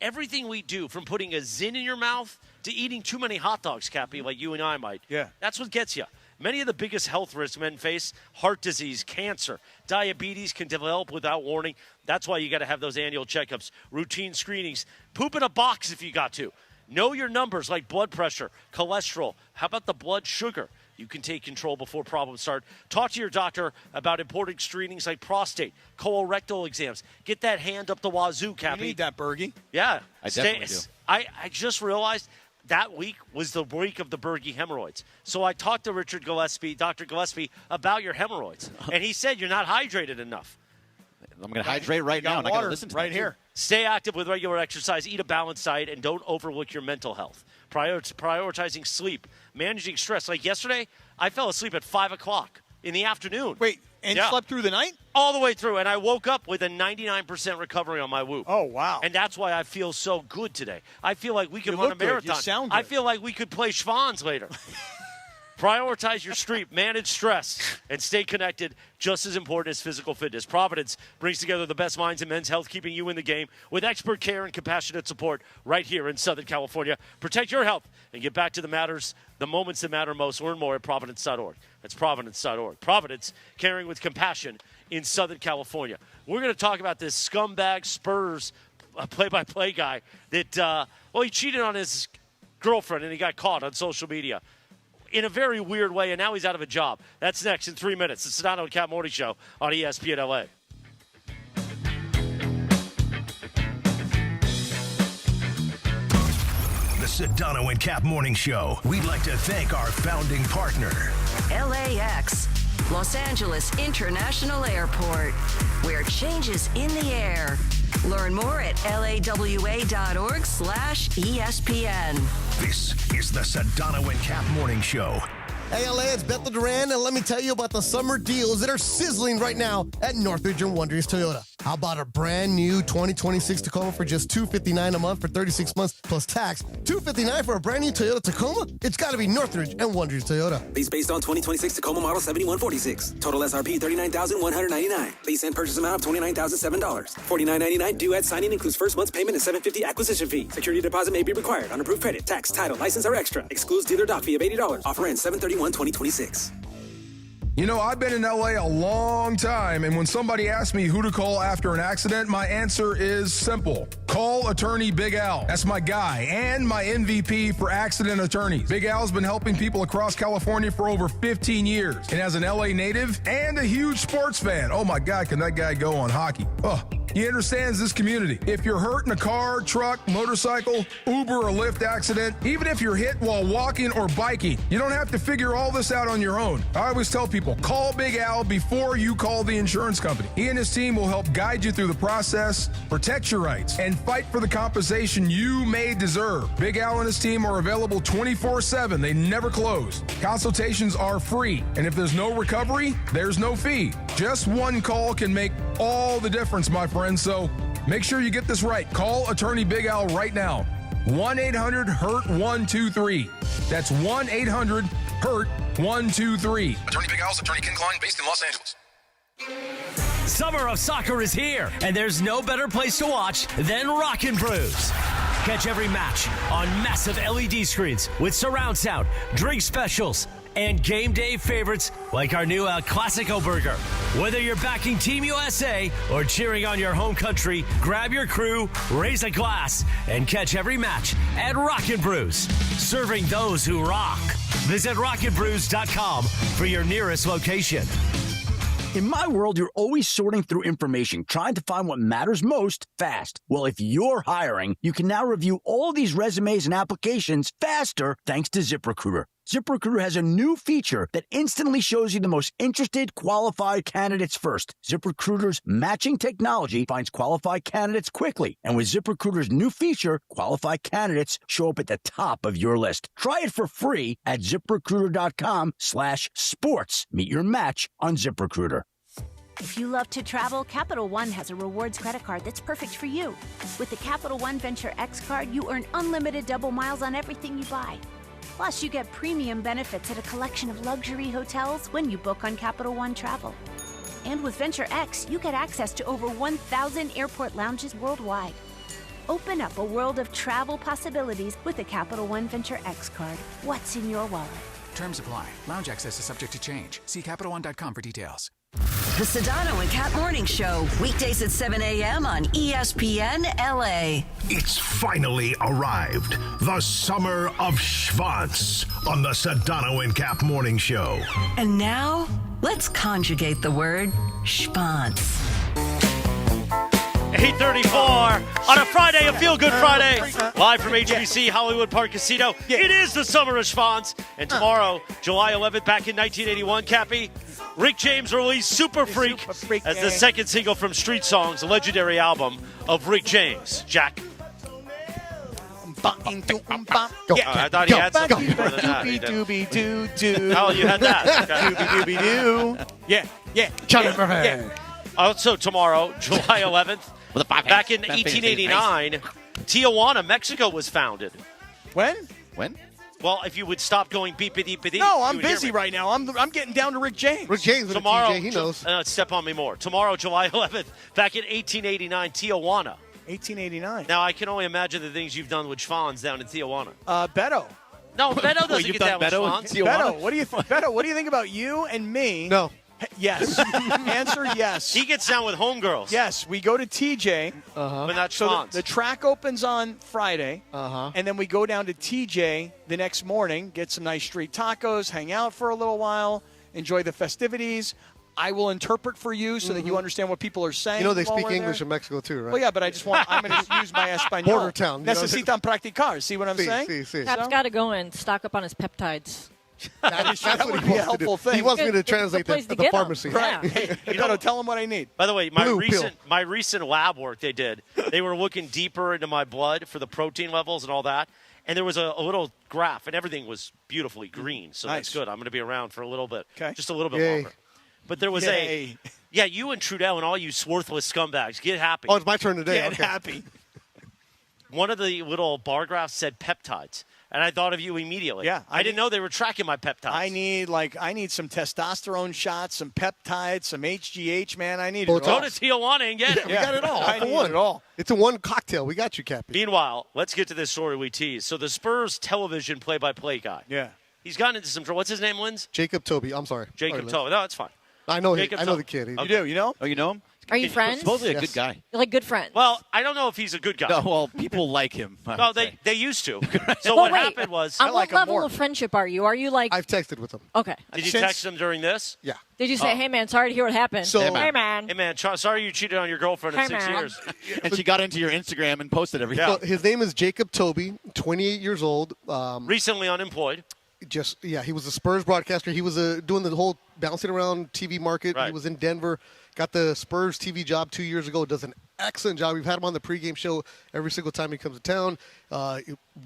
S7: everything we do, from putting a Zyn in your mouth to eating too many hot dogs, Cappy, like you and I might, that's what gets you. Many of the biggest health risks men face, heart disease, cancer, diabetes, can develop without warning. That's why you got to have those annual checkups, routine screenings, poop in a box if you got to. Know your numbers like blood pressure, cholesterol. How about the blood sugar? You can take control before problems start. Talk to your doctor about important screenings like prostate, colorectal exams. Get that hand up the wazoo, Cappy.
S16: You need that, Bergie.
S7: Yeah.
S12: I definitely do.
S7: I just realized that week was the week of the Bergie hemorrhoids. So I talked to Richard Gillespie, Dr. Gillespie, about your hemorrhoids. And he said you're not hydrated enough.
S12: I'm going to hydrate right now, and I got to listen to
S16: right
S12: that
S16: here.
S12: too.
S7: Stay active with regular exercise, eat a balanced diet, and don't overlook your mental health. Prioritizing sleep, managing stress. Like yesterday, I fell asleep at 5 o'clock in the afternoon.
S16: Wait, and slept through the night?
S7: All the way through, and I woke up with a 99% recovery on my Whoop.
S16: Oh, wow.
S7: And that's why I feel so good today. I feel like we could run a marathon.
S16: You sound good.
S7: I feel like we could play Schwans later. Prioritize your sleep, manage stress, and stay connected, just as important as physical fitness. Providence brings together the best minds in men's health, keeping you in the game with expert care and compassionate support right here in Southern California. Protect your health and get back to the moments that matter most. Learn more at Providence.org. That's Providence.org. Providence, caring with compassion in Southern California. We're going to talk about this scumbag Spurs play-by-play guy that, he cheated on his girlfriend and he got caught on social media in a very weird way, and now he's out of a job. That's next in 3 minutes. The Sedano Kap Morning Show on ESPN LA.
S2: The Sedano and Kap Morning Show. We'd like to thank our founding partner,
S23: LAX, Los Angeles International Airport, where change is in the air. Learn more at lawa.org/ESPN.
S2: This is the Sedano and Kap Morning Show.
S5: Hey, LA, it's Beto Duran, and let me tell you about the summer deals that are sizzling right now at Northridge and Wonders Toyota. How about a brand new 2026 Tacoma for just $259 a month for 36 months plus tax? $259 for a brand new Toyota Tacoma? It's got to be Northridge and Wonders Toyota.
S24: Lease based on 2026 Tacoma model 7146. Total SRP $39,199. Lease and purchase amount of $29,007. $49.99 due at signing, includes first month's payment and $750 acquisition fee. Security deposit may be required. Unapproved credit, tax, title, license are extra. Excludes dealer dock fee of $80. Offer ends 7/31/2026.
S21: You know, I've been in LA a long time, and when somebody asks me who to call after an accident, my answer is simple. Call attorney Big Al. That's my guy and my MVP for accident attorneys. Big Al's been helping people across California for over 15 years. And as an LA native and a huge sports fan, oh my God, can that guy go on hockey? Oh, he understands this community. If you're hurt in a car, truck, motorcycle, Uber, or Lyft accident, even if you're hit while walking or biking, you don't have to figure all this out on your own. I always tell people, call Big Al before you call the insurance company. He and his team will help guide you through the process, protect your rights, and fight for the compensation you may deserve. Big Al and his team are available 24/7. They never close. Consultations are free, and if there's no recovery, there's no fee. Just one call can make all the difference, my friend. So make sure you get this right. Call attorney Big Al right now. 1-800-HURT-123. That's 1-800-HURT-123.
S6: Attorney Big Al's attorney Ken Klein, based in Los Angeles.
S8: Summer of soccer is here, and there's no better place to watch than Rockin' Brews. Catch every match on massive LED screens with surround sound, drink specials, and game day favorites like our new El Clasico burger. Whether you're backing Team USA or cheering on your home country, grab your crew, raise a glass, and catch every match at Rockin' Brews. Serving those who rock. Visit rockinbrews.com for your nearest location.
S9: In my world, you're always sorting through information, trying to find what matters most fast. Well, if you're hiring, you can now review all these resumes and applications faster thanks to ZipRecruiter. ZipRecruiter has a new feature that instantly shows you the most interested, qualified candidates first. ZipRecruiter's matching technology finds qualified candidates quickly. And with ZipRecruiter's new feature, qualified candidates show up at the top of your list. Try it for free at ZipRecruiter.com/sports. Meet your match on ZipRecruiter.
S10: If you love to travel, Capital One has a rewards credit card that's perfect for you. With the Capital One Venture X card, you earn unlimited double miles on everything you buy. Plus, you get premium benefits at a collection of luxury hotels when you book on Capital One Travel. And with Venture X, you get access to over 1,000 airport lounges worldwide. Open up a world of travel possibilities with the Capital One Venture X card. What's in your wallet?
S14: Terms apply. Lounge access is subject to change. See CapitalOne.com for details.
S23: The Sedano and Kap Morning Show, weekdays at 7 a.m. on ESPN LA.
S2: It's finally arrived. The summer of Schwanz on the Sedano and Kap Morning Show.
S23: And now, let's conjugate the word schwanz.
S7: 8:34 on a Friday, a feel-good Friday, live from HPC Hollywood Park Casino. It is the summer of Schwanz, and tomorrow, July 11th, back in 1981, Cappy, Rick James released Super Freak as the second single from Street Songs, a legendary album of Rick James. Jack.
S16: I
S7: thought he had something more than that. Oh, you had that. Okay.
S16: Yeah.
S7: Johnny Murphy. Also tomorrow, July 11th, back in 1889, Tijuana, Mexico was founded.
S16: When?
S7: Well, if you would stop going beep-a-deep-a-deep.
S16: No, I'm busy right now. I'm getting down to Rick James.
S13: Rick James
S7: tomorrow,
S13: TJ, he knows.
S7: Step on me more. Tomorrow, July 11th, back in 1889, Tijuana.
S16: 1889.
S7: Now, I can only imagine the things you've done with Schwanz down in Tijuana.
S16: Beto.
S7: No, Beto doesn't get down with Schwanz.
S16: Beto, what do you think? Beto, what do you think about you and me?
S13: No.
S16: Yes. Answer yes.
S7: He gets down with homegirls.
S16: Yes, we go to TJ.
S7: But not
S16: So
S7: Schwanz.
S16: the track opens on Friday, and then we go down to TJ the next morning, get some nice street tacos, hang out for a little while, enjoy the festivities. I will interpret for you so that you understand what people are saying.
S13: You know they
S16: while
S13: speak
S16: we're
S13: English
S16: there.
S13: in Mexico too, right?
S16: Well, yeah, but I'm going to use my Espanol.
S13: Border town.
S16: Necesitan practicar. See what I'm saying?
S17: Cap's got to go and stock up on his peptides.
S13: That's
S16: That
S13: what
S16: would
S13: he
S16: be a
S13: wants to
S16: helpful
S13: do.
S16: thing.
S13: He wants me to
S17: It's a
S13: translate
S17: place
S13: that
S17: to
S13: at the
S17: get 'em.
S13: pharmacy.
S16: Right. Hey, you got to tell them what I need.
S7: By the way,
S13: Blue
S7: my recent lab work they did, they were looking deeper into my blood for the protein levels and all that. And there was a little graph, and everything was beautifully green. So that's good. I'm going to be around for a little bit.
S16: Okay.
S7: Just a little bit
S13: Yay.
S7: longer. But there was Yeah, you and Trudell and all you worthless scumbags, get happy.
S13: Oh, it's my turn today.
S16: Get
S13: Okay.
S16: happy.
S7: One of the little bar graphs said peptides, and I thought of you immediately.
S16: Yeah,
S7: I didn't know they were tracking my peptides.
S16: I need some testosterone shots, some peptides, some HGH, man. I need
S13: Well,
S16: it all.
S7: Go to Tijuana and get it.
S13: We got it all.
S16: I
S13: for
S16: need
S13: one.
S16: it all.
S13: It's a one cocktail. We got you, Cappy.
S7: Meanwhile, let's get to this story we teased. So the Spurs television play-by-play guy.
S16: Yeah.
S7: He's gotten into some trouble. What's his name, Linz?
S13: Jacob Toby. I'm sorry.
S7: Jacob
S13: Sorry,
S7: Toby. No, it's fine.
S13: I know him.
S7: Jacob
S13: I know
S7: Toby.
S13: the kid.
S16: You do, you know?
S12: Oh, you know him?
S17: Are you friends?
S12: Supposedly a
S13: Yes.
S12: good guy.
S17: You're like good friends.
S7: Well, I don't know if he's a good guy.
S12: No, well, people like him.
S7: No, they used to. So
S17: Well,
S7: what
S17: wait.
S7: happened was,
S17: On
S16: like
S17: what
S16: him
S17: level
S16: more.
S17: of friendship are you? Are you like
S13: I've texted with him.
S17: okay?
S7: did you
S16: Since-
S7: text him during this?
S13: Yeah.
S17: Did you say, "Hey man, sorry to hear what happened"?
S13: So-
S17: hey man.
S7: Hey, man, sorry you cheated on your girlfriend in
S17: Hey,
S7: 6
S17: man.
S7: years.
S12: And she got into your Instagram and posted everything.
S7: Yeah.
S13: So his name is Jacob Toby, 28 years old.
S7: Recently unemployed.
S13: He was a Spurs broadcaster. He was doing the whole bouncing around TV market.
S7: Right.
S13: He was in Denver, got the Spurs TV job 2 years ago. Does an excellent job. We've had him on the pregame show every single time he comes to town.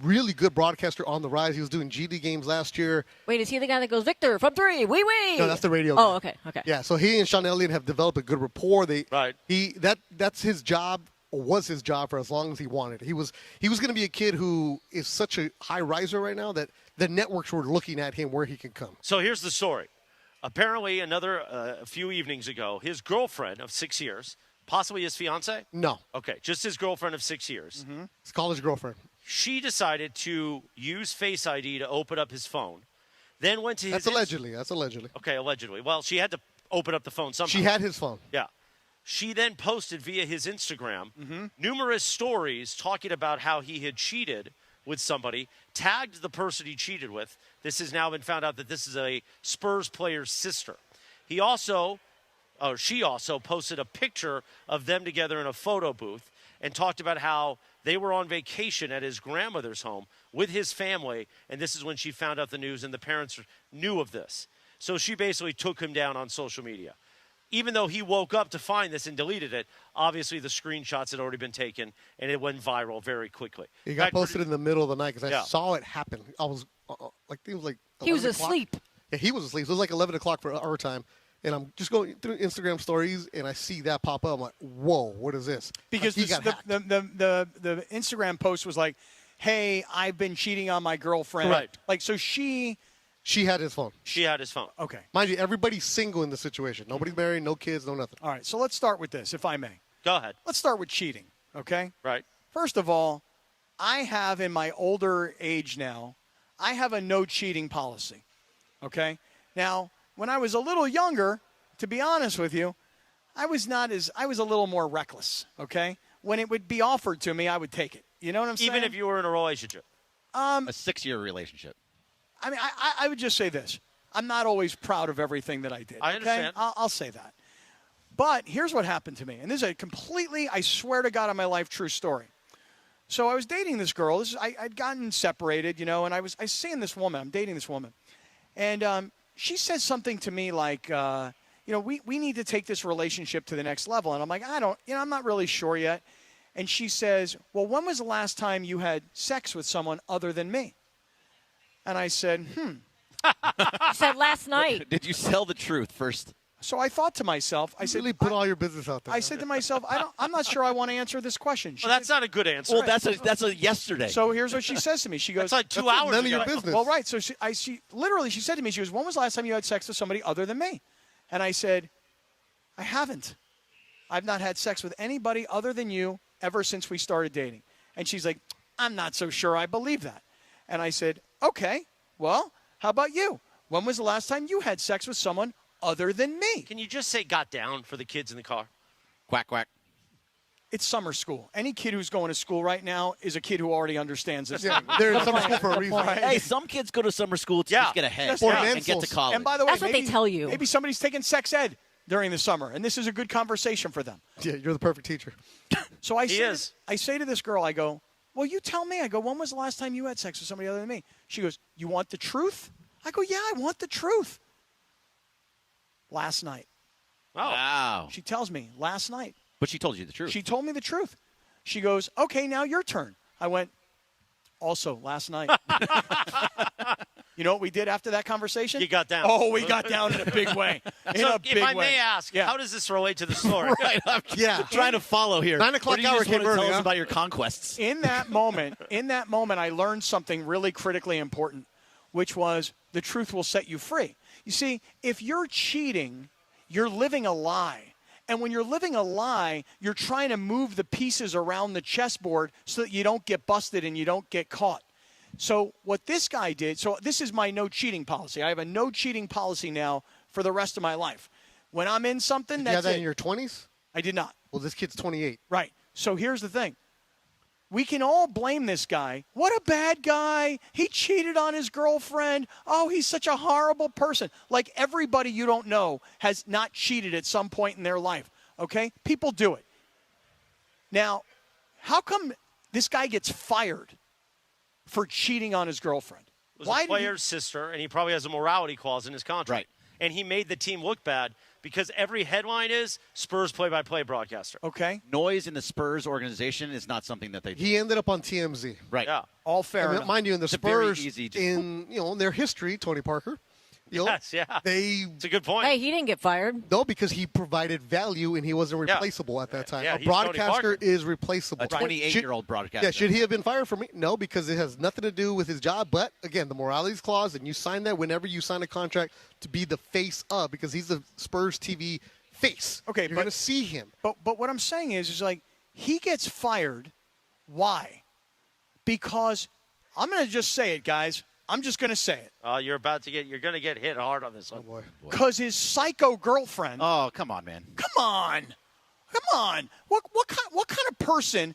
S13: Really good broadcaster on the rise. He was doing GD games last year.
S17: Wait, is he the guy that goes Victor from three? Wee wee.
S13: No, that's the radio
S17: Oh,
S13: guy.
S17: okay.
S13: Yeah, so he and Sean Elliott have developed a good rapport.
S7: Right.
S13: That's his job, or was his job for as long as he wanted. He was going to be a kid who is such a high riser right now that the networks were looking at him where he can come.
S7: So here's the story. Apparently, a few evenings ago, his girlfriend of 6 years, possibly his fiance?
S13: No.
S7: Okay, just his girlfriend of 6 years.
S13: His college girlfriend.
S7: She decided to use Face ID to open up his phone, then went to his...
S13: That's allegedly. That's allegedly.
S7: Okay, allegedly. Well, she had to open up the phone somehow.
S13: She had his phone.
S7: Yeah. She then posted via his Instagram numerous stories talking about how he had cheated with somebody, tagged the person he cheated with. This has now been found out that this is a Spurs player's sister. She also posted a picture of them together in a photo booth and talked about how they were on vacation at his grandmother's home with his family, and this is when she found out the news, and the parents knew of this. So she basically took him down on social media. Even though he woke up to find this and deleted it, obviously the screenshots had already been taken, and it went viral very quickly.
S13: It got posted in the middle of the night because I saw it happen. I was it was like
S17: he was
S13: 11 o'clock.
S17: asleep.
S13: Yeah, he was asleep. So it was like 11 o'clock for our time. And I'm just going through Instagram stories, and I see that pop up. I'm like, whoa, what is this?
S16: Because
S13: he got hacked.
S16: the Instagram post was like, hey, I've been cheating on my girlfriend.
S13: Right.
S16: Like, so she
S13: had his phone.
S7: She had his phone.
S16: Okay.
S13: Mind you, everybody's single in this situation. Nobody's married, no kids, no nothing.
S16: All right, so let's start with this, if I may.
S7: Go ahead.
S16: Let's start with cheating, okay?
S7: Right.
S16: First of all, I have in my older age now, I have a no cheating policy, okay? Now, when I was a little younger, to be honest with you, I was a little more reckless, okay? When it would be offered to me, I would take it. You know what I'm saying?
S7: Even if you were in a relationship.
S12: A 6-year relationship.
S16: I mean, I would just say this. I'm not always proud of everything that I did.
S7: I understand.
S16: Okay? I'll say that. But here's what happened to me. And this is a completely, I swear to God on my life, true story. So I was dating this girl. I'd gotten separated, and I was seeing this woman. I'm dating this woman. And she says something to me like, we need to take this relationship to the next level. And I'm like, I'm not really sure yet. And she says, well, when was the last time you had sex with someone other than me? And I said,
S17: I said last night.
S12: Did you tell the truth first?
S16: So I thought to myself, I said,
S13: really put all your business out there.
S16: I said to myself, I'm not sure I want to answer this question.
S7: Well, that's not a good answer.
S12: Well, that's a yesterday.
S16: So here's what she says to me. She goes,
S7: that's like 2 hours
S13: none
S7: ago.
S13: of your business.
S16: Well, right. So she literally said to me, she goes, when was the last time you had sex with somebody other than me? And I said, I haven't. I've not had sex with anybody other than you ever since we started dating. And she's like, I'm not so sure I believe that. And I said, okay, well, how about you? When was the last time you had sex with someone other than me?
S7: Can you just say got down for the kids in the car?
S12: Quack, quack.
S16: It's summer school. Any kid who's going to school right now is a kid who already understands this.
S13: Yeah, they're in summer school for a reason.
S12: Hey, some kids go to summer school to just get ahead and get to college.
S16: And by the way,
S17: That's what they tell you.
S16: Maybe somebody's taking sex ed during the summer, and this is a good conversation for them.
S13: Yeah, you're the perfect teacher.
S16: So I say to this girl, I go, well, you tell me. I go, when was the last time you had sex with somebody other than me? She goes, you want the truth? I go, yeah, I want the truth. Last night.
S12: Oh. Wow.
S16: She tells me, last night.
S12: But she told you the truth.
S16: She told me the truth. She goes, okay, now your turn. I went, also, last night. You know what we did after that conversation?
S7: You got down.
S16: Oh, we got down in a big way.
S7: If I may ask, how does this relate to the story?
S12: Right. I'm trying to follow here.
S13: 9 o'clock
S12: hour
S13: came early.
S12: Tell us about your conquests.
S16: In that moment, I learned something really critically important, which was the truth will set you free. You see, if you're cheating, you're living a lie. And when you're living a lie, you're trying to move the pieces around the chessboard so that you don't get busted and you don't get caught. So what this guy did, so this is my no cheating policy. I have a no cheating policy now for the rest of my life. When I'm in something,
S13: Did you have
S16: that's
S13: that
S16: it.
S13: in your 20s?
S16: I did not.
S13: Well, this kid's 28.
S16: Right. So here's the thing. We can all blame this guy. What a bad guy. He cheated on his girlfriend. Oh, he's such a horrible person. Like everybody you don't know has not cheated at some point in their life. Okay? People do it. Now, how come this guy gets fired for cheating on his girlfriend?
S7: It was a player's sister, and he probably has a morality clause in his contract.
S12: Right.
S7: And he made the team look bad because every headline is Spurs play-by-play broadcaster.
S16: Okay.
S12: Noise in the Spurs organization is not something that they do.
S13: He ended up on TMZ.
S12: Right.
S7: Yeah.
S16: All fair enough.
S13: Mind you, in the
S12: It's very
S13: Spurs,
S12: easy to-
S13: in their history, Tony Parker,
S7: Yes, yeah. It's a good point.
S17: Hey, he didn't get fired.
S13: No, because he provided value and he wasn't replaceable at that time.
S7: Yeah,
S13: a
S7: he's Tony
S13: broadcaster
S7: Parker.
S13: is replaceable.
S12: A 28-year-old broadcaster.
S13: Yeah, should he have been fired from me? No, because it has nothing to do with his job. But, again, the moralities clause, and you sign that whenever you sign a contract to be the face of, because he's the Spurs TV face.
S16: Okay,
S13: You're going to see him.
S16: But what I'm saying is like he gets fired. Why? Because I'm going to just say it, guys. I'm just going to say it.
S7: You're going to get hit hard on this one.
S13: Oh, boy.
S16: Because his psycho girlfriend.
S12: Oh, come on, man.
S16: Come on. What kind of person,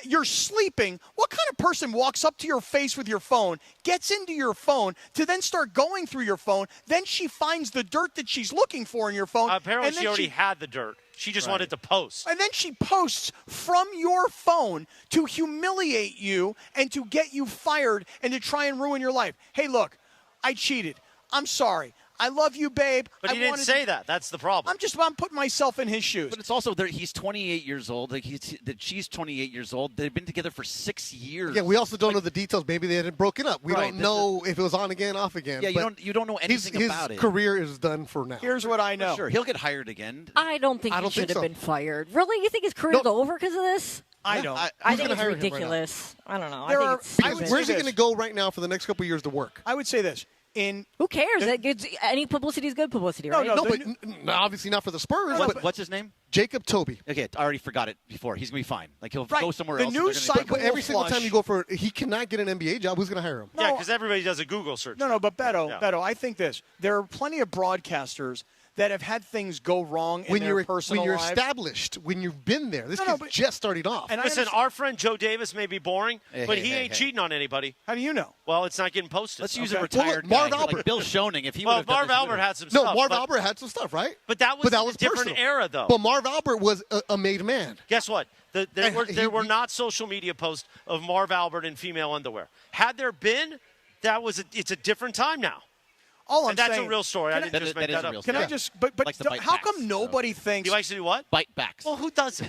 S16: you're sleeping, what kind of person walks up to your face with your phone, gets into your phone, to then start going through your phone, then she finds the dirt that she's looking for in your phone.
S7: Apparently
S16: and then
S7: she already had the dirt. She just wanted to post.
S16: And then she posts from your phone to humiliate you and to get you fired and to try and ruin your life. Hey, look, I cheated. I'm sorry. I love you, babe.
S7: But he didn't say that. That's the problem.
S16: I'm putting myself in his shoes.
S12: But it's also he's 28 years old. She's 28 years old. They've been together for 6 years.
S13: Yeah, we also don't know the details. Maybe they hadn't broken up. We don't know if it was on again, off again.
S12: Yeah, you don't know anything about it.
S13: His career is done for now.
S16: Here's what I know.
S12: Sure, he'll get hired again.
S17: I don't think he should have been fired. Really? You think his career's over because of this?
S16: I don't.
S17: I think it's ridiculous. I don't know. I think it's stupid.
S13: Where's he going to go right now for the next couple of years to work?
S16: I would say this.
S17: Who cares? Any publicity is good publicity, right?
S13: No, but obviously not for the Spurs.
S12: What's his name?
S13: Jacob Toby.
S12: Okay, I already forgot it before. He's going to be fine. Like, he'll go somewhere else.
S16: The news cycle.
S13: But every single time you go for he cannot get an NBA job, who's going to hire him?
S7: Yeah, because everybody does a Google search.
S16: No, but Beto, I think this. There are plenty of broadcasters that have had things go wrong in their personal
S13: when you're
S16: lives.
S13: established, when you've been there. This kid's just starting off.
S7: And listen, our friend Joe Davis may be boring, but he ain't cheating on anybody.
S16: How do you know?
S7: Well, it's not getting posted.
S12: Let's use a retired guy, like Bill Schoening. If he
S7: Marv Albert had some stuff.
S13: Marv Albert had some stuff, right?
S7: But that was a different
S13: personal.
S7: era, though.
S13: But Marv Albert was a made man.
S7: Guess what? There were not social media posts of Marv Albert in female underwear. Had there been, it's a different time now.
S16: All I'm
S7: that's
S16: saying,
S7: a real story. I didn't just make that up.
S16: Can I just? But how come nobody thinks
S7: he likes to do what?
S12: Bite backs.
S7: Well, who doesn't?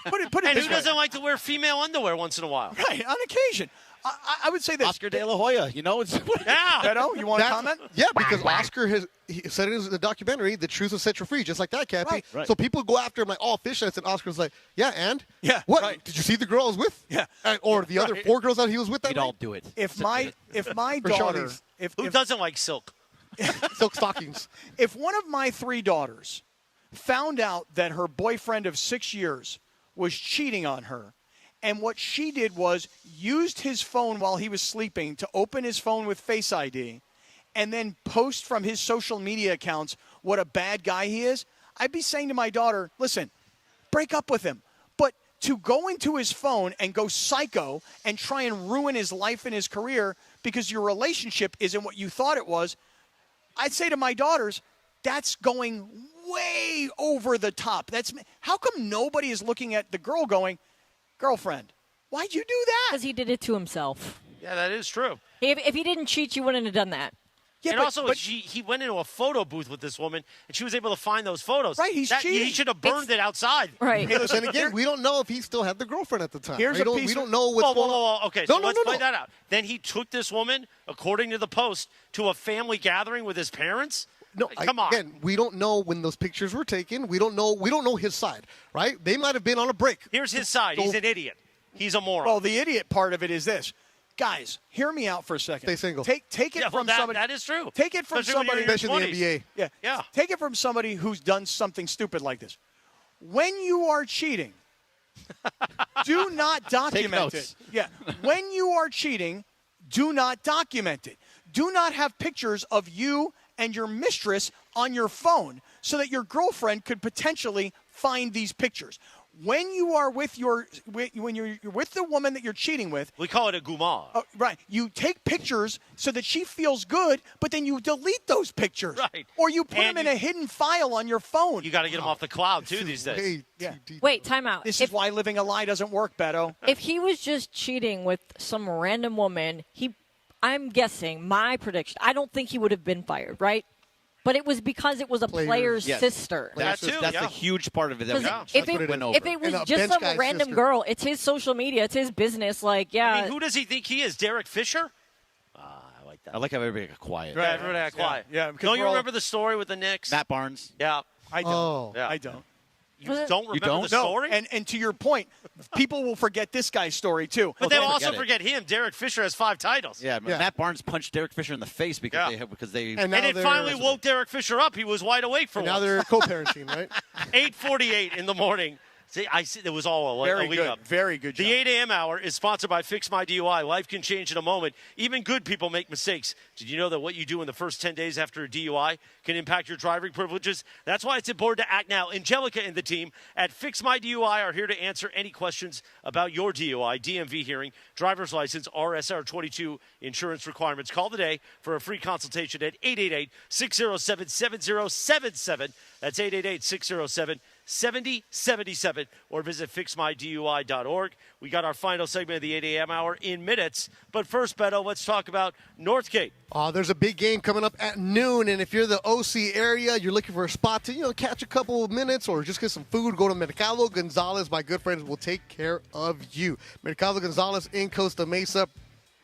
S16: Put it
S7: and
S16: this
S7: who
S16: way.
S7: doesn't like to wear female underwear once in a while?
S16: Right, on occasion. I would say this.
S12: Oscar De La Hoya, it's
S16: Beto, you want to comment?
S13: Yeah, because Oscar he said in the documentary, "The truth will set you free," just like that, Cappy.
S16: Right.
S13: So people go after him like, "Oh, fish." And I said, Oscar's like, "Yeah, and what?
S16: Right.
S13: Did you see the girl I was with?
S16: Yeah,
S13: or the other 4 girls that he was with that
S12: We'd
S13: night?
S12: all do it.
S16: If my daughter,
S7: who doesn't like silk?
S13: Silk stockings.
S16: If one of my 3 daughters found out that her boyfriend of 6 years was cheating on her, and what she did was used his phone while he was sleeping to open his phone with Face ID and then post from his social media accounts what a bad guy he is, I'd be saying to my daughter, listen, break up with him. But to go into his phone and go psycho and try and ruin his life and his career because your relationship isn't what you thought it was, I'd say to my daughters, that's going way over the top. How come nobody is looking at the girl going, girlfriend, why'd you do that?
S17: Because he did it to himself.
S7: Yeah, that is true.
S17: If he didn't cheat, you wouldn't have done that.
S16: Yeah,
S7: and also, he went into a photo booth with this woman, and she was able to find those photos.
S16: Right, he's cheating.
S7: He should have burned it outside.
S17: Right.
S13: Hey, listen, again, we don't know if he still had the girlfriend at the time.
S16: Here's
S13: we don't know what's going on.
S7: Okay, so let's play that out. Then he took this woman, according to the Post, to a family gathering with his parents?
S13: No,
S7: come on.
S13: Again, we don't know when those pictures were taken. We don't know his side, right? They might have been on a break.
S7: Here's his side. He's an idiot. He's a moron.
S16: Well, the idiot part of it is this. Guys, hear me out for a second.
S13: Stay single.
S16: Take it from somebody.
S7: That is true.
S16: Take it from somebody.
S13: Especially in the NBA.
S16: Yeah. Take it from somebody who's done something stupid like this. When you are cheating, do not document it. Yeah. When you are cheating, do not document it. Do not have pictures of you and your mistress on your phone so that your girlfriend could potentially find these pictures. When you are with when you're with the woman that you're cheating with,
S7: we call it a gourmand.
S16: Right. You take pictures so that she feels good, but then you delete those pictures.
S7: Right.
S16: Or you put them in a hidden file on your phone.
S7: You got to get them off the cloud too these days.
S17: Wait, time out.
S16: This is why living a lie doesn't work, Beto.
S17: If he was just cheating with some random woman, I'm guessing, my prediction, I don't think he would have been fired, right? But it was because it was a player's sister.
S12: That's a huge part of it.
S17: If it was just some random girl, it's his social media, it's his business. Like, yeah.
S7: I mean, who does he think he is? Derek Fisher?
S12: I like that. I like how everybody got quiet.
S7: Right, everybody got quiet.
S16: Yeah.
S7: Don't you remember the story with the Knicks?
S12: Matt Barnes.
S7: Yeah.
S16: I don't.
S13: Oh.
S7: Yeah.
S16: I don't.
S7: You don't remember the story?
S16: No. And to your point, people will forget this guy's story too.
S7: But they'll also forget him. Derek Fisher has 5 titles.
S12: Yeah, Matt Barnes punched Derek Fisher in the face because they
S7: and it finally woke Derek Fisher up. He was wide awake for once.
S13: Now they're co-parenting, right?
S7: 8:48 in the morning. See, I see. It was all a
S16: Very
S7: lead
S16: good.
S7: up.
S16: Very good job.
S7: The 8 a.m. hour is sponsored by Fix My DUI. Life can change in a moment. Even good people make mistakes. Did you know that what you do in the first 10 days after a DUI can impact your driving privileges? That's why it's important to act now. Angelica and the team at Fix My DUI are here to answer any questions about your DUI, DMV hearing, driver's license, RSR 22 insurance requirements. Call today for a free consultation at 888-607-7077. That's 888-607-7077, or visit fixmydui.org. We got our final segment of the 8 a.m. hour in minutes. But first, Beto, let's talk about Northgate.
S13: There's a big game coming up at noon, and if you're the OC area, you're looking for a spot to, catch a couple of minutes or just get some food, go to Mercado Gonzalez. My good friends will take care of you. Mercado Gonzalez in Costa Mesa.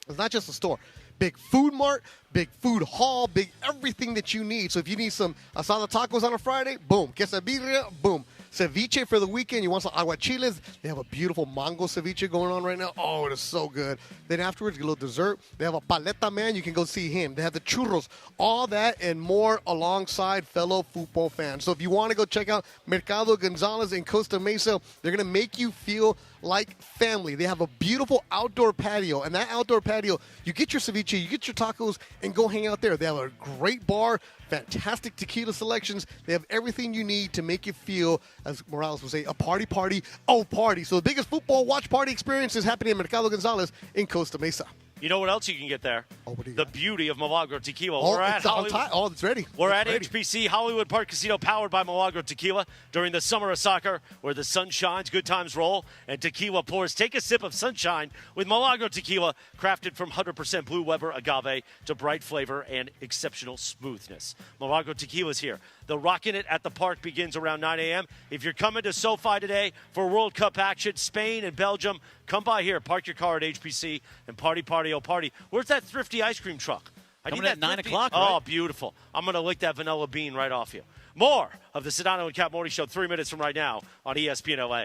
S13: It's not just a store. Big food mart, big food hall, big everything that you need. So if you need some asada tacos on a Friday, boom. Quesadilla, boom. Ceviche for the weekend. You want some aguachiles? They have a beautiful mango ceviche going on right now. Oh, it is so good. Then afterwards, get a little dessert. They have a paleta man. You can go see him. They have the churros. All that and more alongside fellow football fans. So if you want to go check out Mercado Gonzalez in Costa Mesa, they're going to make you feel like family. They have a beautiful outdoor patio. And that outdoor patio, you get your ceviche, you get your tacos, and go hang out there. They have a great bar, fantastic tequila selections. They have everything you need to make you feel, as Morales would say, a party, party. So the biggest football watch party experience is happening in Mercado Gonzalez in Costa Mesa.
S7: You know what else you can get there? The beauty of Milagro Tequila.
S13: We're at Hollywood. It's ready.
S7: We're at HPC Hollywood Park Casino, powered by Milagro Tequila. During the summer of soccer, where the sun shines, good times roll, and tequila pours. Take a sip of sunshine with Milagro Tequila, crafted from 100% Blue Weber agave to bright flavor and exceptional smoothness. Milagro Tequila's here. The Rockin' It at the Park begins around 9 a.m. If you're coming to SoFi today for World Cup action, Spain and Belgium, come by here, park your car at HPC, and party. Where's that Thrifty Ice Cream truck?
S12: Coming at 9 o'clock,
S7: Oh,
S12: right?
S7: beautiful. I'm going to lick that vanilla bean right off you. More of the Sedano and Kap Morning Show 3 minutes from right now on ESPN LA.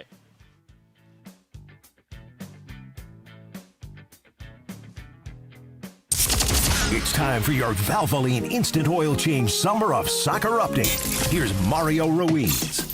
S2: It's time for your Valvoline Instant Oil Change Summer of Soccer Update. Here's Mario Ruiz.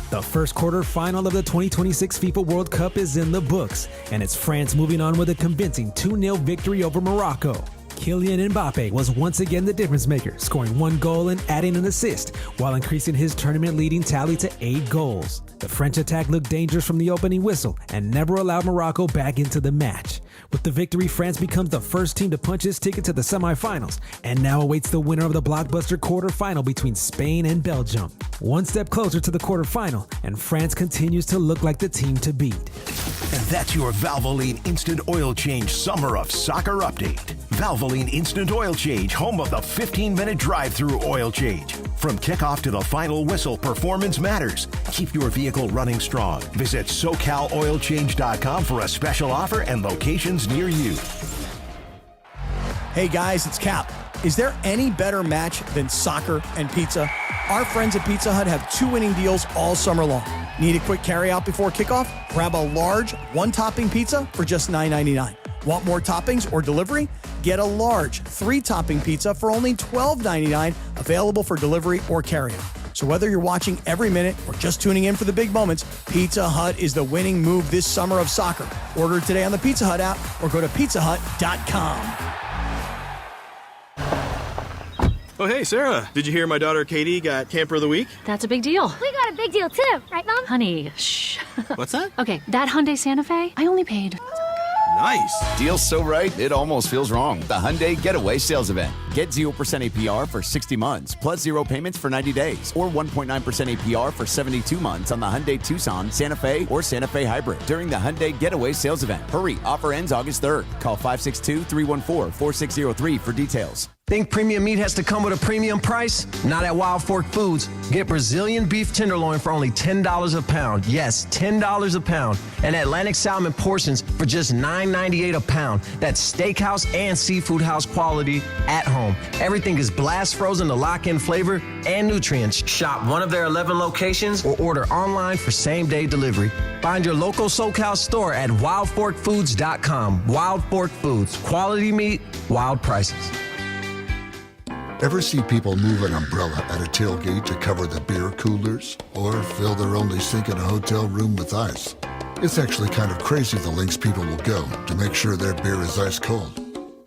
S1: The first quarter final of the 2026 FIFA World Cup is in the books, and it's France moving on with a convincing 2-0 victory over Morocco. Kylian Mbappe was once again the difference maker, scoring 1 goal and adding an assist, while increasing his tournament-leading tally to 8 goals. The French attack looked dangerous from the opening whistle and never allowed Morocco back into the match. With the victory, France becomes the first team to punch its ticket to the semifinals, and now awaits the winner of the blockbuster quarterfinal between Spain and Belgium. One step closer to the quarterfinal, and France continues to look like the team to beat.
S2: And that's your Valvoline Instant Oil Change Summer of Soccer Update. Valvoline Instant Oil Change, home of the 15-minute drive-through oil change. From kickoff to the final whistle, performance matters. Keep your vehicle running strong. Visit SoCalOilChange.com for a special offer and locations near you.
S4: Hey guys, it's Cap. Is there any better match than soccer and pizza? Our friends at Pizza Hut have 2 winning deals all summer long. Need a quick carryout before kickoff? Grab a large 1-topping pizza for just $9.99. Want more toppings or delivery? Get a large 3-topping pizza for only $12.99, available for delivery or carryout. So whether you're watching every minute or just tuning in for the big moments, Pizza Hut is the winning move this summer of soccer. Order today on the Pizza Hut app or go to pizzahut.com.
S11: Oh, hey, Sarah. Did you hear my daughter Katie got Camper of the Week?
S15: That's a big deal.
S18: We got a big deal too, right, Mom?
S15: Honey, shh.
S11: What's that?
S15: Okay, that Hyundai Santa Fe, I only paid.
S11: Nice.
S19: Deal's so right, it almost feels wrong. The Hyundai Getaway Sales Event. Get 0% APR for 60 months, plus 0 payments for 90 days, or 1.9% APR for 72 months on the Hyundai Tucson, Santa Fe, or Santa Fe Hybrid during the Hyundai Getaway Sales Event. Hurry, offer ends August 3rd. Call 562-314-4603 for details.
S20: Think premium meat has to come with a premium price? Not at Wild Fork Foods. Get Brazilian beef tenderloin for only $10 a pound. Yes, $10 a pound. And Atlantic salmon portions for just $9.98 a pound. That's steakhouse and seafood house quality at home. Everything is blast frozen to lock in flavor and nutrients. Shop one of their 11 locations or order online for same-day delivery. Find your local SoCal store at wildforkfoods.com. Wild Fork Foods. Quality meat, wild prices.
S3: Ever see people move an umbrella at a tailgate to cover the beer coolers? Or fill their only sink in a hotel room with ice? It's actually kind of crazy the lengths people will go to make sure their beer is ice cold.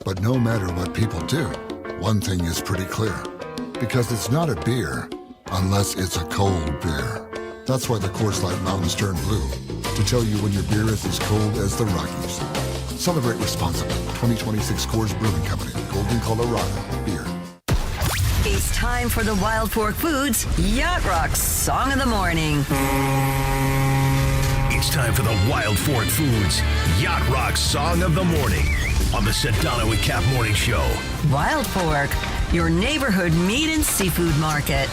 S3: But no matter what people do, one thing is pretty clear. Because it's not a beer unless it's a cold beer. That's why the Coors Light Mountains turn blue, to tell you when your beer is as cold as the Rockies. Celebrate responsibly. 2026 Coors Brewing Company, Golden, Colorado. Beer.
S23: It's time for the Wild Fork Foods Yacht Rock Song of the Morning.
S2: It's time for the Wild Fork Foods Yacht Rock Song of the Morning on the Sedano and Kap Morning Show.
S23: Wild Fork, your neighborhood meat and seafood market.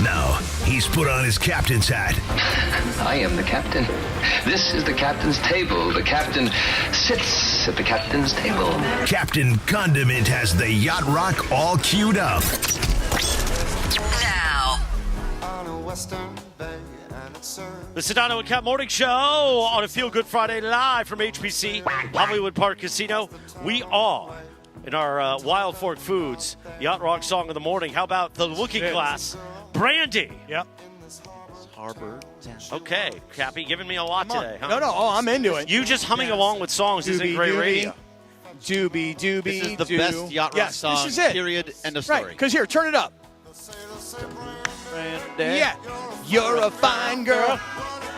S2: Now, he's put on his captain's hat.
S5: I am the captain. This is the captain's table. The captain sits at the captain's table.
S2: Captain Condiment has the Yacht Rock all queued up.
S23: Now.
S7: The Sedano and Kap Morning Show on a Feel Good Friday live from HPC, Hollywood Park Casino. We are in our Wild Fork Foods Yacht Rock Song of the Morning. How about the Looking Glass? Brandy.
S16: Yep.
S7: Harbor. Okay, Cappy, giving me a lot today. Huh?
S16: No, I'm into it.
S7: You just humming along with songs isn't great radio.
S16: Doobie.
S12: This is the best Yacht Rock song,
S16: this is it.
S12: period, end of story.
S16: Right, because here, turn it up. Yeah, you're a fine girl.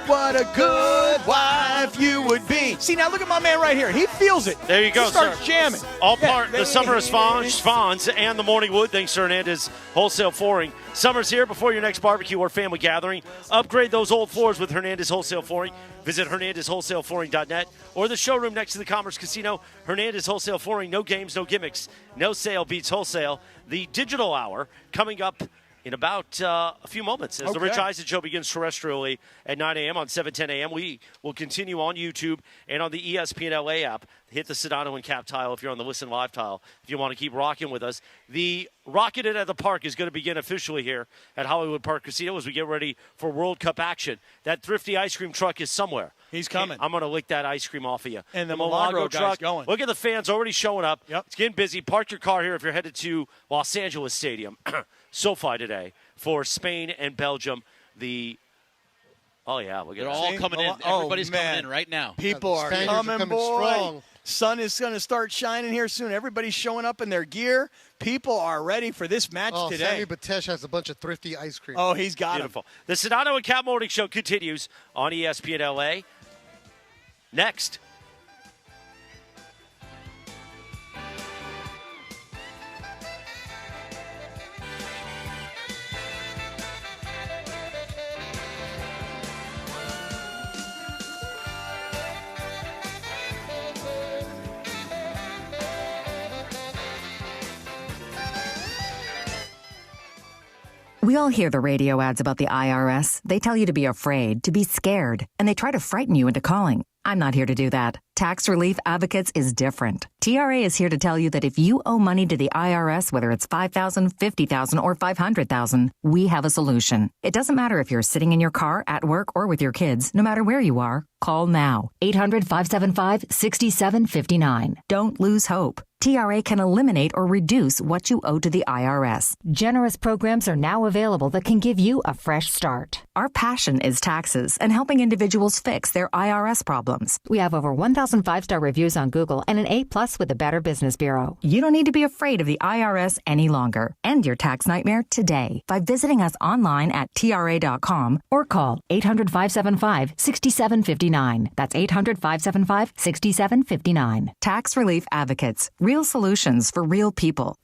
S16: What a good wife you would be. See, now look at my man right here. He feels it.
S7: There you go,
S16: he starts
S7: sir.
S16: jamming.
S7: All part the Summer of Spawns and the Morning Wood, thanks to Hernandez Wholesale Flooring. Summer's here before your next barbecue or family gathering. Upgrade those old floors with Hernandez Wholesale Flooring. Visit HernandezWholesaleFlooring.net or the showroom next to the Commerce Casino. Hernandez Wholesale Flooring, no games, no gimmicks. No sale beats wholesale. The Digital Hour coming up in about a few moments as the Rich Eisen Show begins terrestrially at 9 a.m. on 7:10 a.m. We will continue on YouTube and on the ESPN LA app. Hit the Sedano and Kap tile if you're on the Listen Live tile if you want to keep rocking with us. The Rocket It at the Park is going to begin officially here at Hollywood Park Casino as we get ready for World Cup action. That Thrifty Ice Cream truck is somewhere.
S16: He's coming.
S7: I'm going to lick that ice cream off of you.
S16: And the Milagro
S7: truck.
S16: going.
S7: Look at the fans already showing up.
S16: Yep.
S7: It's getting busy. Park your car here if you're headed to Los Angeles Stadium, SoFi today, for Spain and Belgium. They're
S12: all coming in. Everybody's coming in right now.
S16: People are coming, boy. Strong. Sun is going to start shining here soon. Everybody's showing up in their gear. People are ready for this match today.
S13: Sammy Batesh has a bunch of Thrifty Ice Cream.
S16: Oh, he's got
S7: Beautiful. The Sedano and Kap Morning Show continues on ESPN LA. Next.
S22: We all hear the radio ads about the IRS. They tell you to be afraid, to be scared, and they try to frighten you into calling. I'm not here to do that. Tax Relief Advocates is different. TRA is here to tell you that if you owe money to the IRS, whether it's $5,000, $50,000, or $500,000, we have a solution. It doesn't matter if you're sitting in your car, at work, or with your kids. No matter where you are, call now. 800-575-6759. Don't lose hope. TRA can eliminate or reduce what you owe to the IRS. Generous programs are now available that can give you a fresh start. Our passion is taxes and helping individuals fix their IRS problems. We have over 1,000 5-star reviews on Google and an A+ with the Better Business Bureau. You don't need to be afraid of the IRS any longer. End your tax nightmare today by visiting us online at TRA.com or call 800-575-6759. That's 800-575-6759. Tax Relief Advocates. Real solutions for real people.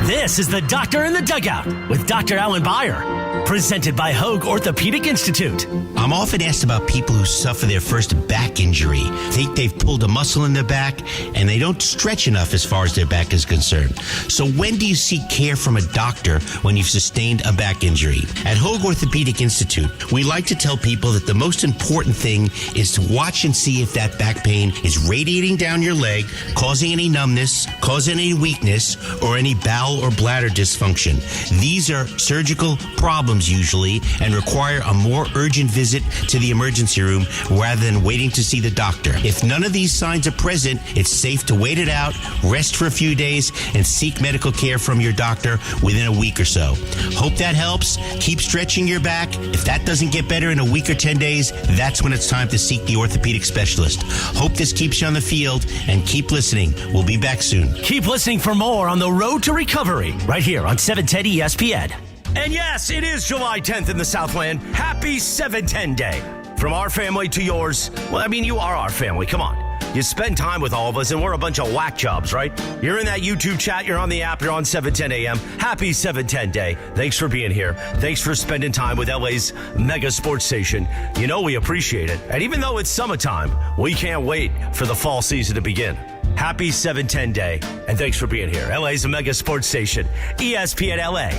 S8: This is the Doctor in the Dugout with Dr. Alan Beyer, presented by Hoag Orthopedic Institute.
S24: I'm often asked about people who suffer their first back injury, think they've pulled a muscle in their back, and they don't stretch enough as far as their back is concerned. So when do you seek care from a doctor when you've sustained a back injury? At Hoag Orthopedic Institute, we like to tell people that the most important thing is to watch and see if that back pain is radiating down your leg, causing any numbness, causing any weakness, or any bowel or bladder dysfunction. These are surgical problems problems usually and require a more urgent visit to the emergency room rather than waiting to see the doctor. If none of these signs are present, it's safe to wait it out, rest for a few days, and seek medical care from your doctor within a week or so. Hope that helps. Keep stretching your back. If that doesn't get better in a week or 10 days, that's when it's time to seek the orthopedic specialist. Hope this keeps you on the field, and keep listening. We'll be back soon.
S8: Keep listening for more on the road to recovery right here on 710 ESPN. And yes, it is July 10th in the Southland. Happy 710 Day. From our family to yours. Well, I mean, you are our family. Come on. You spend time with all of us, and we're a bunch of whack jobs, right? You're in that YouTube chat. You're on the app. You're on 710 AM. Happy 710 Day. Thanks for being here. Thanks for spending time with LA's mega sports station. You know we appreciate it. And even though it's summertime, we can't wait for the fall season to begin. Happy 710 Day, and thanks for being here. LA's mega sports station, ESPN LA.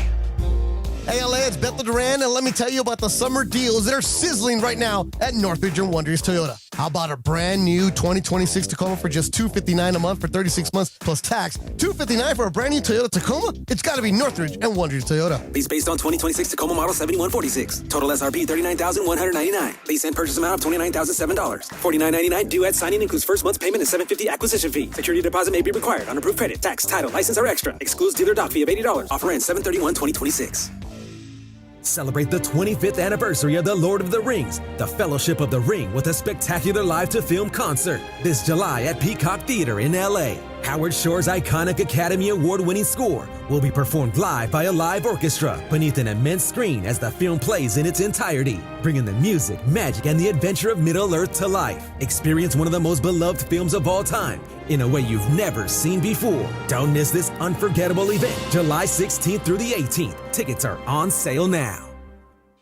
S6: Hey, LA, it's Beto Duran, and let me tell you about the summer deals that are sizzling right now at Northridge and Wonders Toyota. How about a brand new 2026 Tacoma for just $259 a month for 36 months plus tax? $259 for a brand new Toyota Tacoma? It's got to be Northridge and Wonders Toyota.
S9: Lease based on 2026 Tacoma model 7146. Total SRP $39,199. Lease and purchase amount of $29,007. $49.99 due at signing, includes first month's payment and $750 acquisition fee. Security deposit may be required on approved credit. Tax, title, license are extra. Excludes dealer doc fee of $80. Offer ends 7/31/2026.
S1: Celebrate the 25th anniversary of The Lord of the Rings, the Fellowship of the Ring, with a spectacular live-to-film concert this July at Peacock Theater in LA. Howard Shore's iconic Academy Award-winning score will be performed live by a live orchestra beneath an immense screen as the film plays in its entirety, bringing the music, magic, and the adventure of Middle-earth to life. Experience one of the most beloved films of all time in a way you've never seen before. Don't miss this unforgettable event, July 16th through the 18th. Tickets are on sale now.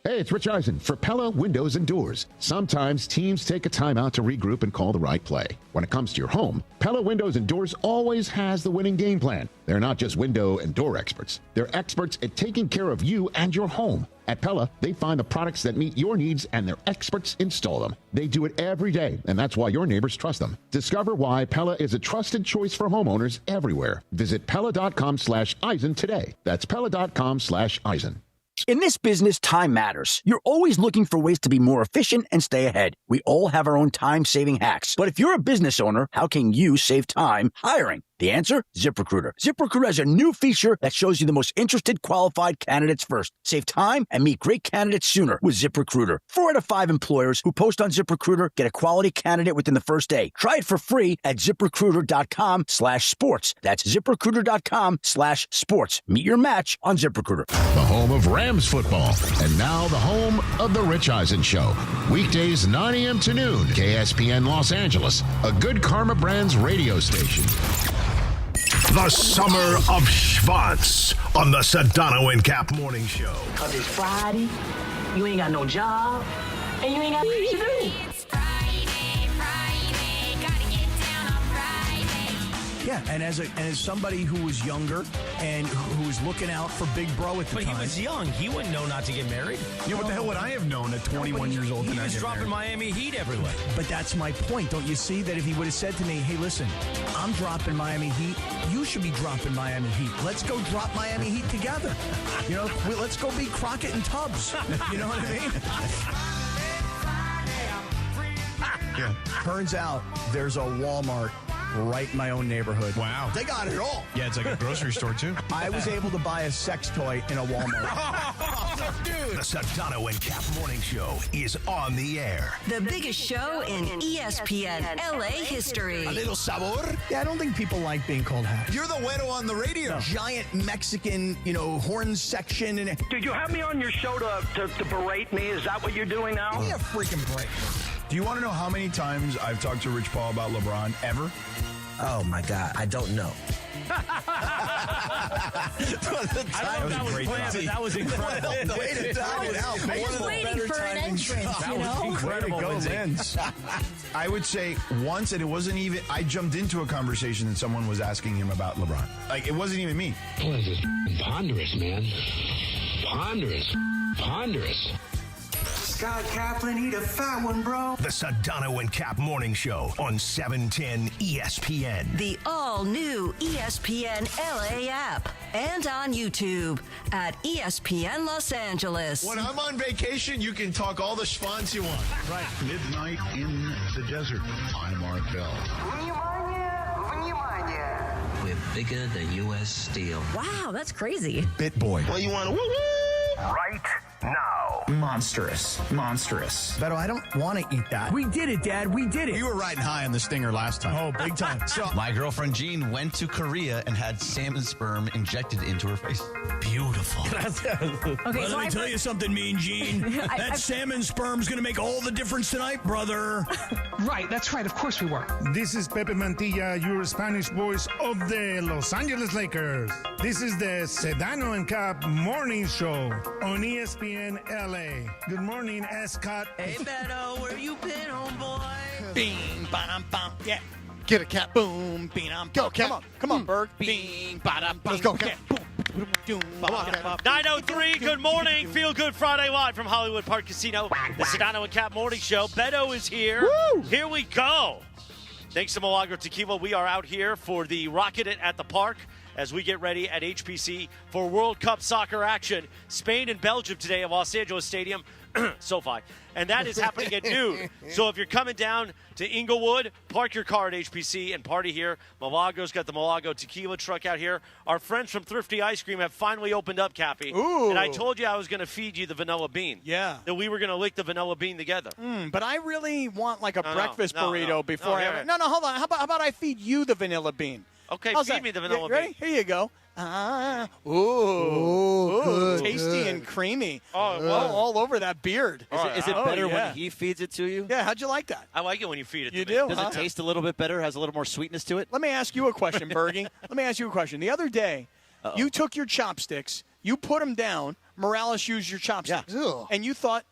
S10: Hey, it's Rich Eisen for Pella Windows and Doors. Sometimes teams take a timeout to regroup and call the right play. When it comes to your home, Pella Windows and Doors always has the winning game plan. They're not just window and door experts. They're experts at taking care of you and your home. At Pella, they find the products that meet your needs and their experts install them. They do it every day, and that's why your neighbors trust them. Discover why Pella is a trusted choice for homeowners everywhere. Visit Pella.com/Eisen today. That's Pella.com/Eisen.
S21: In this business, time matters. You're always looking for ways to be more efficient and stay ahead. We all have our own time-saving hacks. But if you're a business owner, how can you save time hiring? The answer? ZipRecruiter. ZipRecruiter has a new feature that shows you the most interested qualified candidates first. Save time and meet great candidates sooner with ZipRecruiter. 4 out of 5 employers who post on ZipRecruiter get a quality candidate within the first day. Try it for free at ZipRecruiter.com/sports. That's ZipRecruiter.com/sports. Meet your match on ZipRecruiter.
S10: The home of Rams football. And now the home of The Rich Eisen Show. Weekdays 9 a.m. to noon. KSPN Los Angeles. A Good Karma Brands radio station.
S2: The Summer of Schwanz on the Sedano and Kap Morning Show.
S25: Because it's Friday, you ain't got no job, and you ain't got nothing to do.
S4: Yeah, and as somebody who was younger and who was looking out for Big Bro at the time.
S8: But he was young. He wouldn't know not to get married.
S11: Yeah, what the hell would I have known at 21 years old?
S8: He was dropping Miami Heat everywhere.
S4: But that's my point. Don't you see that if he would have said to me, hey, listen, I'm dropping Miami Heat. You should be dropping Miami Heat. Let's go drop Miami Heat together. You know, let's go be Crockett and Tubbs. You know what I mean?
S11: Yeah.
S4: Turns out there's a Walmart right in my own neighborhood.
S11: Wow.
S4: They got it all.
S11: Yeah, it's like a grocery store, too.
S4: I was able to buy a sex toy in a Walmart.
S2: Dude. The Sedano and Kap Morning Show is on the air.
S23: The biggest show in ESPN LA history.
S6: A little sabor.
S4: Yeah, I don't think people like being called hack.
S6: You're the güero on the radio.
S4: No. Giant Mexican, horn section. And
S26: Did you have me on your show to berate me? Is that what you're doing now?
S4: Give me a freaking break.
S11: Do you want to know how many times I've talked to Rich Paul about LeBron ever?
S9: Oh, my God. I don't know.
S8: That was incredible.
S17: I was waiting for an entrance,
S8: That was incredible.
S11: I would say once, and it wasn't even, I jumped into a conversation and someone was asking him about LeBron. Like, it wasn't even me.
S27: Boy, this is ponderous, man. Ponderous.
S6: Scott Kaplan, eat a fat one, bro.
S2: The Sedano and Kap Morning Show on 710 ESPN.
S23: The all all-new ESPN LA app and on YouTube at ESPN Los Angeles.
S11: When I'm on vacation, you can talk all the schwanz you want.
S3: Right. Midnight in the desert. I'm Art Bell.
S5: We're bigger than U.S. Steel.
S22: Wow, that's crazy.
S11: Bit boy.
S3: Well, you want to woo-woo?
S26: Right now.
S3: Monstrous.
S4: Beto, I don't want to eat that.
S3: We did it, Dad. We did it.
S11: You were riding high on the stinger last time.
S4: Oh, big time.
S11: So,
S14: my girlfriend Jean went to Korea and had salmon sperm injected into her face.
S3: Beautiful.
S22: Okay,
S3: let me tell you something, Mean Gene. That salmon sperm's going to make all the difference tonight, brother.
S15: Right, that's right. Of course we were.
S18: This is Pepe Mantilla, your Spanish voice of the Los Angeles Lakers. This is the Sedano Kap morning show on ESPN LA. Good morning, Ascot.
S5: Hey, Beto, where you been, homeboy?
S16: Bing, ba-dum, bum. Yeah.
S13: Get a Cap.
S16: Boom, bing-dum.
S13: Go, Cap.
S16: Come on, Berg. Bing, ba-dum,
S13: Let's go, Cap.
S16: Boom, boom, boom,
S13: Come on, Cap.
S7: 9:03, good morning. Feel Good Friday live from Hollywood Park Casino. The Sedano and Cap Morning Show. Beto is here.
S13: Woo!
S7: Here we go. Thanks to Milagro Tequila, we are out here for the Rocket It at the Park as we get ready at HPC for World Cup soccer action. Spain and Belgium today at Los Angeles Stadium, SoFi. And that is happening at noon. So if you're coming down to Inglewood, park your car at HPC and party here. Milagro's got the Milagro Tequila truck out here. Our friends from Thrifty Ice Cream have finally opened up, Cappy.
S16: Ooh.
S7: And I told you I was going to feed you the vanilla bean.
S16: Yeah.
S7: That we were going to lick the vanilla bean together.
S16: But I really want like a breakfast burrito
S7: no.
S16: before I have
S7: yeah.
S16: it. No, hold on. How about I feed you the vanilla bean?
S7: Okay,
S16: How's
S7: feed
S16: that?
S7: me the vanilla
S16: Ready?
S7: bean.
S16: Here you go. Ooh, tasty and creamy. All over that beard.
S12: Is it better when he feeds it to you?
S16: Yeah, how'd you like that?
S7: I like it when you feed it to
S16: You
S7: me.
S16: do?
S12: Does it taste a little bit better? Has a little more sweetness to it?
S16: Let me ask you a question, Bergie. Let me ask you a question. The other day, you took your chopsticks, you put them down, Morales used your chopsticks, and you thought...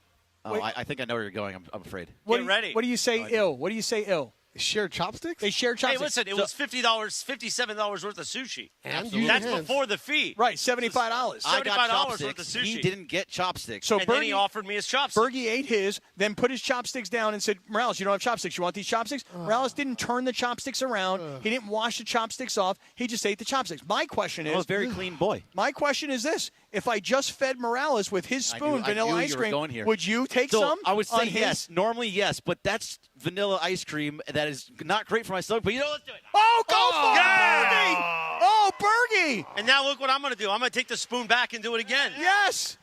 S12: Oh, I think I know where you're going. I'm afraid.
S7: Get ready.
S16: What do you say ill? What do you say ill?
S13: They share chopsticks?
S16: They share chopsticks.
S7: Hey, listen, it was $57 worth of sushi.
S13: Absolutely.
S7: That's before the fee.
S16: Right, $75.
S12: I got
S7: $75 worth of
S12: chopsticks.
S7: sushi.
S12: He didn't get chopsticks.
S16: So
S7: And then he offered me his chopsticks.
S16: Bergie ate his, then put his chopsticks down and said, Morales, you don't have chopsticks. You want these chopsticks? Morales didn't turn the chopsticks around. He didn't wash the chopsticks off. He just ate the chopsticks. My question is...
S12: Well, a very clean boy.
S16: My question is this. If I just fed Morales with his spoon, vanilla ice cream, would you take
S12: So
S16: some?
S12: I would say
S16: on his?
S12: yes. Normally, yes. But that's vanilla ice cream that is not great for my stomach. But you know, let's do it.
S16: Oh, go for
S7: yeah!
S16: it, Bergie! Oh, Bergie!
S7: And now look what I'm going to do. I'm going to take the spoon back and do it again.
S16: Yes!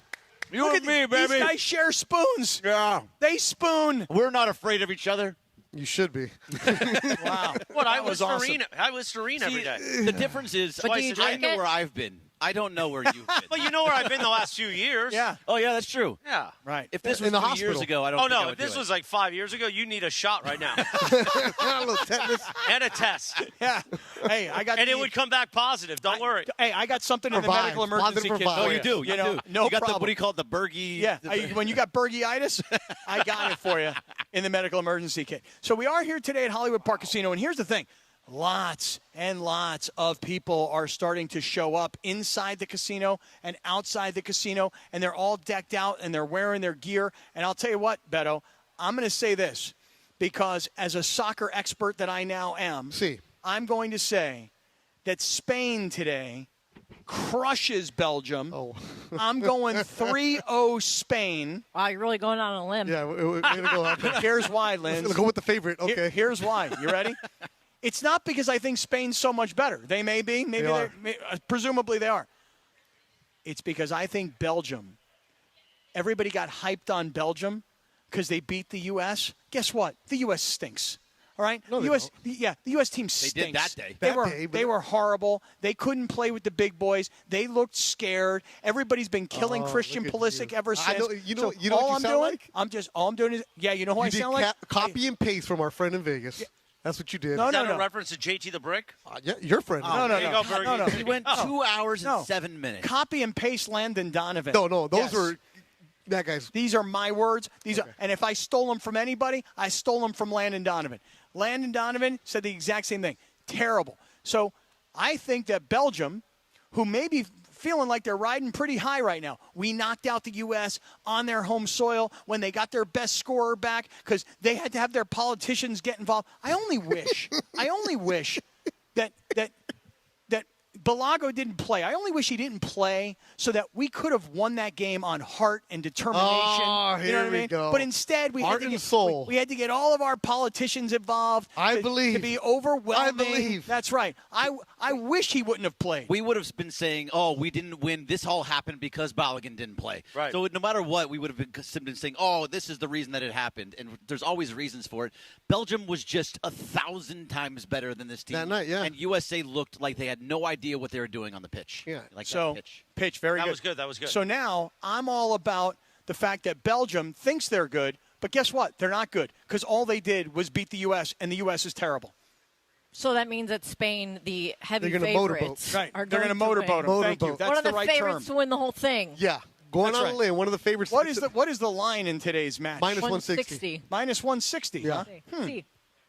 S12: You and me, baby.
S16: These guys share spoons.
S12: Yeah.
S16: They spoon.
S12: We're not afraid of each other.
S13: You should be.
S16: Wow.
S7: What? I
S16: was
S7: was
S16: awesome.
S7: Serene. I was serene every day.
S12: The difference is,
S7: Twice a day.
S12: I know where I've been. I don't know where you've been.
S7: Well, you know where I've been the last few years.
S16: Yeah.
S12: Oh, yeah, that's true.
S7: Yeah.
S16: Right.
S12: If this was
S13: In the
S12: 2 years
S13: hospital.
S12: ago, I don't
S7: Oh,
S12: think I
S7: no.
S12: would
S7: If this
S12: do
S7: was like 5 years ago, you need a shot right now.
S13: A little tetanus.
S7: And a test.
S16: Yeah. Hey, I got
S7: And
S16: the-
S7: it would come back positive. Don't worry.
S16: Hey, I got something in the
S13: Provides.
S16: medical emergency
S13: Positive
S16: kit.
S13: provides.
S16: for
S12: Oh, you do.
S16: You know,
S12: do.
S16: no
S12: you got
S16: problem.
S12: the, what do you call it, the Bergie?
S16: Yeah, when you got Bergie-itis, I got it for you in the medical emergency kit. So we are here today at Hollywood Park Casino, and here's the thing. Lots and lots of people are starting to show up inside the casino and outside the casino, and they're all decked out, and they're wearing their gear. And I'll tell you what, Beto, I'm going to say this, because as a soccer expert that I now am, I'm going to say that Spain today crushes Belgium. I'm going 3-0 Spain.
S17: Wow, you're really going on a limb.
S13: Yeah, we're going to go out there.
S16: Here's why, Lynn.
S13: Let's go with the favorite. Okay.
S16: Here's why. You ready? It's not because I think Spain's so much better. They may be. Maybe they're, presumably they are. It's because I think Belgium, everybody got hyped on Belgium because they beat the U.S. Guess what? The U.S. stinks. All right?
S13: No,
S16: the U.S. team stinks.
S12: They did that day.
S16: They were horrible. They couldn't play with the big boys. They looked scared. Everybody's been killing Christian Pulisic ever since.
S13: I know, you know,
S16: So
S13: you know
S16: all
S13: what
S16: I'm
S13: you sound
S16: doing,
S13: like?
S16: all I'm doing is, you know who I
S13: You did
S16: sound like?
S13: copy and paste from our friend in Vegas. That's what you did.
S7: Is that a reference to JT the Brick?
S13: Yeah, your friend.
S7: There you go, Bergie.
S12: He went 2 hours and 7 minutes.
S16: Copy and paste Landon Donovan.
S13: No, those were that guy's.
S16: These are my words. And if I stole them from anybody, I stole them from Landon Donovan. Landon Donovan said the exact same thing. Terrible. So I think that Belgium, who may be feeling like they're riding pretty high right now. We knocked out the U.S. on their home soil when they got their best scorer back because they had to have their politicians get involved. I only wish that Balago didn't play. I only wish he didn't play so that we could have won that game on heart and determination.
S13: Oh,
S16: you know what I mean?
S13: go.
S16: But instead, we
S13: Heart
S16: had to
S13: and
S16: get
S13: soul.
S16: We had to get all of our politicians involved.
S13: I believe.
S16: To be overwhelming.
S13: I believe.
S16: That's right. I wish he wouldn't have played.
S12: We would have been saying, "Oh, we didn't win. This all happened because Balogun didn't play."
S7: Right.
S12: So no matter what, we would have been saying, "Oh, this is the reason that it happened." And there's always reasons for it. Belgium was just 1,000 times better than this team
S13: That night, yeah.
S12: And USA looked like they had no idea what they were doing on the pitch.
S13: Yeah.
S12: Like
S16: So
S12: that pitch.
S16: very
S7: That
S16: good.
S7: was good. That was good.
S16: So now I'm all about the fact that Belgium thinks they're good, but guess what? They're not good because all they did was beat the U.S. and the U.S. is terrible.
S17: So that means that Spain, the heavy
S13: They're gonna
S17: favorites,
S13: motorboat.
S17: are
S16: They're
S17: going to
S16: motorboat them. Thank you.
S13: Motorboat.
S16: That's
S17: One of
S16: the
S17: the
S16: right
S17: favorites
S16: term.
S17: to win the whole thing.
S13: Yeah. Going
S16: That's
S13: on
S16: right.
S13: a limb. One of the favorites.
S16: What is the line in today's match?
S13: Minus 160.
S16: Minus 160.
S13: Yeah.
S16: Huh?
S17: See.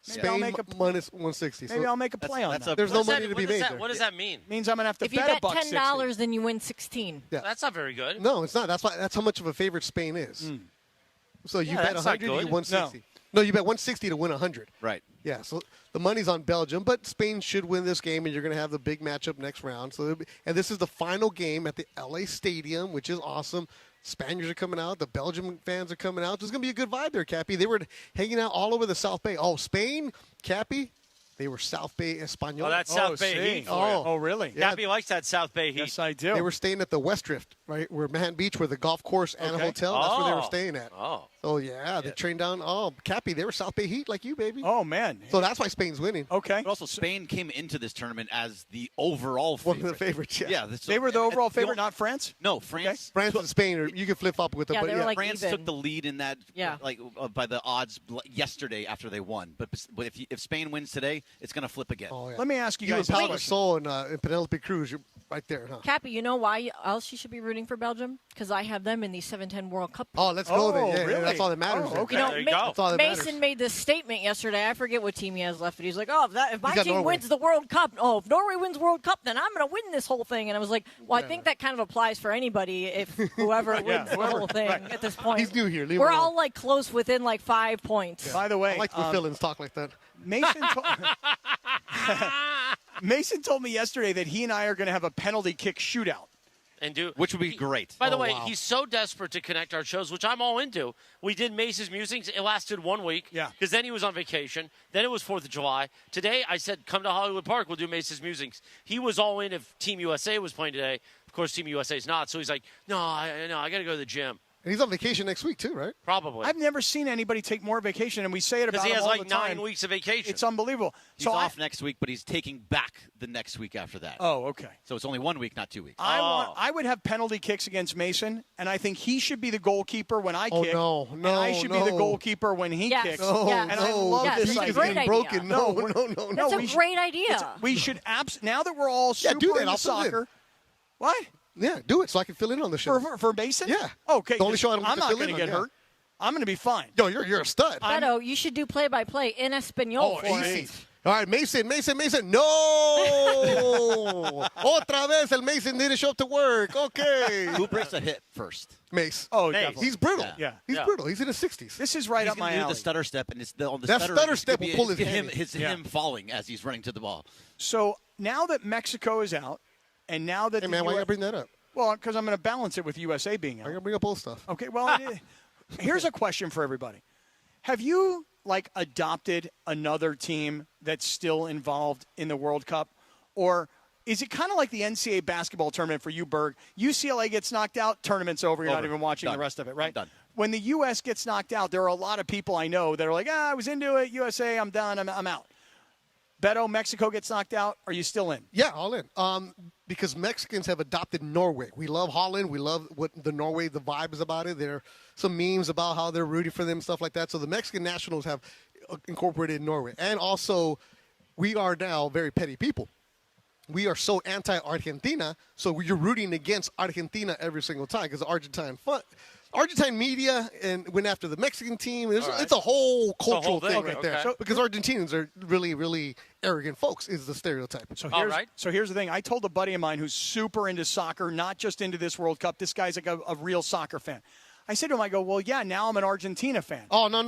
S16: Maybe I'll
S13: Spain
S16: make a
S13: minus 160.
S16: maybe I'll make a play on that.
S13: There's no money to be made there.
S7: What does that mean?
S16: Means I'm gonna have to
S17: If you
S16: bet
S17: bet
S16: $1.60.
S17: then you win 16.
S13: Yeah.
S7: That's not very good.
S13: No, it's not. That's how much of a favorite Spain is. So you
S7: Yeah,
S13: bet
S7: that's not
S13: 100, you
S7: good.
S13: get 160. No, you bet 160 to win 100.
S12: Right.
S13: Yeah, so the money's on Belgium, but Spain should win this game, and you're going to have the big matchup next round. And this is the final game at the LA Stadium, which is awesome. Spaniards are coming out. The Belgian fans are coming out. There's going to be a good vibe there, Cappy. They were hanging out all over the South Bay. Oh, Spain, Cappy, they were South Bay Espanol.
S7: Oh, that's South Bay heat for you.
S16: Oh, really?
S13: Yeah.
S7: Cappy likes that South Bay heat.
S16: Yes, I do.
S13: They were staying at the West Drift, right, where Manhattan Beach, where the golf course and a hotel. That's where they were staying at.
S7: Oh.
S13: Oh, yeah. They trained down. Oh, Cappy, they were South Bay Heat like you, baby.
S16: Oh, man.
S13: So that's why Spain's winning.
S16: Okay.
S12: But also, Spain came into this tournament as the overall
S13: One
S12: favorite.
S13: of the favorites, yeah.
S12: Yeah,
S16: They were the overall favorite, not France?
S12: No, France.
S13: France and Spain, you can flip-flop with them.
S17: Yeah,
S13: but
S17: they were like
S12: France
S17: even.
S12: took the lead in that,
S17: Yeah.
S12: by the odds yesterday after they won. But if Spain wins today, it's going to flip again.
S13: Oh, yeah.
S16: Let me ask you
S13: You
S16: guys
S13: and
S16: a
S13: Pau
S16: question.
S13: Gasol and Penelope Cruz, you're right there, huh?
S17: Cappy, you know why else you should be rooting for Belgium? Because I have them in the 7-10 World Cup.
S13: Oh, let's go then. Yeah,
S16: really?
S13: that's all that matters.
S16: Oh,
S13: then.
S16: okay.
S17: You know,
S7: There you go.
S13: That's all that
S17: Mason
S13: matters.
S17: made this statement yesterday. I forget what team he has left, but he's like, "Oh, if my
S13: got
S17: team
S13: Norway.
S17: wins the World Cup, if Norway wins World Cup, then I'm going to win this whole thing." And I was like, "Well, I think that kind of applies for anybody if whoever wins the whole thing at this point."
S13: He's new here. Leave him
S17: We're
S13: alone.
S17: all like close within like 5 points.
S16: By the way,
S13: I like when villains talk like that.
S16: Mason Mason told me yesterday that he and I are going to have a penalty kick shootout.
S7: And
S12: Which would be great.
S7: By the
S13: Oh,
S7: way,
S13: wow.
S7: he's so desperate to connect our shows, which I'm all into. We did Mace's Musings. It lasted 1 week.
S16: Yeah.
S7: Because then he was on vacation. Then it was 4th of July. Today, I said, come to Hollywood Park. We'll do Mace's Musings. He was all in if Team USA was playing today. Of course, Team USA is not. So he's like, no, I got to go to the gym.
S13: And he's on vacation next week, too, right?
S7: Probably.
S16: I've never seen anybody take more vacation, and we say it about
S7: Because he
S16: him
S7: has
S16: all
S7: like
S16: the time.
S7: 9 weeks of vacation.
S16: It's unbelievable.
S12: He's
S16: So
S12: off next week, but he's taking back the next week after that.
S16: Oh, okay.
S12: So it's only 1 week, not 2 weeks.
S16: I would have penalty kicks against Mason, and I think he should be the goalkeeper when I
S13: Oh,
S16: kick.
S13: no,
S16: and I should be the
S13: no.
S16: goalkeeper when he
S17: Yes,
S16: kicks.
S17: No, yes.
S16: And I love
S17: Yes,
S16: this
S17: it's a
S16: idea.
S17: great idea.
S13: broken. No.
S17: That's
S16: we
S17: a
S16: should-
S17: great idea.
S16: We should now that we're all super
S13: do that.
S16: into
S13: I'll fill in.
S16: soccer. What?
S13: Yeah, do it so I can fill in on the show.
S16: For Mason?
S13: Yeah.
S16: Okay.
S13: The only show I don't
S16: I'm
S13: get to
S16: not
S13: fill
S16: going
S13: in
S16: to
S13: on,
S16: get
S13: yeah.
S16: hurt. I'm going to be fine.
S13: Yo, you're a stud.
S17: Beto, you should do play-by-play in Espanol for
S13: easy.
S17: it.
S13: All right, Mason. No! Otra vez el Mason didn't show up to work. Okay.
S12: Who breaks a hit first?
S13: Mace.
S16: Oh,
S7: Mace.
S16: definitely.
S13: He's brutal.
S16: Yeah.
S13: He's brutal. He's in his 60s.
S16: This is right
S12: He's
S16: up my
S12: gonna do
S16: alley.
S12: the stutter step, and it's on the
S13: That
S12: stutter,
S13: stutter
S12: it's
S13: step
S12: gonna
S13: will
S12: be-
S13: pull his
S12: him,
S13: hand.
S12: him falling as he's running to the ball.
S16: So now that Mexico is out, and now that
S13: Hey, man, why you gotta bring that up?
S16: Well, because I'm going to balance it with USA being
S13: I
S16: out.
S13: gotta bring up old stuff.
S16: Okay, well, here's a question for everybody. Have you, adopted another team that's still involved in the World Cup? Or is it kind of like the NCAA basketball tournament for you, Berg? UCLA gets knocked out, tournament's over. You're not even watching
S12: Done.
S16: the rest of it, right?
S12: Done.
S16: When the U.S. gets knocked out, there are a lot of people I know that are like, I was into it, USA, I'm done, I'm out. Beto, Mexico gets knocked out. Are you still in?
S13: Yeah, all in. Because Mexicans have adopted Norway. We love Haaland. We love what the Norway, the vibe is about it. There are some memes about how they're rooting for them, stuff like that. So the Mexican nationals have incorporated Norway. And also, we are now very petty people. We are so anti-Argentina, so you're rooting against Argentina every single time because Argentine media and went after the Mexican team. It's a whole cultural thing right there. So, because Argentinians are really, really arrogant folks is the stereotype.
S16: So here's the thing. I told a buddy of mine who's super into soccer, not just into this World Cup. This guy's like a real soccer fan. I said to him, I go, well, yeah, now I'm an Argentina fan.
S13: Oh, no.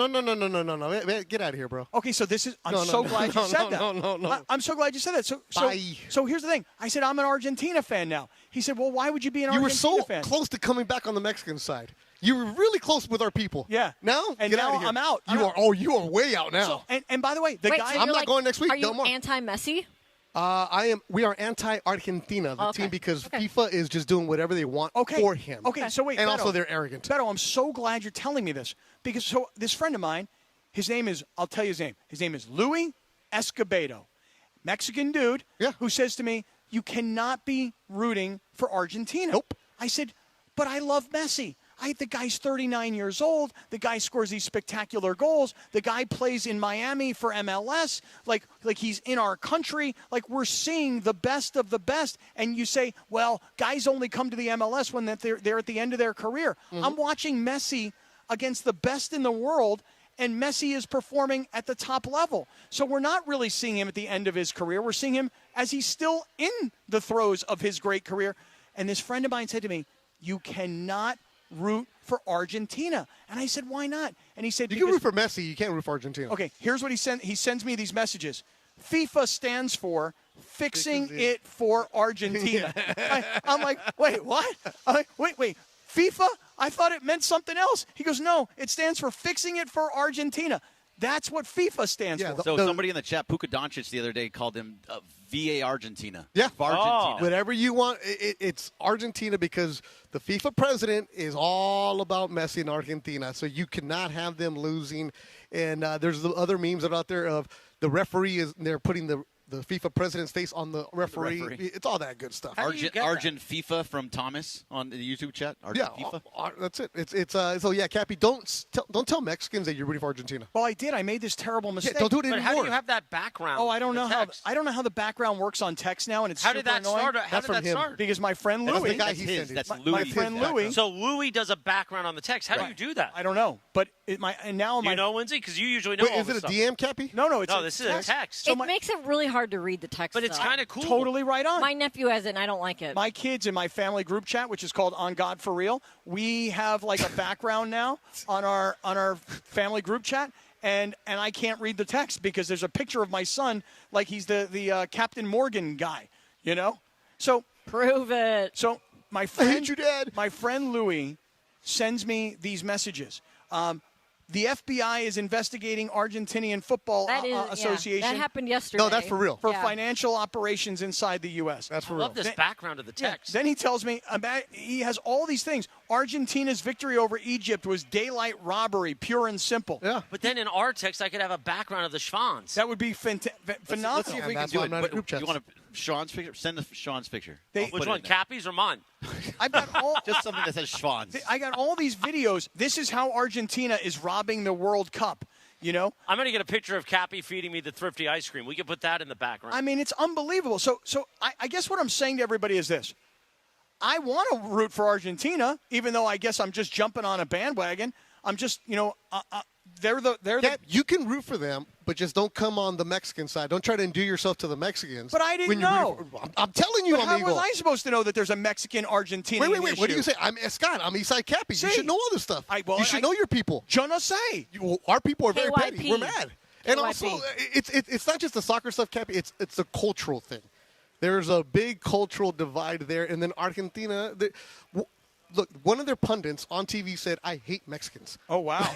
S13: Get out of here, bro.
S16: Okay, so this is – I'm so glad you said that.
S13: No.
S16: I'm so glad you said that. So here's the thing. I said, I'm an Argentina fan now. He said, well, why would you be an Argentina fan?
S13: You were so close to coming back on the Mexican side. You were really close with our people.
S16: Yeah.
S13: Now?
S16: And
S13: Get
S16: now
S13: out of here.
S16: I'm out.
S13: You are way out now.
S16: So, and by the way, the guy –
S13: I'm not going next week.
S17: Are you
S13: No more.
S17: anti-Messi?
S13: We are anti-Argentina, the team, because FIFA is just doing whatever they want for him.
S16: Okay, so wait,
S13: and
S16: Beto,
S13: also they're arrogant.
S16: Beto, I'm so glad you're telling me this because this friend of mine, his name is, I'll tell you his name. His name is Louis Escobedo, Mexican dude who says to me, you cannot be rooting for Argentina.
S13: Nope.
S16: I said, but I love Messi. The guy's 39 years old. The guy scores these spectacular goals. The guy plays in Miami for MLS. Like he's in our country. Like we're seeing the best of the best. And you say, well, guys only come to the MLS when they're at the end of their career. Mm-hmm. I'm watching Messi against the best in the world, and Messi is performing at the top level. So we're not really seeing him at the end of his career. We're seeing him as he's still in the throes of his great career. And this friend of mine said to me, you cannot root for Argentina. And I said, why not? And he said,
S13: you can root for Messi. You can't root for Argentina.
S16: Okay, here's what he sent. He sends me these messages. FIFA stands for fixing it for Argentina. I'm like, wait, what? I'm like, wait. FIFA? I thought it meant something else. He goes, no, it stands for fixing it for Argentina. That's what FIFA stands for.
S12: So somebody in the chat, Puka Doncic, the other day called him VA Argentina.
S13: Yeah.
S12: Argentina.
S13: Whatever you want. It's Argentina because the FIFA president is all about Messi and Argentina. So you cannot have them losing. And there's the other memes that are out there of the referee they're putting the FIFA president's face on the referee. It's all that good stuff.
S12: Argent FIFA from Thomas on the YouTube chat. Argent FIFA.
S13: That's it. It's so yeah, Cappy, don't tell Mexicans that you're rooting for Argentina.
S16: Well, I did. I made this terrible mistake.
S13: Yeah, don't do it anymore.
S1: But how do you have that background?
S16: Oh, I don't know how the background works on text now, and it's
S1: how did that
S16: annoying.
S1: start? How did that start?
S16: Because my friend Louis.
S13: That's his.
S12: That's
S16: my
S12: Louis.
S16: friend Louis.
S1: So Louis does a background on the text. How do you do that?
S16: I don't know, but
S1: you know, Lindsay, because you usually know.
S13: Wait, is it a DM, Cappy?
S16: No,
S1: this is a text.
S17: It makes it really hard to read the text.
S1: But it's kind of cool.
S16: Totally right on.
S17: My nephew has it, and I don't like it.
S16: My kids in my family group chat, which is called On God for Real, we have like a background now on our family group chat, and I can't read the text because there's a picture of my son like he's the Captain Morgan guy, you know. So
S17: prove it.
S16: So my friend,
S13: I hate you, Dad.
S16: My friend Louis sends me these messages. The FBI is investigating Argentinian Football Association.
S17: That happened yesterday.
S13: No, that's for real.
S16: For financial operations inside the U.S.
S13: That's for
S1: real. I love this background of the text.
S16: Then he tells me he has all these things. Argentina's victory over Egypt was daylight robbery, pure and simple.
S13: Yeah.
S1: But then in our text, I could have a background of the Schwans.
S16: That would be phenomenal.
S12: Let's see if we can do it. You want Sean's picture? Send the Sean's picture.
S1: Which one, Cappy's or mine?
S16: I've got all
S12: just something that says Schwans.
S16: I got all these videos. This is how Argentina is robbing the World Cup. You know,
S1: I'm going to get a picture of Cappy feeding me the Thrifty Ice Cream. We can put that in the background.
S16: I mean, it's unbelievable. So I guess what I'm saying to everybody is this. I want to root for Argentina, even though I guess I'm just jumping on a bandwagon. I'm just, they're the.
S13: You can root for them, but just don't come on the Mexican side. Don't try to endear yourself to the Mexicans.
S16: But I didn't know.
S13: I'm telling you,
S16: but
S13: amigo.
S16: How was I supposed to know that there's a Mexican-Argentina
S13: Wait.
S16: issue?
S13: What do you say? I'm Scott. I'm Eastside Cappy. You should know all this stuff. You should know your people.
S16: Yo no sé.
S13: Our people are very
S17: KYP.
S13: petty. We're mad. And
S17: KYP.
S13: also, it's not just the soccer stuff, Cappy. It's a cultural thing. There's a big cultural divide there. And then Argentina, look, one of their pundits on TV said, I hate Mexicans.
S16: Oh, wow.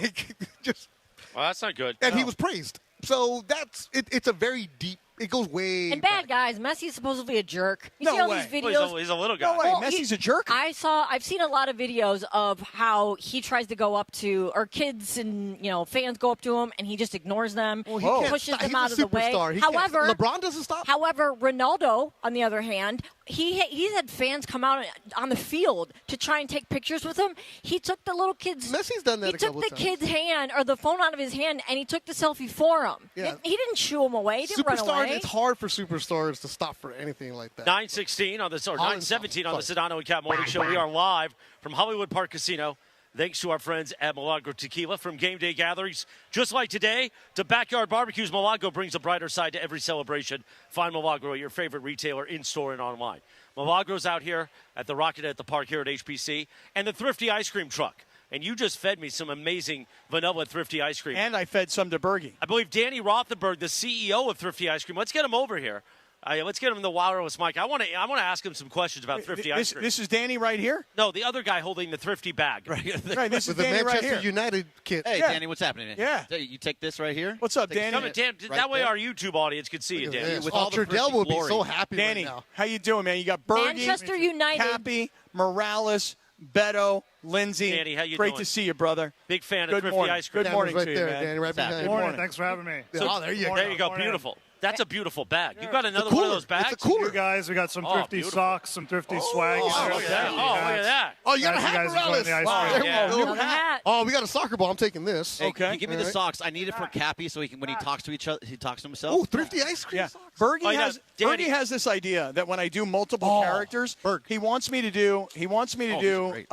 S1: Well, that's not good.
S13: And he was praised. So it's a very deep, it goes way
S17: And bad guys. Messi's supposedly a jerk. You see
S16: No
S17: all
S16: way.
S17: these videos?
S1: Well, he's a little guy.
S16: No way. Messi's a jerk?
S17: I've seen a lot of videos of how he tries to go up to, or kids and fans go up to him, and he just ignores them, pushes them out of the way. However,
S13: LeBron doesn't stop.
S17: However, Ronaldo, on the other hand, he's had fans come out on the field to try and take pictures with him. He took the little kid's.
S13: Messi's done that.
S17: He took the kid's hand or the phone out of his hand, and he took the selfie for him.
S13: Yeah.
S17: He didn't shoo him away. He didn't run away.
S13: It's hard for superstars to stop for anything like that.
S1: 9:16 on the 9:17 on the Sedano Kap Morning Show. We are live from Hollywood Park Casino. Thanks to our friends at Milagro Tequila. From game day gatherings just like today to backyard barbecues, Milagro brings a brighter side to every celebration. Find Milagro at your favorite retailer in-store and online. Milagro's out here at the Rocket at the Park here at HPC. And the Thrifty Ice Cream Truck. and you just fed me some amazing vanilla Thrifty ice cream.
S16: And I fed some to Bergie.
S1: I believe Danny Rothenberg, the CEO of Thrifty Ice Cream. Let's get him over here. Let's get him in the wireless mic. I want to ask him some questions about Thrifty Ice Cream.
S16: This is Danny right here?
S1: No, the other guy holding the Thrifty bag.
S16: Right, this is
S13: With the
S16: Danny right
S13: Manchester
S16: here.
S13: United kit.
S12: Hey, Danny, what's happening?
S16: Yeah.
S12: You take this right here.
S16: What's up, Danny?
S1: Come in, Dan.
S12: Right
S1: that way
S12: there.
S1: our YouTube audience can see you, Danny.
S12: With all the
S13: Trudell
S12: Thrifty
S13: will be
S12: glory.
S13: so happy
S16: Danny,
S13: right now.
S16: how you doing, man? You got Bergie,
S17: Manchester United.
S16: Cappy, Morales, Beto, Lindsay.
S1: Danny, how you
S16: Great
S1: doing?
S16: to see you, brother.
S1: Big fan
S16: Good
S1: of Thrifty
S16: morning.
S1: Ice Cream.
S16: Good morning
S13: right
S16: to you,
S13: there,
S16: man.
S13: Danny, right
S12: What's
S13: behind
S12: happening?
S13: you.
S18: Morning. Thanks for having me.
S13: Oh, there you go.
S1: There you go.
S18: Morning.
S1: Beautiful. That's a beautiful bag. You got another
S13: cooler.
S1: one of those bags?
S13: It's a cooler.
S18: You guys, we got some
S1: Oh,
S18: thrifty
S1: beautiful.
S18: socks, some thrifty swag.
S1: look at that. Oh, look at that.
S13: Oh, you got a
S18: Glad you
S13: hat,
S18: guys enjoyed
S13: Morales.
S18: the ice
S13: Wow,
S18: cream.
S13: there
S1: Yeah.
S13: we go.
S17: New hat.
S13: Oh, we got a soccer ball. I'm taking this.
S12: Hey,
S16: Okay.
S12: can you give me the
S13: All right.
S12: socks. I need it for Cappy so he can when he talks to each other, he talks to himself.
S13: Oh, Thrifty Ice Cream
S16: Yeah,
S13: socks.
S16: Bergie
S1: Oh, yeah,
S16: has
S1: Danny-
S16: Bergie has this idea that when I do multiple characters, he wants me to do
S12: great.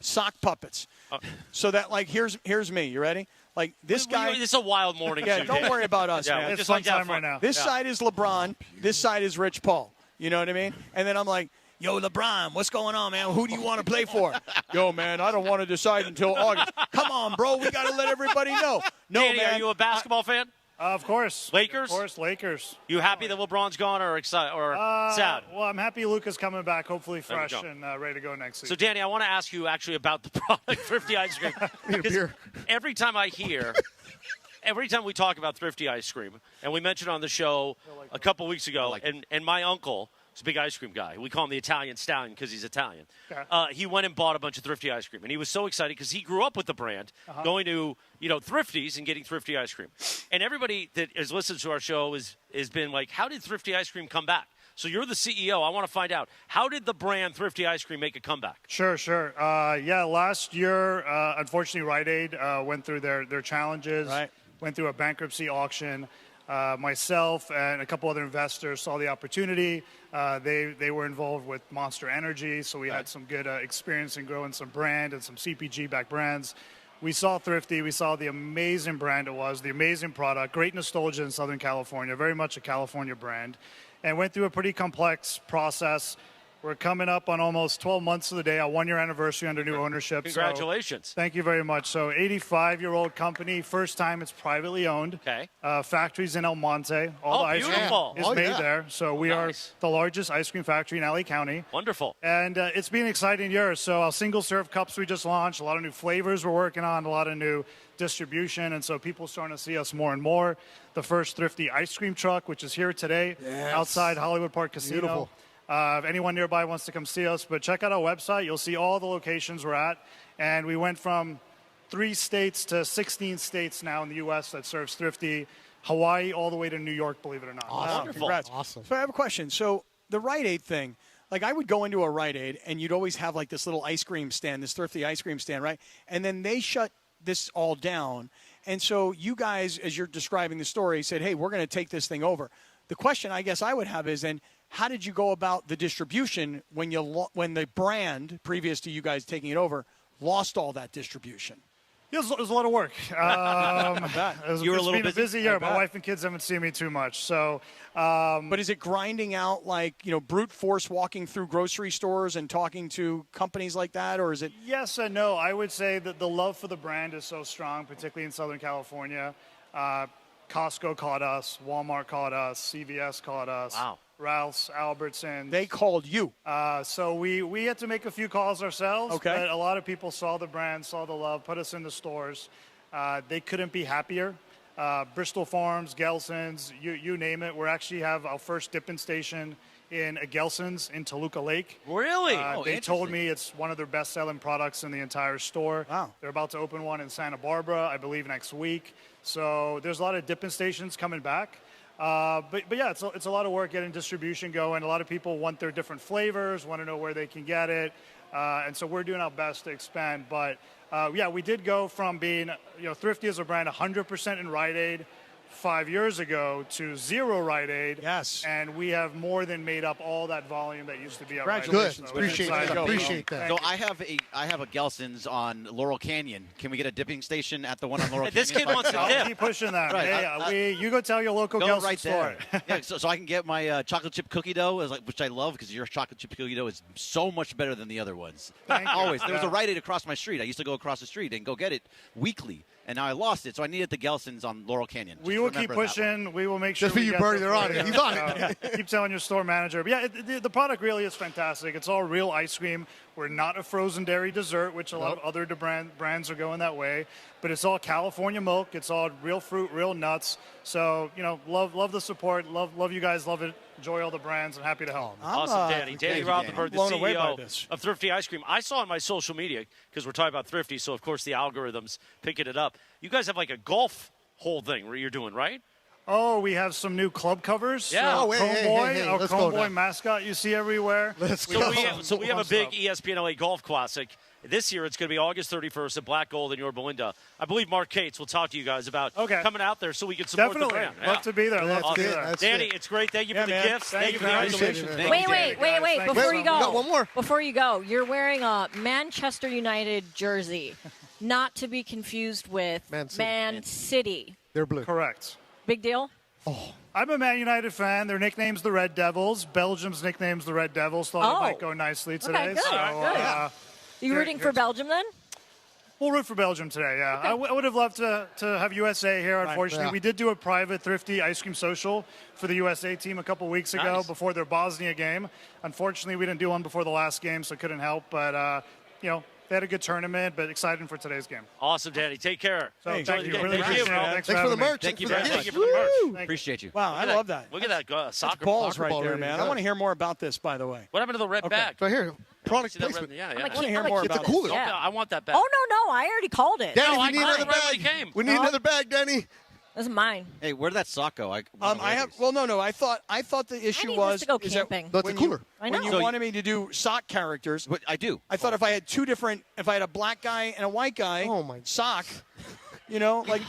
S16: sock puppets. So that like here's me. You ready? Like this guy.
S1: This is a wild morning.
S16: Yeah,
S1: show,
S16: don't
S1: Danny.
S16: worry about us,
S1: Yeah,
S16: man.
S1: we just
S18: fun
S1: like to have
S18: time right
S1: fun.
S18: now.
S16: This
S1: Yeah.
S16: side is LeBron. This side is Rich Paul. You know what I mean? And then I'm like, yo, LeBron, what's going on, man? Who do you want to play for? Yo, man, I don't want to decide until August. Come on, bro. We got to let everybody know. No,
S1: Danny,
S16: man.
S1: are you a basketball fan?
S18: Of course.
S1: Lakers?
S18: Of course, Lakers.
S1: You happy that LeBron's gone or excited or sad?
S18: Well, I'm happy Luka's coming back, hopefully
S1: There we
S18: fresh
S1: go.
S18: and ready to go next season.
S1: So, Danny, I want to ask you actually about the product, Thrifty Ice Cream. Because every time I hear, every time we talk about Thrifty Ice Cream, and we mentioned on the show a couple weeks ago, and my uncle is a big ice cream guy. We call him the Italian Stallion because he's Italian. He went and bought a bunch of Thrifty Ice Cream, and he was so excited because he grew up with the brand, going to Thrifties and getting Thrifty Ice Cream. And everybody that has listened to our show has been like, how did Thrifty Ice Cream come back? So you're the CEO. I want to find out, how did the brand Thrifty Ice Cream make a comeback?
S18: Sure. Last year, unfortunately, Rite Aid went through their challenges, went through a bankruptcy auction. Myself and a couple other investors saw the opportunity. They were involved with Monster Energy, so we had some good experience in growing some brand and some CPG-backed brands. We saw Thrifty. We saw the amazing brand it was, the amazing product, great nostalgia in Southern California, very much a California brand, and went through a pretty complex process. We're coming up on almost 12 months to the day, our one-year anniversary under new ownership.
S1: Congratulations.
S18: So, thank you very much. So 85-year-old company, first time it's privately owned.
S1: Okay.
S18: Factories in El Monte. All the ice
S1: beautiful.
S18: cream is made there. So we are the largest ice cream factory in LA County.
S1: Wonderful.
S18: And it's been an exciting year. So our single-serve cups we just launched, a lot of new flavors we're working on, a lot of new distribution. And so people are starting to see us more and more. The first Thrifty ice cream truck, which is here today outside Hollywood Park Casino.
S13: Beautiful.
S18: If anyone nearby wants to come see us, but check out our website. You'll see all the locations we're at. And we went from 3 states to 16 states now in the U.S. that serves Thrifty, Hawaii all the way to New York, believe it or not.
S16: Wow,
S1: Wonderful.
S16: congrats.
S13: Awesome.
S16: So I have a question. So the Rite Aid thing, like I would go into a Rite Aid and you'd always have like this little ice cream stand, this Thrifty ice cream stand, right? And then they shut this all down. And so you guys, as you're describing the story, said, hey, we're going to take this thing over. The question I guess I would have is then, how did you go about the distribution when the brand, previous to you guys taking it over, lost all that distribution?
S18: It was a lot of work. It's been a busy year. My wife and kids haven't seen me too much. So,
S16: but is it grinding out like brute force walking through grocery stores and talking to companies like that, or is it?
S18: Yes and no. I would say that the love for the brand is so strong, particularly in Southern California. Costco called us, Walmart called us, CVS called us.
S1: Wow.
S18: Ralph's, Albertsons.
S16: They called you.
S18: So we had to make a few calls ourselves.
S16: Okay.
S18: But a lot of people saw the brand, saw the love, put us in the stores. They couldn't be happier. Bristol Farms, Gelson's, you name it. We actually have our first dipping station in a Gelson's in Toluca Lake.
S1: Really?
S18: They told me it's one of their best-selling products in the entire store.
S16: Wow.
S18: They're about to open one in Santa Barbara, I believe, next week. So there's a lot of dipping stations coming back. But yeah, it's a lot of work getting distribution going. A lot of people want their different flavors, want to know where they can get it. And so we're doing our best to expand. But yeah, we did go from being, Thrifty as a brand, 100% in Rite Aid,
S9: 5 years ago to 0 Rite Aid.
S16: Yes.
S9: And we have more than made up all that volume that used to be at Rite Aid.
S13: Good.
S9: So
S13: Appreciate
S9: it's
S13: that. Appreciate that.
S12: So I have a Gelson's on Laurel Canyon. Can we get a dipping station at the one on Laurel Canyon?
S1: This kid wants to dip.
S9: Keep pushing that.
S12: Right,
S9: Hey, you go tell your local
S12: Go
S9: Gelson's
S12: right
S9: store.
S12: there. Yeah, so I can get my chocolate chip cookie dough, which I love because your chocolate chip cookie dough is so much better than the other ones. Always. There was a Rite Aid across my street. I used to go across the street and go get it weekly, and now I lost it, so I needed the Gelson's on Laurel Canyon.
S9: We will keep pushing. We will make sure.
S13: Just for
S9: we
S13: you,
S9: get
S13: Bertie,
S9: this
S13: they're on
S9: for
S13: it.
S9: you.
S13: He's on it.
S9: Keep telling your store manager. But yeah, the product really is fantastic. It's all real ice cream. We're not a frozen dairy dessert, which a lot of other brands are going that way. But it's all California milk. It's all real fruit, real nuts. So, love the support. Love you guys. Love it. Enjoy all the brands. I'm happy to help.
S1: Awesome, Danny. Danny Rothenberg, the
S9: blown away by
S1: CEO
S9: this.
S1: of Thrifty Ice Cream. I saw on my social media, because we're talking about Thrifty, so of course the algorithm's picking it up. You guys have like a golf whole thing where you're doing, right?
S9: Oh, we have some new club covers.
S1: Yeah.
S9: Our
S1: Hey,
S9: our
S1: let's go
S9: Coneboy
S1: now.
S9: mascot you see everywhere.
S1: So we have a big ESPN LA Golf Classic. This year it's going to be August 31st at Black Gold in Yorba Linda. I believe Mark Cates will talk to you guys about coming out there so we can support
S9: Definitely.
S1: the brand.
S9: Love to be there. Love to be there.
S1: Danny, it's great. Thank you for the
S9: man.
S1: gifts. Thank you for the
S9: man.
S1: isolation.
S17: Wait. Before you go.
S9: Got one more.
S17: Before you go, you're wearing a Manchester United jersey, not to be confused with Man City.
S13: They're blue.
S9: Correct.
S17: Big deal?
S9: I'm a Man United fan. Their nickname's the Red Devils. Belgium's nickname's the Red Devils. Thought it might go nicely today.
S17: Good, good. You rooting for Belgium then?
S9: We'll root for Belgium today, yeah.
S17: Okay.
S9: I would have loved to have USA here, unfortunately.
S13: Yeah.
S9: We did do a private Thrifty Ice Cream social for the USA team a couple weeks ago before their Bosnia game. Unfortunately, we didn't do one before the last game, so couldn't help. But, they had a good tournament, but excited for today's game.
S1: Awesome, Danny. Take care.
S9: So, thank you. Really appreciate it.
S13: Thanks for the merch.
S1: Thank you
S13: Thanks
S1: very
S13: for
S1: much.
S13: the gift.
S12: Appreciate you.
S16: Wow, I love that.
S1: Look at that soccer
S16: balls
S1: ball.
S16: right there,
S13: ready
S16: man.
S13: to
S16: I
S13: go.
S16: want to hear more about this, by the way.
S1: What happened to the red bag?
S13: Right here. Product
S1: See that
S13: placement.
S1: red- Yeah,
S17: I'm
S1: yeah.
S17: gonna
S16: wanna
S17: keep-
S16: hear
S17: I'm gonna
S16: more
S17: keep
S16: about
S17: this,
S13: cooler.
S17: Yeah.
S1: I want that bag.
S17: Oh, no. I already called it.
S13: Danny,
S1: No,
S13: we
S1: I
S13: need
S1: got it
S13: another
S1: right when
S13: bag.
S1: he came.
S13: We need another bag, Danny.
S17: This is mine.
S12: Hey, where'd that sock go?
S16: I thought the issue
S17: need
S16: was
S17: this to go
S16: is that
S17: camping.
S13: No, it's a
S16: when
S13: cooler.
S17: I
S16: when
S17: know.
S16: you
S12: So
S16: wanted me to do sock characters,
S12: But I do.
S16: I thought if I had if I had a black guy and a white guy, sock,
S12: We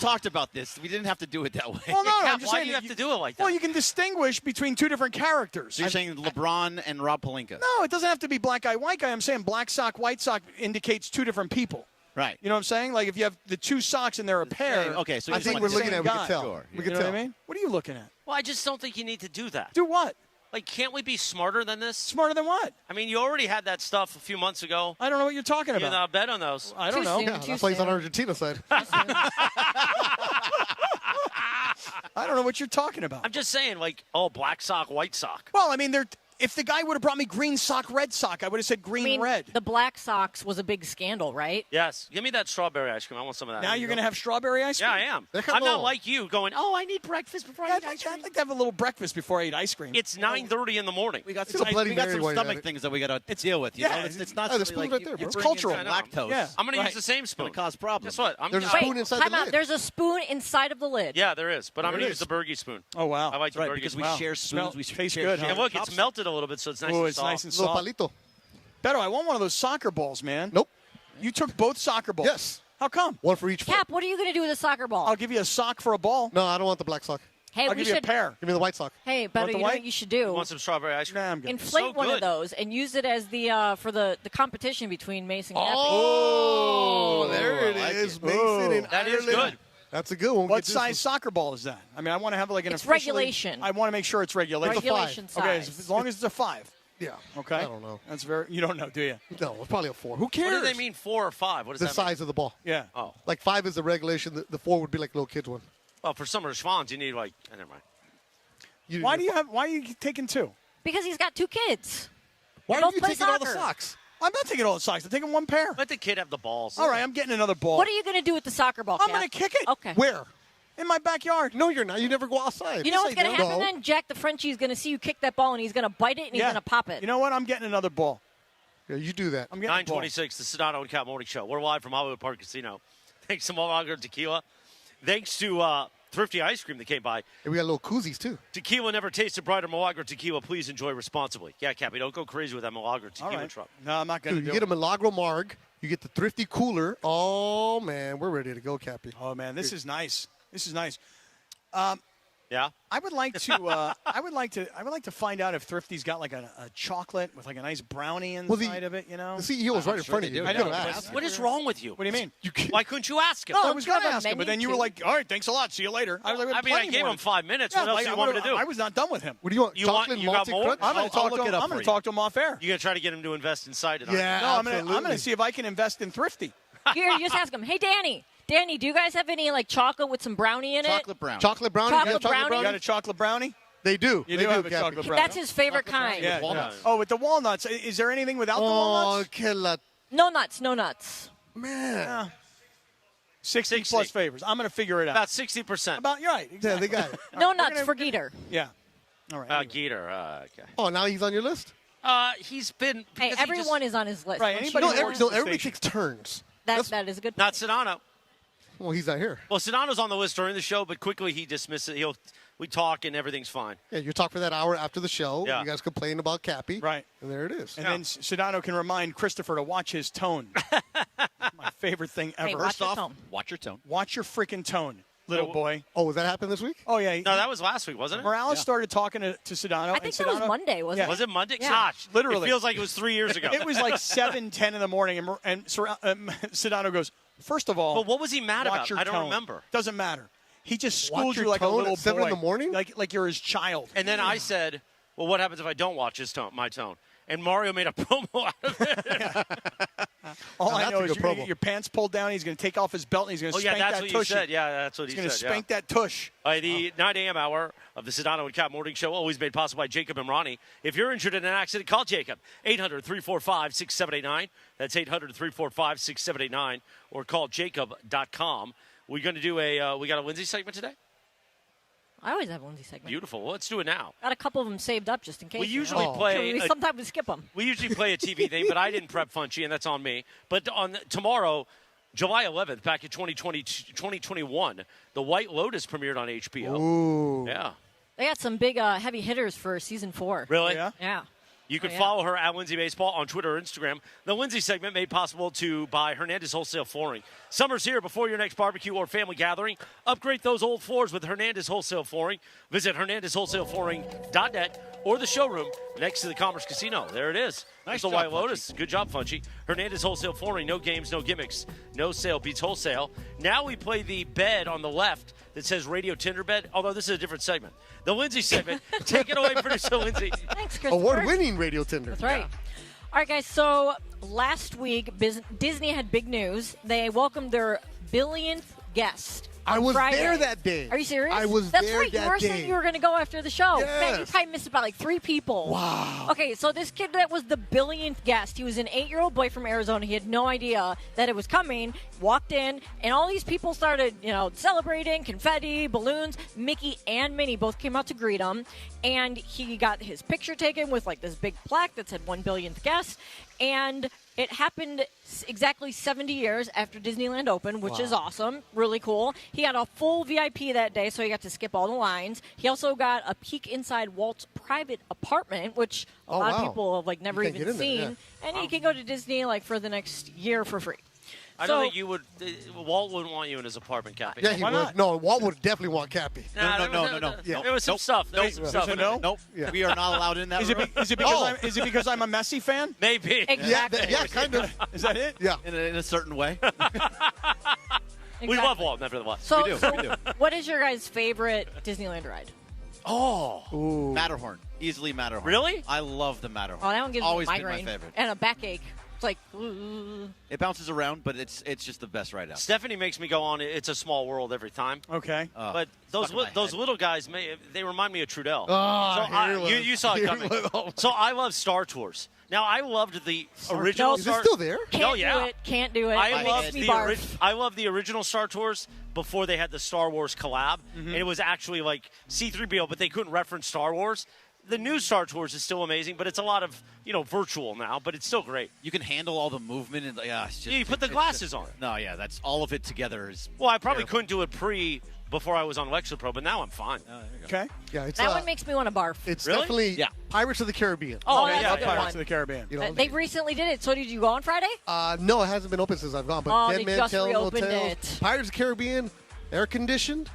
S12: talked about this. We didn't have to do it that way.
S16: Well, no,
S1: Cap,
S16: I'm just
S1: why
S16: saying
S1: do you have to do it like that?
S16: Well, you can distinguish between two different characters.
S12: So you're saying LeBron and Rob Pelinka?
S16: No, it doesn't have to be black guy, white guy. I'm saying black sock, white sock indicates two different people.
S12: Right.
S16: You know what I'm saying? Like if you have the two socks and they're a pair.
S12: Okay, so
S16: I
S12: you're
S16: think
S12: saying
S16: we're
S12: the
S16: looking
S12: same
S16: at.
S13: We
S16: guy.
S13: can tell.
S12: Sure.
S13: We
S16: You
S13: can
S16: know
S13: tell.
S16: what I mean? What are you looking at?
S1: Well, I just don't think you need to do that.
S16: Do what?
S1: Like, can't we be smarter than this?
S16: Smarter than what?
S1: I mean, you already had that stuff a few months ago.
S16: I don't know what you're talking
S1: You
S16: about.
S1: know, bet on those.
S16: I don't
S17: Too
S16: know.
S17: soon.
S13: Yeah,
S17: Too
S13: that's why he's on
S17: soon.
S13: Argentina side.
S16: I don't know what you're talking about.
S1: I'm just saying, black sock, white sock.
S16: Well, I mean, if the guy would have brought me green sock, red sock, I would have said green, red.
S17: The Black Sox was a big scandal, right?
S1: Yes. Give me that strawberry ice cream. I want some of that.
S16: Now you're going to have strawberry ice cream?
S1: Yeah, I am. I'm not like you going, I need breakfast before I eat ice cream.
S16: I'd like to have a little breakfast before I eat ice cream.
S1: It's 9:30 in the morning.
S12: We got
S13: It's
S12: some,
S13: a Bloody
S12: we got
S13: Mary
S12: some
S13: while you're
S12: stomach
S13: at it.
S12: things that we got to deal with. You know? It's not
S13: Oh, the
S12: something
S13: spoon's
S12: like
S13: right there, bro.
S12: you're
S16: It's
S12: bringing
S16: cultural.
S12: lactose.
S16: Yeah.
S1: I'm going to
S16: Right.
S1: use the same
S12: It's
S1: spoon.
S12: going to cause problems.
S1: Guess what?
S13: There's a
S17: Wait,
S13: spoon inside
S17: time
S13: the
S17: out.
S13: lid.
S17: There's a spoon inside of the lid.
S1: Yeah, there is. But I'm going to
S13: There
S1: use
S13: is.
S1: the Bergie spoon.
S16: Oh, wow.
S1: I like the
S12: Right,
S1: Bergie
S12: because we
S1: spoon.
S12: share spoons. We
S16: tastes
S12: share
S16: good, huh?
S1: And look, it's
S12: cups.
S1: melted a little bit, so it's nice
S16: Oh,
S1: and
S16: it's
S1: soft.
S16: nice and
S13: Little
S16: soft.
S13: palito.
S16: Beto, I want one of those soccer balls, man.
S13: Nope.
S16: You took both soccer balls.
S13: Yes.
S16: How come?
S13: One for each foot.
S17: Cap, what are you going to do with a soccer ball?
S16: I'll give you a sock for a ball.
S13: No, I don't want the black sock.
S17: Hey,
S16: I'll
S17: we
S16: give you a
S17: should.
S16: pair.
S13: Give me the white sock.
S17: Hey, Beto,
S16: the
S17: you know
S16: white?
S17: what you should
S1: You
S17: do?
S1: want some strawberry ice cream?
S16: Nah, I'm good.
S17: Inflate
S1: So
S17: one of
S1: good.
S17: those and use it as the for the competition between Mason and Cappy.
S13: Oh, there it
S12: I like
S13: is.
S12: it.
S13: Mason and
S1: That is
S13: Ireland.
S1: good.
S13: That's a good one.
S16: What
S13: Get this
S16: size soccer ball is that? I mean, I want to have like an
S17: It's
S16: officially-
S17: regulation.
S16: I want to make sure it's regulation.
S17: Regulation
S16: Okay,
S17: size.
S16: as long as it's a 5.
S13: Yeah.
S16: Okay.
S13: I don't know.
S16: That's very. You don't know, do you?
S13: No, it's probably a 4. Who
S1: What
S13: cares?
S1: do they mean, 4 or 5? What does
S13: The
S1: that
S13: size of the ball.
S16: Yeah.
S1: mean? Oh.
S13: Like 5 is the regulation. The 4 would be like a little kid's one.
S1: Well, for some of the Schwans, you need never mind.
S16: Why are you taking 2?
S17: Because he's got 2 kids.
S13: Why
S17: They
S13: are
S17: both
S13: you
S17: play
S13: taking all the
S17: soccer.
S13: socks?
S16: I'm not taking all the socks. I'm taking 1 pair.
S1: Let the kid have the balls.
S16: All right, I'm getting another ball.
S17: What are you going to do with the soccer ball,
S16: I'm
S17: Cap?
S16: going to kick it.
S17: Okay.
S13: Where?
S16: In my backyard.
S13: No, you're not. You never go outside.
S17: You know what's
S13: Yes, I
S17: going to
S13: do.
S17: happen
S13: No.
S17: then? Jack the Frenchie is going to see you kick that ball, and he's going to bite it, and he's
S16: Yeah.
S17: going to pop it.
S16: You know what? I'm getting another ball.
S13: Yeah, you do that.
S16: I'm getting a ball.
S1: 926, the Sedano and Kap Morning Show. We're live from Hollywood Park Casino. Thanks to Malaga Tequila. Thanks to Thrifty Ice Cream that came by.
S13: And we got little koozies, too.
S1: Tequila never tasted brighter. Milagro Tequila. Please enjoy responsibly. Yeah, Cappy, don't go crazy with that Milagro Tequila
S16: All right.
S1: truck.
S16: No, I'm not going to
S13: Dude,
S16: do
S13: you
S16: it.
S13: get a Milagro Marg. You get the Thrifty Cooler. Oh, man. We're ready to go, Cappy.
S16: Oh, man, this is nice. This is nice.
S1: Yeah.
S16: I would like to. I would like to find out if Thrifty's got like a chocolate with like a nice brownie inside of it. You know,
S13: the CEO was right in front of you.
S16: I know.
S1: What is wrong with you?
S16: What do you mean?
S1: Why couldn't you ask him?
S16: No, I was going to ask him, but then you were like, "All right, thanks a lot. See you later." I was like,
S1: I mean, I gave him 5 minutes. What else do you want me to do?
S16: I was not done with him.
S13: What do you want?
S1: You got more?
S16: I'm going to talk to him. I'm going to talk to him off air.
S1: You're going to try to get him to invest inside it.
S13: Yeah,
S16: no, I'm going to see if I can invest in Thrifty.
S17: Here, you just ask him. Hey, Danny, do you guys have any like chocolate with some brownie in it?
S12: Chocolate brownie.
S13: Chocolate brownie?
S17: Chocolate brownie?
S16: You got a chocolate brownie?
S13: They do.
S16: You
S13: they
S16: do have a
S13: Cappy.
S16: chocolate brownie.
S17: That's his favorite kind.
S16: Yeah.
S12: Walnuts.
S16: Oh, with the walnuts. Is there anything without the walnuts?
S17: No nuts.
S13: Man.
S16: 60 plus favors. I'm going to figure it out.
S1: About 60%.
S16: You're right. Exactly.
S13: Yeah, they got it.
S17: No nuts for Geeter.
S16: Yeah. All right.
S1: Geeter. Okay.
S13: Oh, now he's on your list?
S1: He's been.
S17: Hey, everyone is on his list.
S16: Right.
S13: Everybody takes turns.
S17: That is a good.
S1: Not Sedano.
S13: Well, he's not here.
S1: Well, Sedano's on the list during the show, but quickly he dismisses it. We talk and everything's fine.
S13: Yeah, you talk for that hour after the show.
S1: Yeah.
S13: You guys complain about Cappy.
S16: Right.
S13: And there it is.
S16: And then Sedano can remind Christopher to watch his tone. My favorite thing ever.
S17: Hey, watch your tone.
S12: Watch your tone.
S16: Watch your freaking tone, little boy.
S13: Oh, was that happen this week?
S16: Oh, yeah.
S1: No, that was last week, wasn't it?
S16: Morales started talking to Sedano.
S17: I think that was Monday, wasn't it?
S1: Was it Monday?
S17: Yeah.
S1: Gosh,
S16: literally.
S1: It feels like it was 3 years ago.
S16: It was like 7:10 in the morning, and Sedano goes, first of all,
S1: but what was he mad about?
S16: Your
S1: I don't
S16: tone.
S1: remember.
S16: Doesn't matter. He just
S13: Watch
S16: schooled
S13: your
S16: you like a
S13: tone
S16: little
S13: at 7
S16: boy.
S13: in the morning?
S16: Like you're his child.
S1: And then I said, well, what happens if I don't watch my tone? And Mario made a promo out of it.
S16: All I know is you're going to get your pants pulled down. He's going to take off his belt, and he's going to spank that tush.
S1: That's what you said. Yeah, that's what he said.
S16: He's going to spank that tush.
S1: The 9 a.m. hour of the Sedano and Kap Morning Show, always made possible by Jacob and Ronnie. If you're injured in an accident, call Jacob. 800-345-6789. That's 800-345-6789. Or call jacob.com. We're going to do we got a Lindsay segment today?
S17: I always have a Lindsay segment.
S1: Beautiful. Well, let's do it now.
S17: Got a couple of them saved up just in case.
S1: We usually play.
S17: Sometimes we skip them.
S1: We usually play a TV thing, but I didn't prep Funchy, and that's on me. But on tomorrow, July 11th, back in 2021, The White Lotus premiered on HBO.
S13: Ooh.
S1: Yeah.
S17: They got some big heavy hitters for season 4.
S1: Really?
S17: Yeah.
S1: You can follow her at Lindsay Baseball on Twitter or Instagram. The Lindsay segment made possible by Hernandez Wholesale Flooring. Summer's here. Before your next barbecue or family gathering, upgrade those old floors with Hernandez Wholesale Flooring. Visit HernandezWholesaleFlooring.net or the showroom next to the Commerce Casino. There it is.
S12: Nice
S1: the
S12: job,
S1: White Lotus. Good job, Funchy. Hernandez Wholesale Flooring. No games, no gimmicks. No sale beats wholesale. Now we play the bed on the left that says Radio Tinder Bed, although this is a different segment. The Lindsay segment. Take it away, producer Lindsay.
S17: Thanks, Christopher.
S13: Award-winning Radio Tinder.
S17: That's right. Yeah. All right, guys. So last week, Disney had big news. They welcomed their billionth guest.
S13: I was
S17: Friday.
S13: there that day.
S17: Are you serious?
S13: I was
S17: That's
S13: there
S17: right.
S13: that
S17: You were
S13: day.
S17: saying you were going to go after the show.
S13: Yes.
S17: Man, you probably missed about like 3 people.
S13: Wow.
S17: Okay, so this kid that was the billionth guest, he was an 8-year-old boy from Arizona. He had no idea that it was coming. Walked in, and all these people started, celebrating, confetti, balloons. Mickey and Minnie both came out to greet him, and he got his picture taken with like this big plaque that said 1 billionth guest. And it happened exactly 70 years after Disneyland opened, which is awesome. Really cool. He had a full VIP that day, so he got to skip all the lines. He also got a peek inside Walt's private apartment, which a lot of people have never even seen. And he can go to Disney for the next year for free.
S1: I don't think you would. Walt wouldn't want you in his apartment, Cappy.
S13: Yeah, he would.
S1: Not?
S13: No, Walt would definitely want Cappy.
S12: No.
S13: Yeah.
S1: There was some stuff. There was some stuff.
S12: Nope.
S13: Yeah.
S12: We are not allowed in that
S16: Is
S12: room.
S16: it because I'm a Messi fan?
S1: Maybe.
S17: Exactly.
S13: Yeah, kind of.
S16: Is that it?
S13: Yeah.
S12: In a certain way.
S1: We love Walt, nevertheless.
S17: So,
S12: we do.
S17: What is your guys' favorite Disneyland ride?
S1: Oh.
S12: Matterhorn. Easily Matterhorn.
S1: Really?
S12: I love the Matterhorn.
S17: Oh, that one gives me a
S12: Always been
S17: migraine
S12: my favorite.
S17: and a backache. It's like, ooh.
S12: It bounces around, but it's just the best ride out.
S1: Stephanie makes me go on It's a Small World every time.
S16: Okay.
S1: But those little guys, they remind me of Trudell.
S13: Oh,
S1: you saw it coming. So I love Star Tours. Now, I loved the original
S13: Is it still there?
S17: Can't do it.
S1: I love the original Star Tours before they had the Star Wars collab.
S16: Mm-hmm.
S1: And it was actually like C-3PO, but they couldn't reference Star Wars. The new Star Tours is still amazing, but it's a lot of, virtual now, but it's still great.
S12: You can handle all the movement. And it's just,
S1: you put the glasses on.
S12: No, yeah, that's all of it together is.
S1: Well, I probably couldn't do it before I was on Lexapro, but now I'm fine.
S16: Okay.
S13: Yeah,
S17: that one makes me want to barf.
S13: It's
S1: Really?
S13: definitely Pirates of the Caribbean.
S17: Oh,
S16: yeah,
S17: that's a good
S16: Pirates
S17: one.
S16: of the Caribbean.
S17: They recently did it. So did you go on Friday?
S13: No, it hasn't been open since I've gone. But
S17: they
S13: Dead Man
S17: just
S13: Tell
S17: reopened
S13: Hotels,
S17: it.
S13: Pirates of the Caribbean, air conditioned.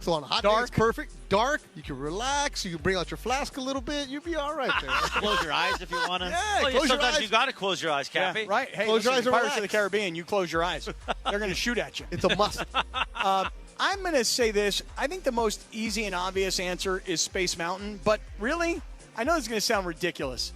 S13: So on a hot day, it's perfect. Dark, you can relax. You can bring out your flask a little bit. You'll be all right there.
S12: Close your eyes if you want to.
S13: Yeah,
S1: Well,
S13: close your
S1: sometimes
S13: eyes.
S1: you got to close your eyes, Cappy.
S16: Yeah, right. Hey,
S13: Close your eyes and
S16: Pirates of the
S13: relax.
S16: Caribbean, you close your eyes. They're going to shoot at you.
S13: It's a must.
S16: I'm going to say this. I think the most easy and obvious answer is Space Mountain. But really, I know this is going to sound ridiculous.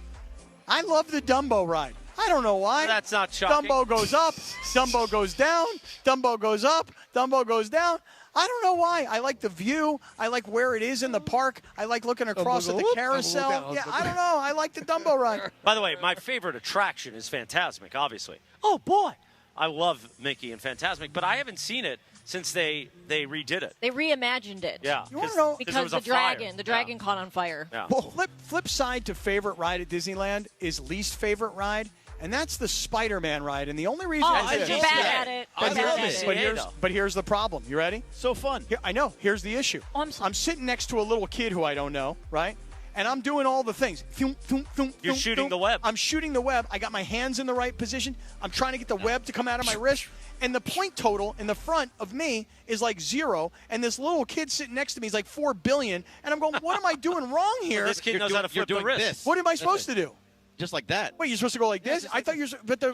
S16: I love the Dumbo ride. I don't know why.
S1: That's not shocking.
S16: Dumbo goes up, Dumbo goes down, Dumbo goes up, Dumbo goes down. I don't know why. I like the view. I like where it is in the park. I like looking across at the carousel. Yeah, I don't know. I like the Dumbo ride.
S1: By the way, my favorite attraction is Fantasmic, obviously. Oh, boy. I love Mickey and Fantasmic, but I haven't seen it since they redid it.
S17: They reimagined it.
S1: Yeah.
S16: You want to know?
S17: Because the dragon caught on fire.
S1: Yeah.
S16: Well, flip side to favorite ride at Disneyland is least favorite ride, and that's the Spider-Man ride. And the only reason
S17: I'm bad at it.
S16: But here's the problem. You ready?
S12: So fun.
S16: I know. Here's the issue.
S17: Oh, I'm
S16: sitting next to a little kid who I don't know, right? And I'm doing all the things.
S1: You're shooting the web.
S16: I'm shooting the web. I got my hands in the right position. I'm trying to get the web to come out of my wrist. And the point total in the front of me is like 0. And this little kid sitting next to me is like 4 billion. And I'm going, what am I doing wrong here?
S1: Well, this kid knows how to flip the wrist.
S16: What am I supposed to do?
S12: Just like that.
S16: Wait, you're supposed to go like this? I thought you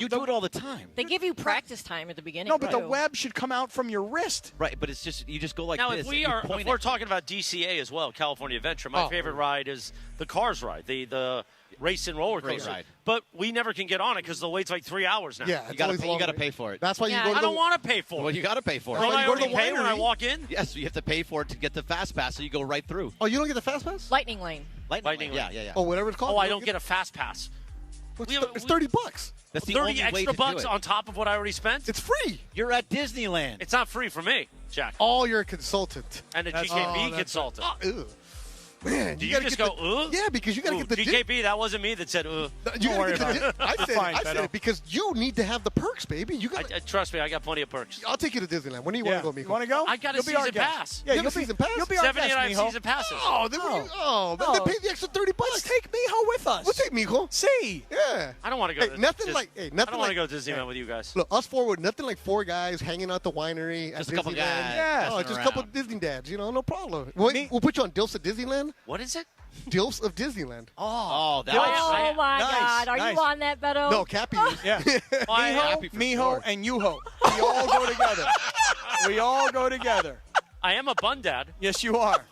S12: do it all the time.
S17: They give you practice time at the beginning.
S16: No, but the web should come out from your wrist.
S12: Right, but it's just you just go like
S1: now,
S12: this.
S1: if we're talking about DCA as well, California Adventure, my favorite ride is the Cars ride, the race and roller coaster.
S12: Ride.
S1: But we never can get on it because the wait's like 3 hours now.
S13: Yeah,
S12: you got to pay for it.
S13: That's why you go to
S1: I don't want to pay for it.
S12: Well, you got to pay for it.
S1: Don't I already pay when I walk in?
S12: Yes, you have to pay for it to get the fast pass, so you go right through.
S13: Oh, you don't get the fast pass?
S17: Lightning lane.
S12: Lightning lane. Yeah.
S13: Oh, whatever it's called.
S1: Oh, I don't get a fast pass.
S13: It's $30.
S12: That's the
S1: 30
S12: only way
S1: extra
S12: to
S1: bucks
S12: do it.
S1: on top of what I already spent?
S13: It's free.
S12: You're at Disneyland.
S1: It's not free for me, Jack.
S13: Oh, you're a consultant.
S1: And a GKB consultant.
S13: Man,
S1: Do you just go,
S13: Yeah, because you got to get the
S1: GKB, that wasn't me that said,
S13: You
S1: Don't
S13: gotta
S1: worry
S13: get
S1: about
S13: the
S1: it.
S13: I said it because you need to have the perks, baby. You got.
S1: Trust me, I got plenty of perks.
S13: I'll take you to Disneyland. When do you want to go, Miko?
S16: You want to go?
S1: I got a
S16: You'll be our
S1: season
S16: guest.
S1: pass.
S16: Yeah,
S13: You have a season pass?
S16: You'll be our guest,
S1: 79
S16: Mijo.
S1: season passes.
S13: Oh, then then pay the extra $30.
S16: Let's take Mijo with us.
S13: We'll take Miko.
S16: See.
S13: Yeah.
S1: I don't want to go.
S13: Hey, nothing
S1: I
S13: like
S1: don't want to go to Disneyland with you guys.
S13: Look, us four, nothing like 4 guys hanging out at the winery.
S12: Just
S13: at
S12: a couple
S13: Disneyland.
S12: guys
S13: Yeah,
S12: messing
S13: just a
S12: around.
S13: couple of Disney dads. No problem. We'll put you on Dilfs at Disneyland.
S1: What is it?
S13: Dilfs of Disneyland.
S12: Oh, that
S17: Oh my
S16: Nice,
S17: God! Are
S16: nice.
S17: you on that, Beto?
S13: No, Cappy is.
S16: Yeah. Mijo, and Yuho. We all go together. We all go together.
S1: I am a bun dad.
S16: Yes, you are.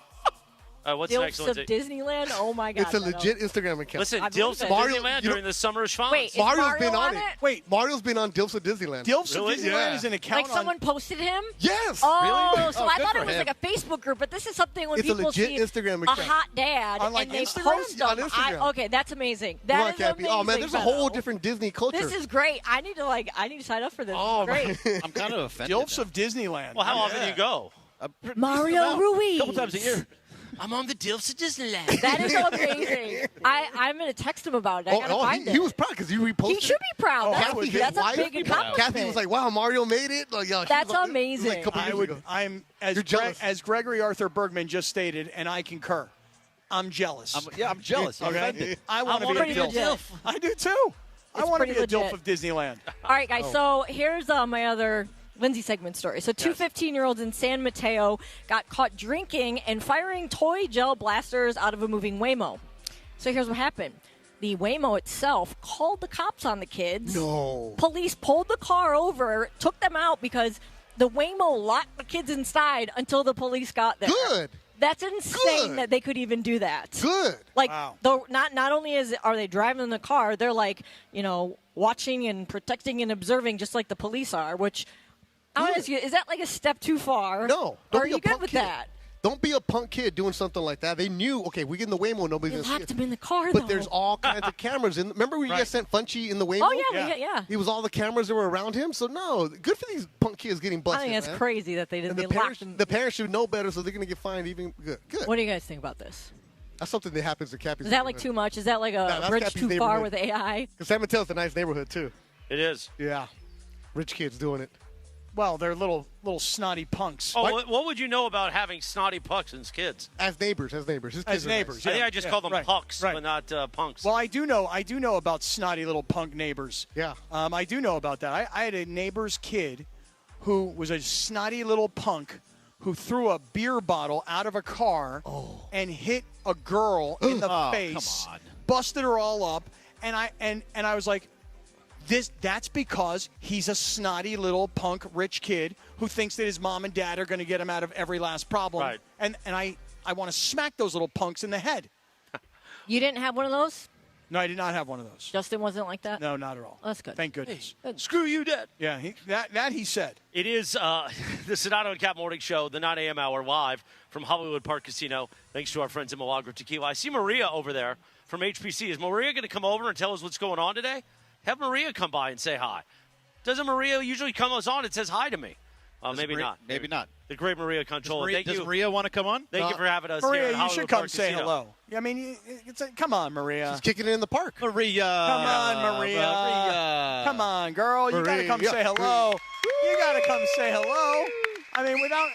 S1: What's next,
S17: Dilfs of
S1: Lindsay?
S17: Disneyland. Oh my God!
S13: It's a
S17: Beto.
S13: legit Instagram account.
S1: Listen,
S17: I believe
S1: Dilfs
S17: it.
S1: at
S13: Mario-
S1: Disneyland
S13: you
S1: during the summer is fun.
S17: Wait, is
S13: Mario's
S17: Mario
S13: been on it.
S16: Wait,
S13: Mario's been on Dilfs of Disneyland.
S16: Dilfs
S1: Really?
S16: of Disneyland
S13: Yeah.
S16: is an account
S17: Like someone posted him?
S13: Yes.
S17: Oh,
S12: Really?
S17: so
S12: Oh,
S17: I
S12: good
S17: thought
S12: for
S17: it was
S12: him.
S17: like a Facebook group, but this is something when
S13: It's a
S17: people
S13: legit
S17: see
S13: Instagram
S17: a
S13: account.
S17: hot dad
S16: On, like,
S17: and they
S16: Instagram?
S17: post
S13: On
S17: them.
S13: Instagram.
S17: Okay, that's amazing.
S13: Come on,
S17: That is
S13: Cappy.
S17: amazing.
S13: Oh man, there's a whole
S17: Beto.
S13: different Disney culture.
S17: This is great. I need to sign up for this.
S13: Oh,
S17: This is great.
S12: I'm kind of offended.
S16: Dilfs
S12: now.
S16: of Disneyland.
S1: Well, how often do you go?
S17: Mario Ruiz.
S12: A couple times a year.
S1: I'm on the Dilfs at Disneyland.
S17: That is amazing. I'm going to text him about it. I gotta find it.
S13: He was proud because you reposted.
S17: He should be proud.
S13: Kathy, his
S17: That's a
S13: wife,
S17: big accomplishment.
S13: Kathy was like, "Wow, Mario made it." Like, yo, she
S17: That's
S13: was like,
S17: amazing.
S13: It was like a couple years ago.
S16: I'm
S13: You're jealous.
S16: as Gregory Arthur Bergman just stated, and I concur. I'm jealous.
S12: I'm jealous. I'm offended.
S16: I want to be a
S17: pretty
S16: Dilf.
S17: legit.
S16: I do too. I want to be
S17: pretty
S16: a Dilf
S17: legit.
S16: of Disneyland.
S17: All right, guys. So here's my other Lindsay segment story. So two 15-year-olds in San Mateo got caught drinking and firing toy gel blasters out of a moving Waymo. So here's what happened. The Waymo itself called the cops on the kids.
S13: No.
S17: Police pulled the car over, took them out because the Waymo locked the kids inside until the police got there.
S13: Good.
S17: That's insane
S13: Good.
S17: that they could even do that.
S13: Good.
S17: Like,
S16: Wow.
S17: not only are they driving the car, they're like, watching and protecting and observing just like the police are, which I want to ask you, is that like a step too far?
S13: No.
S17: Or
S13: Don't
S17: are
S13: be
S17: you
S13: a
S17: good
S13: punk
S17: with
S13: kid.
S17: that?
S13: Don't be a punk kid doing something like that. They knew, okay, we get in the Waymo, nobody's
S17: You
S13: going to see
S17: locked
S13: it.
S17: them in the car,
S13: But
S17: though.
S13: there's all kinds of cameras. Remember we guys sent Funchy in the Waymo?
S17: Oh, yeah.
S13: He was all the cameras that were around him. So, no, good for these punk kids getting busted,
S17: I think that's
S13: man.
S17: crazy that they
S13: And
S17: didn't
S13: the
S17: lock
S13: parents,
S17: them.
S13: the parents should know better, so they're going to get fined even good. Good.
S17: What do you guys think about this?
S13: That's something that happens to Cappy's
S17: Is that like
S13: neighborhood.
S17: too much? Is that like a
S13: Nah, that's
S17: bridge
S13: Cappy's
S17: too far
S13: neighborhood.
S17: with AI?
S13: Because San Mateo's a nice neighborhood, too.
S1: It is.
S13: Yeah. Rich kids doing it.
S16: Well, they're little snotty punks.
S1: Oh, what would you know about having snotty pucks as kids?
S13: As neighbors. His kids
S16: As
S13: are
S16: neighbors.
S13: nice.
S1: I think I just call them pucks,
S16: right.
S1: but not punks.
S16: Well, I do know about snotty little punk neighbors.
S13: Yeah.
S16: I do know about that. I had a neighbor's kid who was a snotty little punk who threw a beer bottle out of a car and hit a girl in the face, busted her all up, and I was like, that's because he's a snotty little punk rich kid who thinks that his mom and dad are going to get him out of every last problem.
S1: Right.
S16: And I want to smack those little punks in the head.
S17: You didn't have one of those?
S16: No, I did not have one of those.
S17: Justin wasn't like that?
S16: No, not at all.
S17: Oh, that's good.
S16: Thank goodness.
S17: Hey,
S1: screw you, Dad.
S16: Yeah, that he said.
S1: It is the Sedano Kap Morning Show, the 9 a.m. hour, live from Hollywood Park Casino. Thanks to our friends at Milagro Tequila. I see Maria over there from HPC. Is Maria going to come over and tell us what's going on today? Have Maria come by and say hi. Doesn't Maria usually come on and says hi to me? Maybe not.
S12: Maybe not.
S1: The great Maria Controla.
S12: Does Maria want to come on?
S1: Thank you for having us
S16: Maria,
S1: here at
S16: you
S1: Hollywood
S16: should come
S1: Park
S16: say
S1: Casino.
S16: hello. I mean, come on, Maria.
S13: She's kicking it in the park.
S12: Maria.
S16: Come on, Maria. Come on, girl. You got to come say hello. You got to come say hello. I mean, without.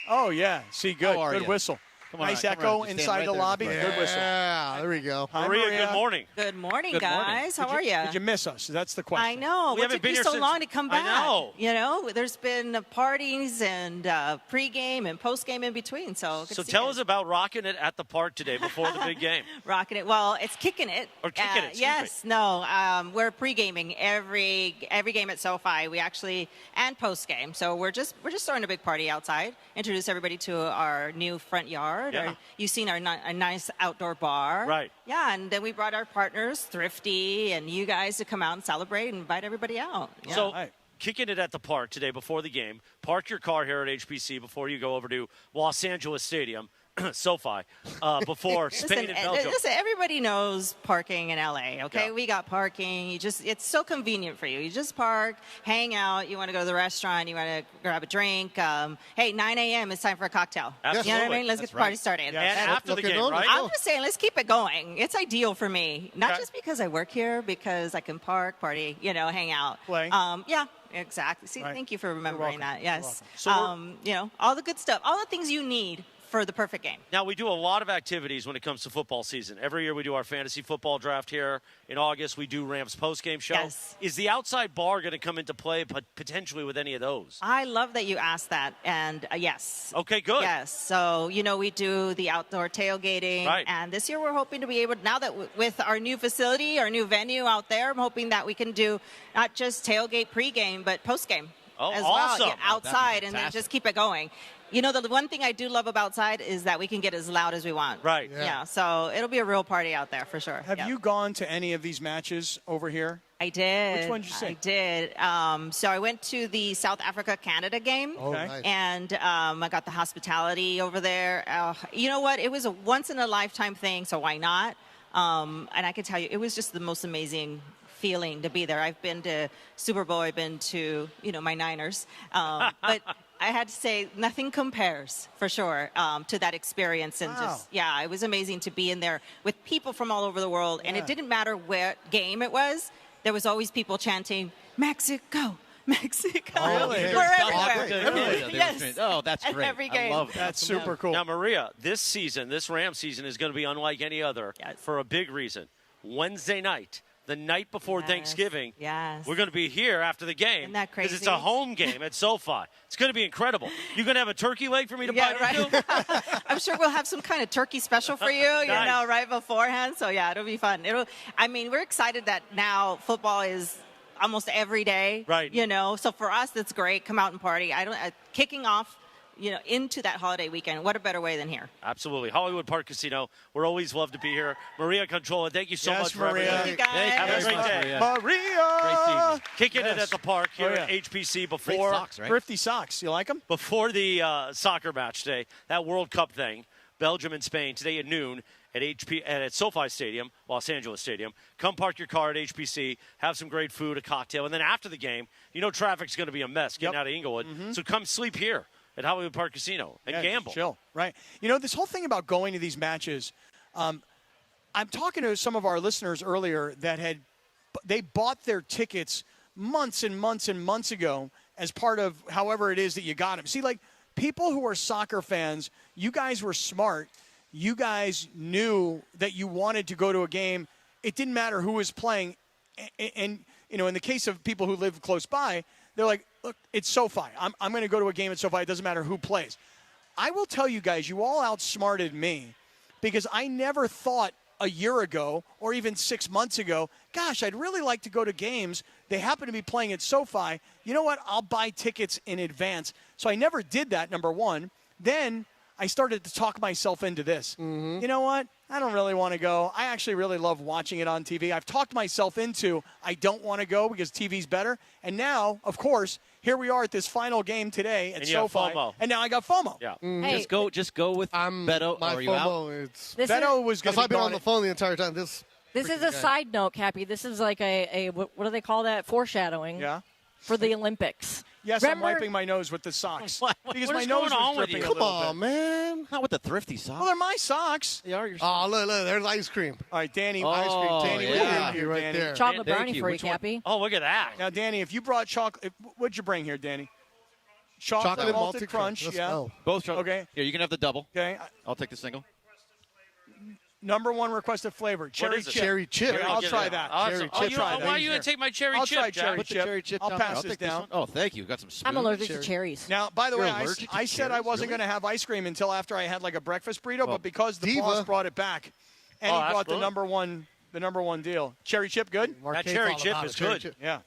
S16: Oh, yeah. See, good. Good
S12: you?
S16: whistle. Nice echo inside the lobby. Good whistle.
S13: Yeah, there we go.
S16: Hi,
S1: Maria, good morning.
S8: Good morning,
S16: Good morning.
S8: guys. How are you?
S16: Did you miss us? That's the question.
S8: I know.
S1: We
S8: What
S1: haven't
S8: took
S1: been
S8: you
S1: here
S8: so
S1: since-
S8: long to come back?
S1: I know.
S8: You know, there's been parties and pregame and postgame in between. So good
S1: So
S8: to see
S1: tell
S8: you.
S1: us about rocking it at the park today before the big game.
S8: Rocking it. Well, it's kicking it.
S1: Or kicking it, excuse
S8: Yes. No. We're pre-gaming every game at SoFi. We actually and post-game. So we're just throwing a big party outside. Introduce everybody to our new front yard.
S1: Yeah.
S8: You've seen our a nice outdoor bar.
S1: Right.
S8: Yeah, and then we brought our partners, Thrifty, and you guys to come out and celebrate and invite everybody out. Yeah.
S1: So, kicking it at the park today before the game. Park your car here at HPC before you go over to Los Angeles Stadium, SoFi, before Spain and Belgium.
S8: Listen, everybody knows parking in LA, okay?
S1: Yeah.
S8: We got parking. It's so convenient for you. You just park, hang out. You want to go to the restaurant. You want to grab a drink. Hey, 9 a.m. It's time for a cocktail.
S1: Absolutely.
S8: You know what I mean? Let's
S1: That's
S8: get the party
S1: right.
S8: started.
S1: And after the game, right?
S8: I'm just saying, let's keep it going. It's ideal for me. Not
S1: Okay.
S8: just because I work here, because I can park, party, hang out.
S16: Play.
S8: Yeah, exactly. See, thank you for remembering that. Yes.
S1: So
S8: all the good stuff, all the things you need for the perfect game.
S1: Now, we do a lot of activities when it comes to football season. Every year we do our fantasy football draft here. In August, we do Rams postgame show.
S8: Yes.
S1: Is the outside bar going to come into play potentially with any of those?
S8: I love that you asked that, and yes.
S1: Okay, good.
S8: Yes, so, we do the outdoor tailgating,
S1: Right.
S8: and this year we're hoping to be able, now that with our new facility, our new venue out there, I'm hoping that we can do not just tailgate pregame, but postgame
S1: Oh,
S8: as
S1: awesome.
S8: well. Yeah,
S1: Oh, that'd be
S8: outside, and then
S1: fantastic.
S8: just keep it going. The one thing I do love about outside is that we can get as loud as we want.
S1: Right.
S8: Yeah, so it'll be a real party out there for sure.
S16: Have
S8: Yeah.
S16: you gone to any of these matches over here?
S8: I did.
S16: Which one did you see?
S8: I did. So I went to the South Africa-Canada game.
S16: Oh, nice.
S8: And I got the hospitality over there. You know what? It was a once-in-a-lifetime thing, so why not? And I can tell you, it was just the most amazing feeling to be there. I've been to Super Bowl. I've been to, my Niners. But I had to say, nothing compares, for sure, to that experience. And it was amazing to be in there with people from all over the world. And it didn't matter what game it was. There was always people chanting, Mexico, Mexico.
S12: Oh,
S8: We're
S12: South
S8: everywhere.
S12: Yes. Oh, that's
S8: At
S12: great.
S8: every
S12: I
S8: game.
S12: love that.
S16: That's super cool.
S1: Now, Maria, this Rams season is going to be unlike any other for a big reason. Wednesday night, the night before Thanksgiving,
S8: Yes.
S1: we're going to be here after the game.
S8: Isn't that
S1: Because it's
S8: crazy?
S1: a home game at SoFi. It's going to be incredible. You going to have a turkey leg for me to
S8: Yeah,
S1: bite into?
S8: I'm sure we'll have some kind of turkey special for you,
S1: Nice.
S8: right beforehand. So, it'll be fun. We're excited that now football is almost every day.
S1: Right.
S8: So for us, that's great. Come out and party. Kicking off, into that holiday weekend. What a better way than here?
S1: Absolutely. Hollywood Park Casino. We're always love to be here. Maria Controla, thank you so
S16: Yes,
S1: much for
S16: Maria.
S1: everything.
S8: Thank you, guys.
S1: Have a great
S16: much,
S1: day.
S16: Maria.
S12: Great season.
S1: Kicking it
S16: Yes.
S1: at the park here
S16: Oh,
S1: at
S16: yeah.
S1: HPC
S12: Great
S1: before
S12: socks, right?
S16: Thrifty socks. You like them?
S1: before the soccer match today, that World Cup thing, Belgium and Spain, today at noon at SoFi Stadium, Los Angeles Stadium. Come park your car at HPC, have some great food, a cocktail, and then after the game, traffic's going to be a mess getting out of Inglewood, so come sleep here at Hollywood Park Casino and gamble.
S16: Chill, right? This whole thing about going to these matches, I'm talking to some of our listeners earlier that they bought their tickets months and months and months ago as part of however it is that you got them. See, like people who are soccer fans, you guys were smart. You guys knew that you wanted to go to a game. It didn't matter who was playing. And in the case of people who live close by, they're like, look, it's SoFi. I'm going to go to a game at SoFi. It doesn't matter who plays. I will tell you guys, you all outsmarted me because I never thought a year ago or even 6 months ago, gosh, I'd really like to go to games. They happen to be playing at SoFi. You know what? I'll buy tickets in advance. So I never did that, number one. Then I started to talk myself into this.
S13: Mm-hmm.
S16: You know what? I don't really want to go. I actually really love watching it on TV. I've talked myself into I don't want to go because TV's better. And now, of course, here we are at this final game today at SoFi. And now I got FOMO.
S1: Yeah.
S17: Hey.
S12: Just go with Beto.
S13: My
S12: Are you
S13: FOMO,
S12: out?
S16: Beto was going to be
S13: I've been on the phone the entire time.
S17: This is a side note, Cappy. This is like a what do they call that? Foreshadowing.
S16: Yeah.
S17: For the Olympics.
S16: Yes,
S17: Remember?
S16: I'm wiping my nose with the socks. because
S1: what
S16: my
S1: is
S16: nose
S1: going on
S16: was
S1: with
S16: dripping
S1: you?
S16: a
S13: Come
S16: little
S13: on,
S16: bit.
S13: man.
S12: Not with the thrifty socks.
S16: Well, they're my socks.
S12: They are your
S13: Oh, look, there's ice cream.
S16: All right, Danny,
S12: Oh,
S16: ice cream. Danny, what
S12: yeah.
S16: are you doing
S13: Right
S16: here, Danny?
S13: there.
S17: Chocolate
S12: Thank
S17: brownie
S12: you.
S17: for you,
S12: Which one?
S17: Cappy.
S1: Oh, look at that.
S16: Now, Danny, if you brought chocolate, what'd you bring here, Danny? Chocolate malted crunch,
S13: Let's
S16: yeah.
S13: go.
S12: Both.
S16: Okay.
S12: Here, you can have the double.
S16: Okay.
S12: I'll take the single.
S16: Number one requested flavor, cherry
S1: is it?
S16: chip.
S13: Cherry chip.
S16: Here, I'll try that.
S1: Awesome.
S16: Cherry chip.
S1: Why are you going to take my cherry
S16: I'll
S1: chip,
S16: try
S1: Jack?
S16: cherry
S12: Put the
S16: chip.
S12: cherry chip
S16: I'll
S12: down
S16: pass
S12: there. I'll
S16: this
S12: take this
S16: down.
S12: one. Oh, thank you. Got some spoons.
S17: I'm allergic to cherries.
S16: Now, by the way,
S12: You're allergic to
S16: I said I
S12: cherries?
S16: wasn't
S12: Really?
S16: going to have ice cream until after I had like a breakfast burrito, but because the
S13: Diva.
S16: boss brought it back, and
S1: Oh,
S16: he
S1: that's
S16: brought
S1: good.
S16: the number one deal. Cherry chip, good?
S1: That cherry chip is good.
S16: Yeah.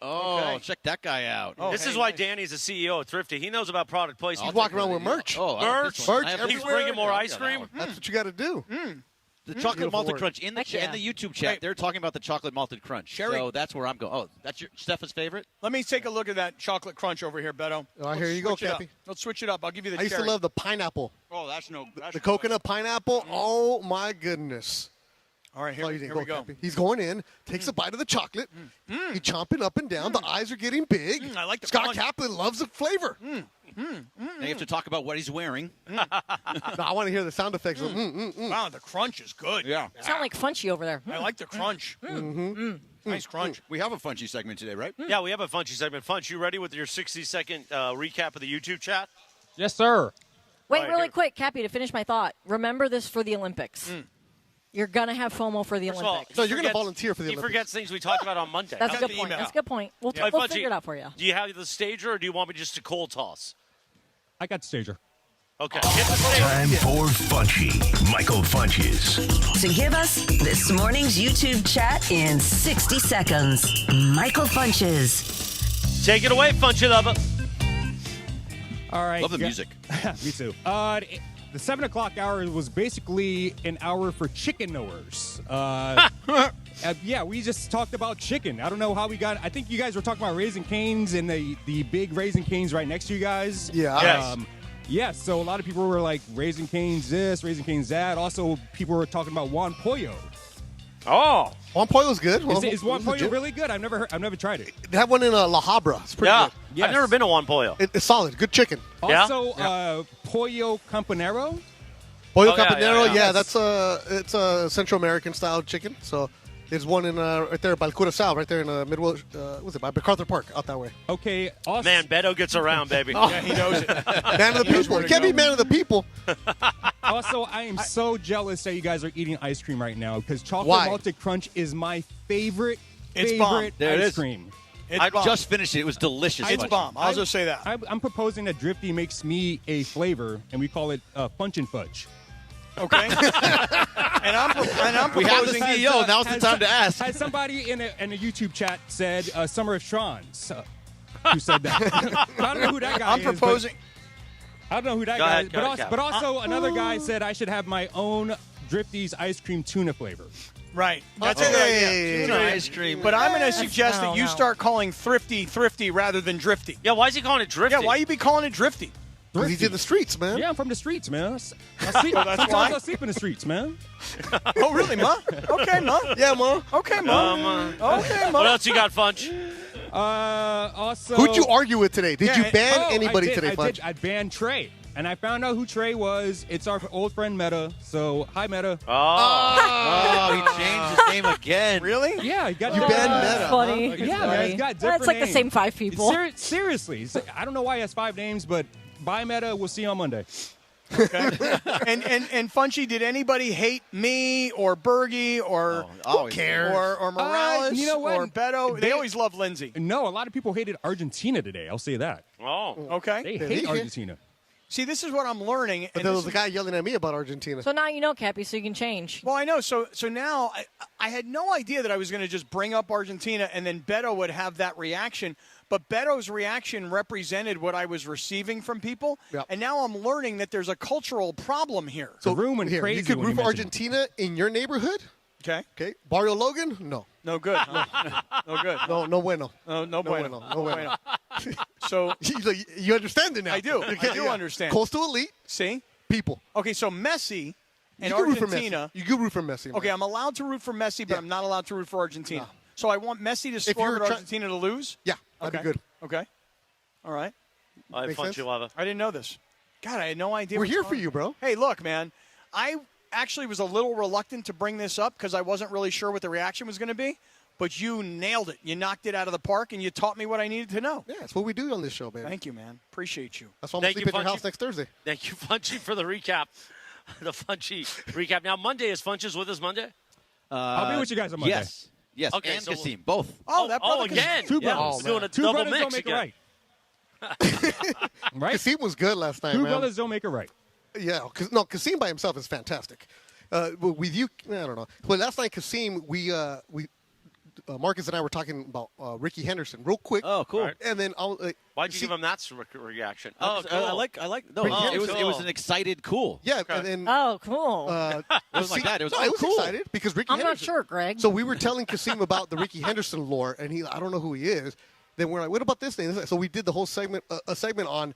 S12: Oh,
S16: Okay.
S12: check that guy out.
S16: Oh,
S1: This
S16: hey,
S1: is why
S16: nice.
S1: Danny's the CEO of Thrifty. He knows about product placement.
S13: He's walking around with merch.
S12: Oh, I like this
S1: Merch.
S12: one.
S13: Merch
S12: I have
S1: He's
S13: everywhere.
S1: bringing more
S12: Yeah,
S1: ice
S12: that
S1: cream.
S12: one.
S13: That's what you got to do.
S12: The chocolate
S13: Beautiful
S12: malted
S13: word.
S12: crunch in the
S17: Heck yeah.
S12: in the YouTube chat.
S16: Hey.
S12: They're talking about the chocolate malted crunch.
S16: Cherry-
S12: So that's where I'm going. Oh, that's your Stefa's favorite.
S16: Let me take a look at that chocolate crunch over here, Beto.
S13: Oh, here you go,
S16: Switch it up.
S13: Cappy.
S16: Let's switch it up. I'll give you the
S13: I used to
S16: cherry.
S13: love the pineapple.
S16: Oh, that's no. That's
S13: The
S16: no
S13: coconut pineapple. Oh, my goodness.
S16: All right,
S13: Oh,
S16: here,
S13: you didn't
S16: here we go.
S13: Cappy. He's going in, takes a bite of the chocolate. He's chomping up and down. The eyes are getting big.
S16: I like the
S13: Scott
S16: crunch.
S13: Kaplan loves the flavor.
S12: Now you have to talk about what he's wearing.
S13: No, I want to hear the sound effects.
S16: Wow, the crunch is good.
S12: Yeah.
S17: Sound like Funchy over there.
S16: I like the crunch. Nice crunch.
S12: We have a Funchy segment today, right?
S1: Yeah, we have a Funchy segment. Funch, you ready with your 60-second recap of the YouTube chat?
S10: Yes, sir.
S17: Wait,
S1: All right,
S17: really
S1: here.
S17: quick, Cappy, to finish my thought. Remember this for the Olympics. You're going to have FOMO for the
S1: First of all,
S17: Olympics.
S13: No,
S1: he
S13: you're gonna
S1: forgets-
S13: volunteer for the
S1: He
S13: Olympics.
S1: forgets things we talked about on Monday.
S17: That's a
S16: got
S17: good
S16: the
S17: point.
S16: email.
S17: That's a good point. We'll
S1: Hey,
S17: we'll
S1: Funchy,
S17: figure it out for you.
S1: Do you have the stager, or do you want me just to cold toss?
S10: I got the stager.
S1: Okay. Get the stager.
S2: Time for Funchy. Michael Funches.
S23: To give us this morning's YouTube chat in 60 seconds, Michael Funches.
S1: Take it away, Funchy Lover.
S10: All right.
S12: Love the music.
S10: Me too. The 7 o'clock hour was basically an hour for chicken knowers. Yeah, we just talked about chicken. I don't know how we got. I think you guys were talking about Raising Cane's and the big Raising Cane's right next to you guys.
S13: Yeah.
S1: Yes.
S10: Yeah, so a lot of people were like Raising Cane's this, Raising Cane's that. Also, people were talking about Juan Pollo.
S1: Oh.
S13: Juan Pollo's good.
S10: Is Juan Pollo really good? I've never tried it.
S13: They have one in La Habra. It's pretty
S1: Yeah.
S13: good.
S10: Yes.
S1: I've never been to Juan Pollo.
S13: It's solid. Good chicken.
S10: Also, Pollo Campanero.
S13: Pollo
S1: Oh, yeah,
S13: Campanero,
S1: yeah, yeah.
S13: that's it's a Central American style chicken. So there's one in right there by Curacao, right there in Midwest. What's it by MacArthur Park, out that way.
S10: Okay. Also,
S1: Man, Beto gets around, baby.
S16: Yeah, he knows it.
S13: Man of the
S16: knows
S13: people.
S16: where
S13: You
S16: to
S13: can't
S16: go.
S13: be man of the people.
S10: Also, I am so jealous that you guys are eating ice cream right now because chocolate
S13: Why?
S10: malted crunch is my favorite
S16: It's bomb.
S12: There it
S10: ice
S12: is.
S10: cream.
S16: It's
S12: I
S16: bomb.
S12: just finished it. It was delicious.
S16: It's bomb. I'll just say that.
S10: I'm proposing that Drifty makes me a flavor, and we call it Punch and Fudge.
S16: Okay. and I'm
S12: We have the
S16: proposing.
S12: CEO. Now's the time to ask.
S10: Has somebody in a YouTube chat said Summer of Sean's? Who said that? I don't know who that guy
S16: I'm
S10: is.
S16: proposing.
S10: I don't know who that
S1: Go
S10: guy
S1: ahead,
S10: is.
S1: go ahead,
S10: But also another guy said I should have my own Drifty's ice cream tuna flavor.
S16: Right. That's a good idea.
S12: Tuna ice cream.
S16: But I'm going to suggest that you
S17: no.
S16: start calling Thrifty rather than Drifty.
S1: Yeah, why is he calling it Drifty?
S16: Yeah, why you be calling it Drifty?
S13: Because he's in the streets, man.
S10: Yeah, I'm from the streets, man.
S16: that's why?
S10: Sometimes I sleep in the streets, man.
S16: Oh, really, Ma? Okay, Ma.
S13: Yeah, Ma.
S16: Okay, Ma. Okay, Ma.
S1: What else you got, Funch?
S10: Also,
S13: Who'd you argue with today? Did you ban
S10: Oh,
S13: anybody
S10: I did,
S13: today,
S10: I
S13: Fudge?
S10: did. I banned Trey. And I found out who Trey was. It's our old friend Meta. So, hi, Meta.
S12: Oh, he changed his name again.
S16: Really?
S10: Yeah, he got
S13: You
S10: different
S13: banned
S10: names.
S13: Meta.
S17: Funny.
S10: Yeah, man, he's got different
S17: That's like the
S10: names.
S17: same 5 people.
S10: Seriously. I don't know why he has 5 names, but bye, Meta. We'll see you on Monday.
S16: Okay. and Funchy, did anybody hate me or Bergie or
S12: always.
S16: or Morales
S10: you know what?
S16: or Beto? They always love Lindsay.
S10: No, a lot of people hated Argentina today. I'll say that.
S1: Oh.
S16: Okay.
S10: They
S13: he
S10: hate
S13: can.
S10: Argentina.
S16: See, this is what I'm learning.
S13: But there was a guy yelling at me about Argentina.
S17: So now you know, Cappy, so you can change.
S16: Well, I know. So now I had no idea that I was going to just bring up Argentina and then Beto would have that reaction. But Beto's reaction represented what I was receiving from people.
S13: Yep.
S16: And now I'm learning that there's a cultural problem here.
S13: So here, you could root for Argentina in your neighborhood?
S16: Okay.
S13: Okay. Barrio Logan? No.
S16: No good. No good.
S13: No bueno.
S16: No bueno.
S13: No bueno.
S16: So
S13: you understand it now.
S16: I do. I do understand.
S13: Coastal elite.
S16: See?
S13: People.
S16: Okay, so Messi and
S13: You can root for
S16: Argentina.
S13: Messi. You can root for Messi.
S16: Okay, I'm allowed to root for Messi, but I'm not allowed to root for Argentina.
S13: No.
S16: So I want Messi to score, but Argentina to lose?
S13: Yeah, that'd be good.
S16: Okay. All right.
S1: I
S13: Makes sense?
S1: Lava.
S16: I didn't know this. God, I had no idea.
S13: We're
S16: what's
S13: here
S16: going
S13: for
S16: on.
S13: you, bro.
S16: Hey, look, man. I actually was a little reluctant to bring this up because I wasn't really sure what the reaction was going to be. But you nailed it. You knocked it out of the park, and you taught me what I needed to know.
S13: Yeah, that's what we do on this show, baby.
S16: Thank you, man. Appreciate you.
S13: That's why I'm going to sleep at your house next Thursday.
S1: Thank you, Funchy, for the recap. The Funchy recap. Now, Monday, is Funches with us Monday?
S10: I'll be with you guys on Monday.
S12: Yes. Yes,
S1: Okay,
S12: and
S1: so
S12: Kasim, both.
S16: That brother
S1: again.
S10: Two
S1: Yeah,
S10: brothers.
S1: we're doing a
S10: Two
S1: double
S10: brothers
S1: mix
S10: don't make
S1: again.
S10: it right. Right?
S13: Kasim was good last night,
S10: Two
S13: man.
S10: brothers don't make it right.
S13: Yeah, Kasim by himself is fantastic. But with you, I don't know. But last night, Kasim, Marcus and I were talking about Ricky Henderson real quick.
S12: Oh, cool.
S1: Right.
S13: And then
S1: Why'd you give him that reaction?
S12: Oh,
S1: cool.
S12: I like. No,
S13: Ricky
S12: it was
S1: Henderson.
S12: an excited cool.
S13: yeah, and then
S17: Oh, cool.
S12: It was like that. It was
S13: I was
S12: cool.
S13: excited because Ricky
S17: I'm not
S13: Henderson.
S17: sure, Greg.
S13: So we were telling Kasim about the Ricky Henderson lore, and I don't know who he is. Then we're like, what about this thing? So we did the whole segment, a segment on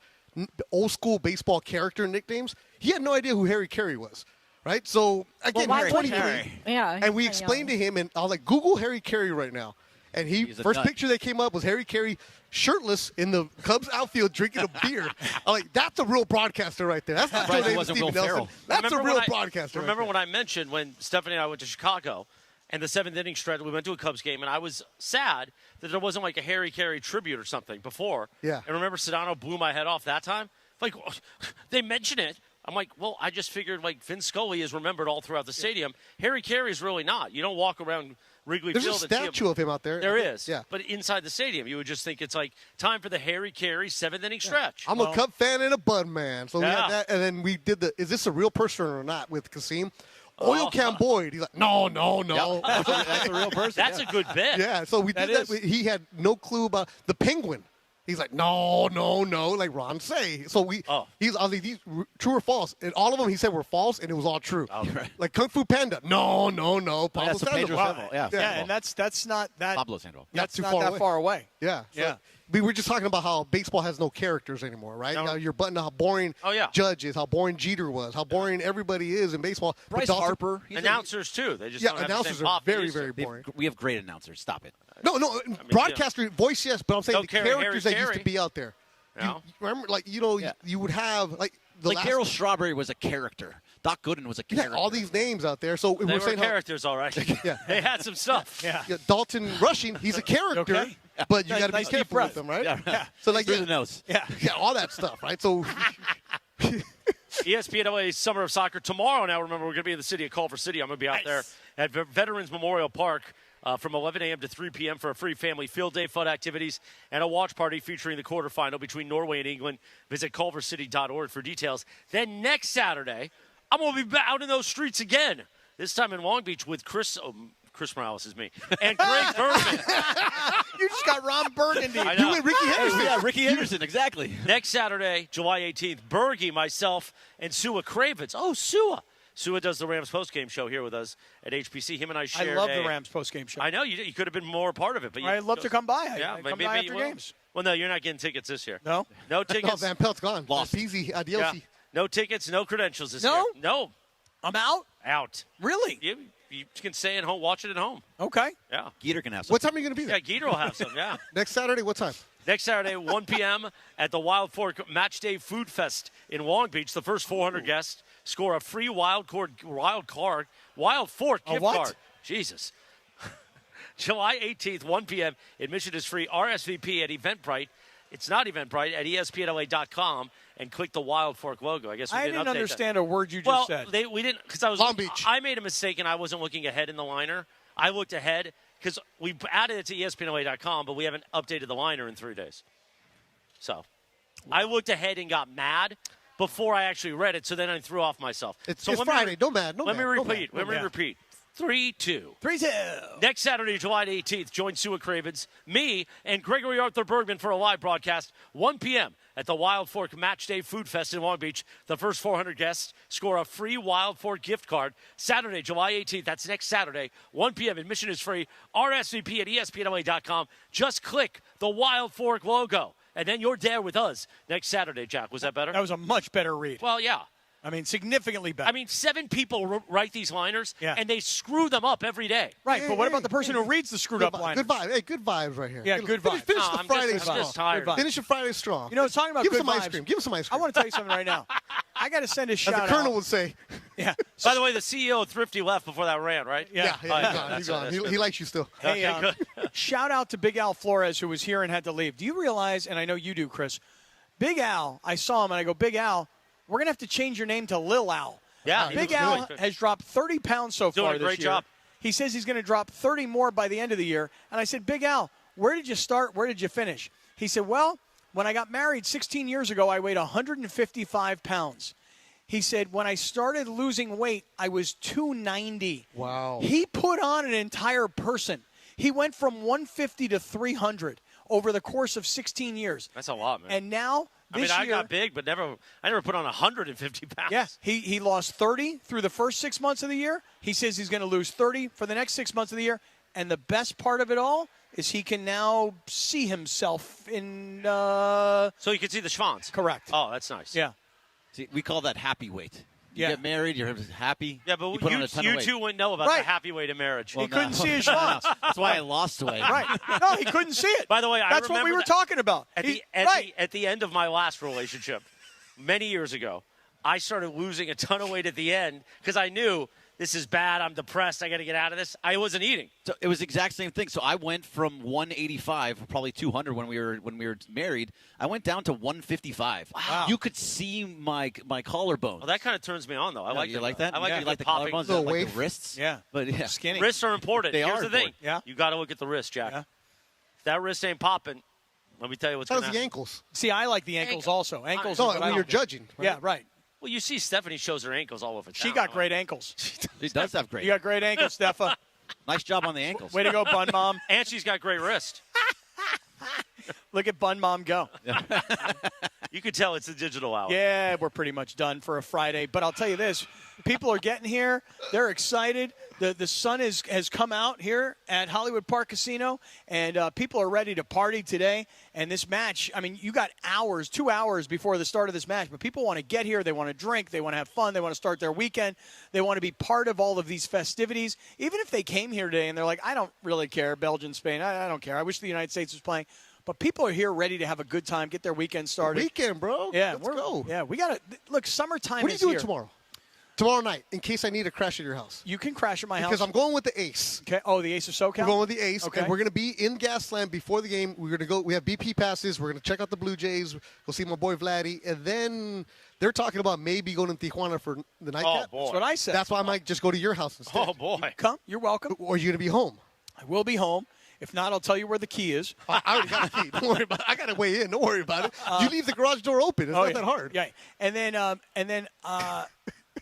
S13: old school baseball character nicknames. He had no idea who Harry Carey was, right? So again,
S17: why
S13: he's
S17: would
S13: 23,
S17: he? Yeah,
S13: and we
S17: he's
S13: explained
S17: young.
S13: to him, and I was like, Google Harry Carey right now. And
S12: He's a
S13: first
S12: nut.
S13: picture that came up was Harry Carey shirtless in the Cubs outfield drinking a beer. I'm like, that's a real broadcaster right there. That's not
S12: Surprised
S13: Joe
S12: it
S13: Davis,
S12: wasn't
S13: Stephen
S12: Will
S13: Nelson.
S12: Ferrell.
S13: That's a real broadcaster.
S1: Remember
S13: right
S1: when I mentioned when Stephanie and I went to Chicago and the seventh inning stretch, we went to a Cubs game, and I was sad that there wasn't like a Harry Carey tribute or something before.
S13: Yeah.
S1: And remember Sedano blew my head off that time? Like, they mention it. I'm like, well, I just figured like Vin Scully is remembered all throughout the stadium. Harry Carey's really not. You don't walk around Wrigley
S13: There's a
S1: Field and see
S13: statue of him out there.
S1: There is.
S13: Yeah.
S1: But inside the stadium, you would just think it's like time for the Harry Carey seventh inning stretch.
S13: I'm a Cub fan and a Bud man. So we
S1: Yeah.
S13: had that, and then we did is this a real person or not with Kasim? Oil Can Boyd. He's like, no.
S12: That's a real person.
S1: That's a good bit.
S13: Yeah, so we did that. He had no clue about the Penguin. He's like, no, like Ron say. So I was like, these true or false? And all of them he said were false, and it was all true.
S1: Okay.
S13: Like Kung Fu Panda, no. Pablo
S12: that's the Pedro
S13: Sandoval.
S12: Sandoval. Yeah,
S16: Yeah, and that's not that.
S12: Pablo Sandoval.
S16: That's
S13: too
S16: not
S13: far
S16: that
S13: away.
S16: far away.
S13: Yeah.
S16: Yeah.
S13: We were just talking about how baseball has no characters anymore, right?
S1: No.
S13: Now you're butting how boring Judge is, how boring Jeter was, how boring everybody is in baseball. But
S12: Bryce
S13: Dawson-
S12: Harper.
S1: Announcers, too. They just don't have the
S13: announcers
S1: same
S13: are
S1: pop they
S13: very,
S1: used to.
S13: very boring.
S12: We have great announcers. Stop it.
S13: No, broadcaster voice, yes, but I'm saying
S1: Don't
S13: the
S1: carry
S13: characters
S1: Harry
S13: that used
S1: Carey.
S13: to be out there.
S1: Yeah.
S13: You remember, like, you would have, like,
S12: Like Darryl Strawberry was a character. Doc Gooden was a character.
S13: all these names out there. So
S1: They
S13: we're
S1: were
S13: saying
S1: characters, all right.
S13: Yeah.
S1: They had some stuff.
S16: Yeah.
S13: Dalton Rushing, he's a character,
S16: Okay.
S13: but you got to
S16: Nice
S13: be
S16: deep
S13: careful
S16: breath.
S13: with him, right?
S12: Yeah.
S13: So, like,
S12: Through the nose.
S16: Yeah.
S13: all that stuff, right? So,
S1: ESPN LA Summer of Soccer tomorrow. Now, remember, we're going to be in the city of Culver City. I'm going to be out there at Veterans Memorial Park from 11 a.m. to 3 p.m. for a free family field day, fun activities, and a watch party featuring the quarterfinal between Norway and England. Visit culvercity.org for details. Then next Saturday, I'm going to be out in those streets again, this time in Long Beach with Chris Morales is me, and Greg Berman.
S16: You just got Ron Burgundy.
S1: I know.
S13: you and Ricky Henderson.
S12: Yeah, Ricky Henderson, exactly.
S1: Next Saturday, July 18th, Bergie, myself, and Sua Kravitz. Oh, Sua. Sua does the Rams postgame show here with us at HPC. Him and I shared
S16: I love the Rams postgame show.
S1: I know you could have been more a part of it, but
S16: I'd love to come by.
S1: Yeah,
S16: I'd come
S1: maybe
S16: by
S1: you
S16: after
S1: will.
S16: games.
S1: Well, no, you're not getting tickets this year.
S16: No?
S1: No
S13: No,
S1: tickets.
S13: Van Pelt's gone.
S12: Lost.
S13: Easy, adios.
S1: Yeah. No tickets, no credentials this
S16: No?
S1: year. No.
S16: I'm out?
S1: Out.
S16: Really?
S1: You can stay at home, watch it at home.
S16: Okay.
S1: Yeah.
S12: Geeter can have some.
S13: What time are you going to be there?
S1: Yeah, Geeter will have some, yeah.
S13: Next Saturday, what time?
S1: Next Saturday, 1 p.m. at the Wild Fork Match Day Food Fest in Long Beach. The first 400 guests score a free Wild Fork gift
S16: what?
S1: card. Jesus. July 18th, 1 p.m. Admission is free. RSVP at Eventbrite. It's not Eventbrite, at ESPNLA.com, and click the Wild Fork logo. I guess we
S16: I
S1: didn't
S16: didn't
S1: update
S16: understand a word you just
S1: well,
S16: said.
S1: we didn't, because I was
S13: Long Beach.
S1: I made a mistake and I wasn't looking ahead in the liner. I looked ahead because we added it to ESPNLA.com, but we haven't updated the liner in 3 days. So I looked ahead and got mad before I actually read it, so then I threw off myself.
S13: It's
S1: let me
S13: Friday. Let me
S1: repeat. Let me repeat. 3-2.
S16: 3-2.
S1: Next Saturday, July 18th, join Sue Cravens, me, and Gregory Arthur Bergman for a live broadcast, 1 p.m. at the Wild Fork Match Day Food Fest in Long Beach. The first 400 guests score a free Wild Fork gift card. Saturday, July 18th. That's next Saturday, 1 p.m. Admission is free. RSVP at ESPNLA.com. Just click the Wild Fork logo, and then you're there with us next Saturday, Jack. Was that better?
S16: That was a much better read.
S1: Well, yeah.
S16: I mean, significantly better.
S1: I mean, 7 people write these liners, and they screw them up every day.
S16: Right, but what about the person who reads the screwed-up liners?
S13: Good vibe. Hey, good vibes right here.
S16: Yeah, good vibes.
S13: Finish the Friday strong.
S1: I'm just tired.
S13: Finish your Friday strong.
S16: You know, talking about
S13: Give us
S16: good
S13: some
S16: vibes.
S13: ice cream. Give us some ice cream.
S16: I want to tell you something right now. I got to send a shout-out.
S13: As the Colonel would say.
S16: Yeah.
S1: By the way, the CEO of Thrifty left before that ran, right?
S16: Yeah.
S13: He's gone. He likes you still.
S16: Hey,
S1: Okay,
S16: shout out to Big Al Flores, who was here and had to leave. Do you realize, and I know you do, Chris, Big Al, I saw him, and I go, Big Al, we're going to have to change your name to Lil Al.
S1: Yeah,
S16: Big Al has dropped 30 pounds so
S1: Doing
S16: far
S1: a
S16: this
S1: great
S16: year.
S1: job.
S16: He says he's going to drop 30 more by the end of the year. And I said, Big Al, where did you start? Where did you finish? He said, well, when I got married 16 years ago, I weighed 155 pounds. He said, when I started losing weight, I was 290.
S13: Wow.
S16: He put on an entire person. He went from 150 to 300 over the course of 16 years.
S1: That's a lot, man.
S16: And now, this
S1: I
S16: year,
S1: got big, but I never put on 150 pounds.
S16: yeah, he lost 30 through the first 6 months of the year. He says he's going to lose 30 for the next 6 months of the year. And the best part of it all is he can now see himself in.
S1: So you can see the schwanz.
S16: Correct.
S1: Oh, that's nice.
S16: Yeah.
S12: See, we call that happy weight. You
S16: Yeah.
S12: get married, you're happy.
S1: Yeah, but
S12: you put on a ton of
S1: you
S12: weight.
S1: two wouldn't know about
S16: Right.
S1: the happy weight of marriage.
S16: He couldn't see his schwanz.
S12: That's why I lost weight.
S16: Right. No, he couldn't see it.
S1: By the way,
S16: That's what we
S1: remember
S16: were talking about.
S1: At
S16: Right.
S1: the end of my last relationship, many years ago, I started losing a ton of weight at the end because I knew this is bad. I'm depressed. I got to get out of this. I wasn't eating.
S12: So it was the exact same thing. So I went from 185, probably 200 when we were married. I went down to 155.
S1: Wow.
S12: You could see my collarbone.
S1: Well, that kind of turns me on, though. I like
S12: you
S1: that.
S12: like that?
S1: I like
S12: Yeah.
S1: it.
S12: You like the
S1: popping.
S12: collarbones, you like the wrists.
S16: Yeah.
S12: But yeah,
S16: Skinny.
S1: Wrists are important.
S12: They
S1: Here's
S12: are
S1: the thing.
S12: important.
S16: Yeah.
S1: You got to look at the wrist, Jack.
S16: Yeah.
S1: If that wrist ain't popping, let me tell you what's
S13: How
S1: going
S13: does
S1: to
S13: the
S1: happen.
S13: ankles?
S16: See, I like the ankles also. Ankles.
S13: No,
S16: are what I
S13: when you're
S16: like.
S13: judging. Right?
S16: Yeah, right.
S1: Well, you see Stephanie shows her ankles all over town.
S16: She got great ankles.
S12: She does have great.
S16: You got great ankles, Steffa.
S12: Nice job on the ankles.
S16: Way to go, Bun Mom.
S1: And she's got great wrist.
S16: Look at Bun Mom go.
S1: You could tell it's a digital hour.
S16: Yeah, we're pretty much done for a Friday. But I'll tell you this. People are getting here. They're excited. The sun has come out here at Hollywood Park Casino, and people are ready to party today. And this match, I mean, you got hours, 2 hours before the start of this match, but people want to get here. They want to drink. They want to have fun. They want to start their weekend. They want to be part of all of these festivities. Even if they came here today and they're like, I don't really care, Belgium, Spain, I don't care. I wish the United States was playing. But people are here ready to have a good time, get their weekend started.
S13: Weekend, bro.
S16: Yeah,
S13: Let's go.
S16: Yeah, we got to look. Summertime.
S13: What are you
S16: is
S13: doing
S16: here.
S13: tomorrow? Tomorrow night, in case I need to crash at your house.
S16: You can crash at my house.
S13: Because I'm going with the Ace.
S16: Okay. Oh, the Ace of SoCal?
S13: We're going with the Ace,
S16: Okay.
S13: and we're going to be in Gaslamp before the game. We're going to go. We have BP passes. We're going to check out the Blue Jays. Go see my boy Vladdy, and then they're talking about maybe going to Tijuana for the nightcap.
S1: boy.
S16: That's what I said.
S13: That's why I might just go to your house instead.
S1: Oh, boy.
S16: Come. You're welcome.
S13: Or are you going to be home?
S16: I will be home. If not, I'll tell you where the key is.
S13: I already got the key. Don't worry about it. I got to weigh in. Don't worry about it. You leave the garage door open. It's not that hard.
S16: Yeah. And then,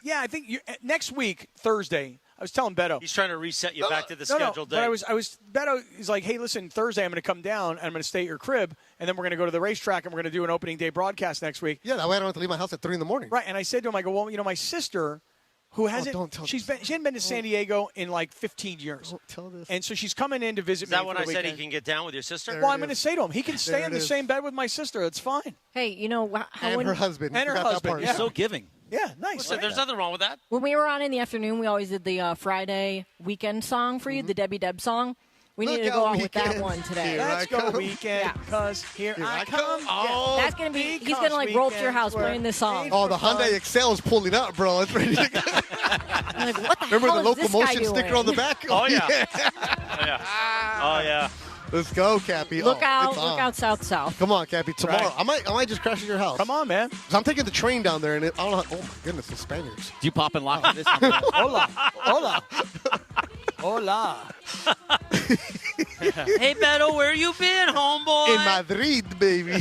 S16: yeah, I think next week, Thursday, I was telling Beto.
S1: He's trying to reset you back to the scheduled day.
S16: But Beto is like, hey, listen, Thursday I'm going to come down and I'm going to stay at your crib, and then we're going to go to the racetrack and we're going to do an opening day broadcast next week.
S13: Yeah, that way I don't have to leave my house at 3 in the morning.
S16: Right. And I said to him, I go, well, my sister, who hasn't, she hadn't been to San Diego in like 15 years.
S13: Don't tell this.
S16: And so she's coming in to visit
S1: Is
S16: me
S1: that
S16: for
S1: when
S16: the
S1: I said he
S16: weekend.
S1: can get down with your sister?
S16: Well, I'm going to say to him, he can stay
S13: There
S16: in
S13: it
S16: the
S13: is.
S16: same bed with my sister. It's fine.
S17: Hey, you know
S13: And her husband.
S16: And her
S13: Forgot that
S16: husband,
S13: part.
S16: yeah.
S12: So giving.
S16: Yeah, nice.
S1: Listen, there's nothing wrong with that.
S17: When we were on in the afternoon, we always did the Friday weekend song for you, the Debbie Deb song. We
S13: Look
S17: need to
S13: out
S17: go out with that
S13: weekend.
S17: one today.
S13: Here
S16: Let's
S13: I
S16: go
S13: come.
S16: weekend, because here I come.
S13: Oh,
S17: That's gonna be. He's gonna like roll up to your house playing this song.
S13: Oh, the Hyundai Excel is pulling up, bro. It's ready to go.
S17: I'm like, what the
S13: Remember
S17: hell
S13: the
S17: is this guy
S13: locomotion sticker
S17: doing?
S13: on the back?
S1: Oh, yeah. Oh, yeah. Oh, yeah.
S13: Let's go, Cappy.
S17: Look
S13: Oh,
S17: out!
S13: it's on.
S17: Look out, south.
S13: Come on, Cappy. Tomorrow,
S16: Right.
S13: I might just crash at your house.
S16: Come on, man.
S13: 'Cause I'm taking the train down there, and I don't know. Oh my goodness, the Spaniards.
S12: Do you pop and lock this?
S16: Hola. Hola. Hola.
S1: Hey, Beto, where you been, homeboy?
S13: In Madrid, baby.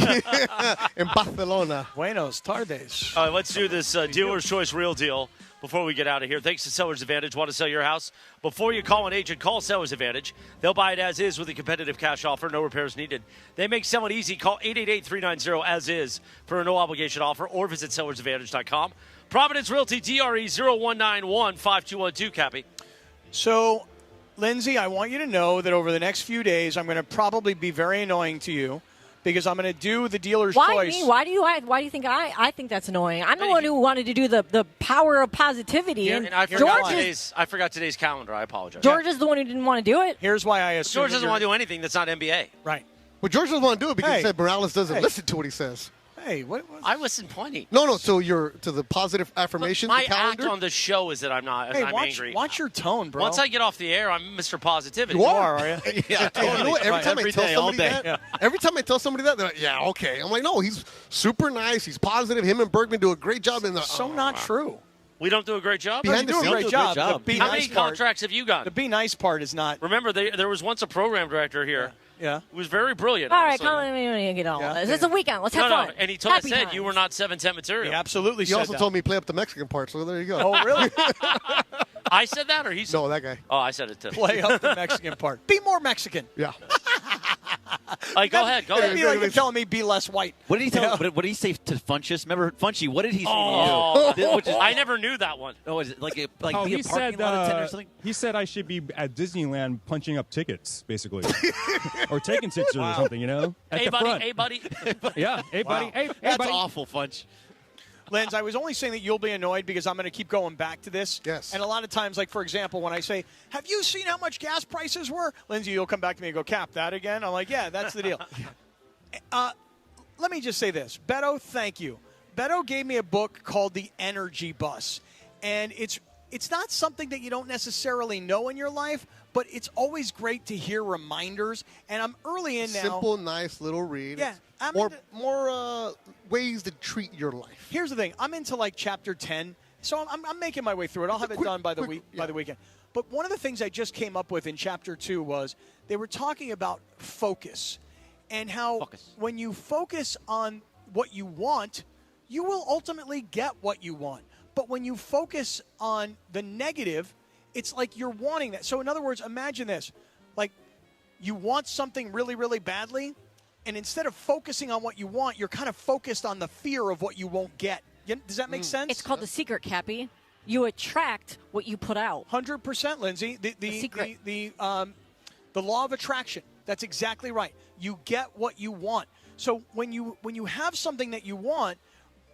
S13: In Barcelona.
S16: Buenos tardes.
S1: All right, let's do this dealer's choice real deal before we get out of here. Thanks to Seller's Advantage. Want to sell your house? Before you call an agent, call Seller's Advantage. They'll buy it as is with a competitive cash offer. No repairs needed. They make selling easy. Call 888-390-AS-IS for a no-obligation offer or visit sellersadvantage.com. Providence Realty, DRE 0191-5212, Cappy.
S16: So, Lindsay, I want you to know that over the next few days, I'm going to probably be very annoying to you because I'm going to do the dealer's choice.
S17: Why me? Why do you think I think that's annoying? I'm the one who wanted to do the power of positivity.
S1: Yeah, and I forgot today's calendar. I apologize.
S17: George is the one who didn't want to do it.
S16: Here's why I assume
S1: George doesn't want to do anything that's not NBA.
S16: Right.
S13: Well, George doesn't want to do it because he said Morales doesn't
S16: Hey.
S13: listen to what he says.
S16: Hey, what?
S1: I listen plenty.
S13: No. So you're to the positive affirmation.
S1: My
S13: the calendar?
S1: act on the show is that I'm not.
S16: Hey,
S1: I'm angry.
S16: watch your tone, bro.
S1: Once I get off the air, I'm Mr. Positivity.
S13: You are,
S16: you?
S1: Yeah,
S13: Hey, you know what? Every time I tell
S12: day, all
S13: somebody
S12: day.
S13: that, every time I tell somebody that, they're like, "Yeah, okay." I'm like, "No, he's super nice. He's positive. Him and Bergman do a great job." And
S16: not true.
S1: We don't do a great job.
S13: Behind
S16: you
S13: the
S16: do a
S13: scenes,
S16: great job. The be
S1: How
S16: nice
S1: many
S16: part-
S1: contracts have you got?
S16: The be nice part is not.
S1: Remember, there was once a program director here.
S16: Yeah.
S1: Who was very brilliant.
S17: All right,
S1: honestly.
S17: Colin, we don't get all
S16: Yeah.
S17: this. It's a weekend. Let's have
S1: No,
S17: fun.
S1: and he
S17: Happy
S1: said
S17: times.
S1: you were not 710 material.
S16: He absolutely
S13: He
S16: said
S13: also
S16: that.
S13: told me play up the Mexican part, so there you go.
S16: Oh, really?
S1: I said that, or he said?
S13: No, that guy.
S1: Oh, I said it too.
S16: Play up the Mexican part. Be more Mexican.
S13: Yeah.
S1: Go ahead.
S16: It'd be like you're telling me be less white.
S12: What did he tell? What did he say to Funchess? Remember Funchy? What did he say
S1: Oh,
S12: to you? Which is,
S1: I never knew that one.
S12: oh, is it like
S10: he
S12: be a parking
S10: said,
S12: lot attendant or something?
S10: he said I should be at Disneyland punching up tickets, basically, or taking pictures or something. You know, at
S1: Hey,
S10: the
S1: buddy.
S10: front.
S1: Hey, buddy.
S10: Yeah, hey buddy.
S16: Wow.
S10: Hey
S12: That's
S10: buddy.
S12: awful, Funch.
S16: Lenz, I was only saying that you'll be annoyed because I'm going to keep going back to this.
S13: Yes.
S16: And a lot of times, like, for example, when I say, have you seen how much gas prices were? Lindsay, you'll come back to me and go, Cap, that again? I'm like, yeah, that's the deal. Let me just say this. Beto, thank you. Beto gave me a book called The Energy Bus. And it's not something that you don't necessarily know in your life, but it's always great to hear reminders. And I'm early in now.
S13: Simple, nice little read.
S16: Yeah.
S13: It's more ways to treat your life.
S16: Here's the thing. I'm into like chapter 10, so I'm making my way through it. I'll have it done by the weekend. But one of the things I just came up with in chapter 2 was they were talking about focus and how when you focus on what you want, you will ultimately get what you want. But when you focus on the negative, it's like you're wanting that. So in other words, imagine this. Like you want something really, really badly, and instead of focusing on what you want, you're kind of focused on the fear of what you won't get. Does that make sense?
S17: It's called the secret, Cappy. You attract what you put out.
S16: 100%, Lindsay. The law of attraction. That's exactly right. You get what you want. So when you have something that you want,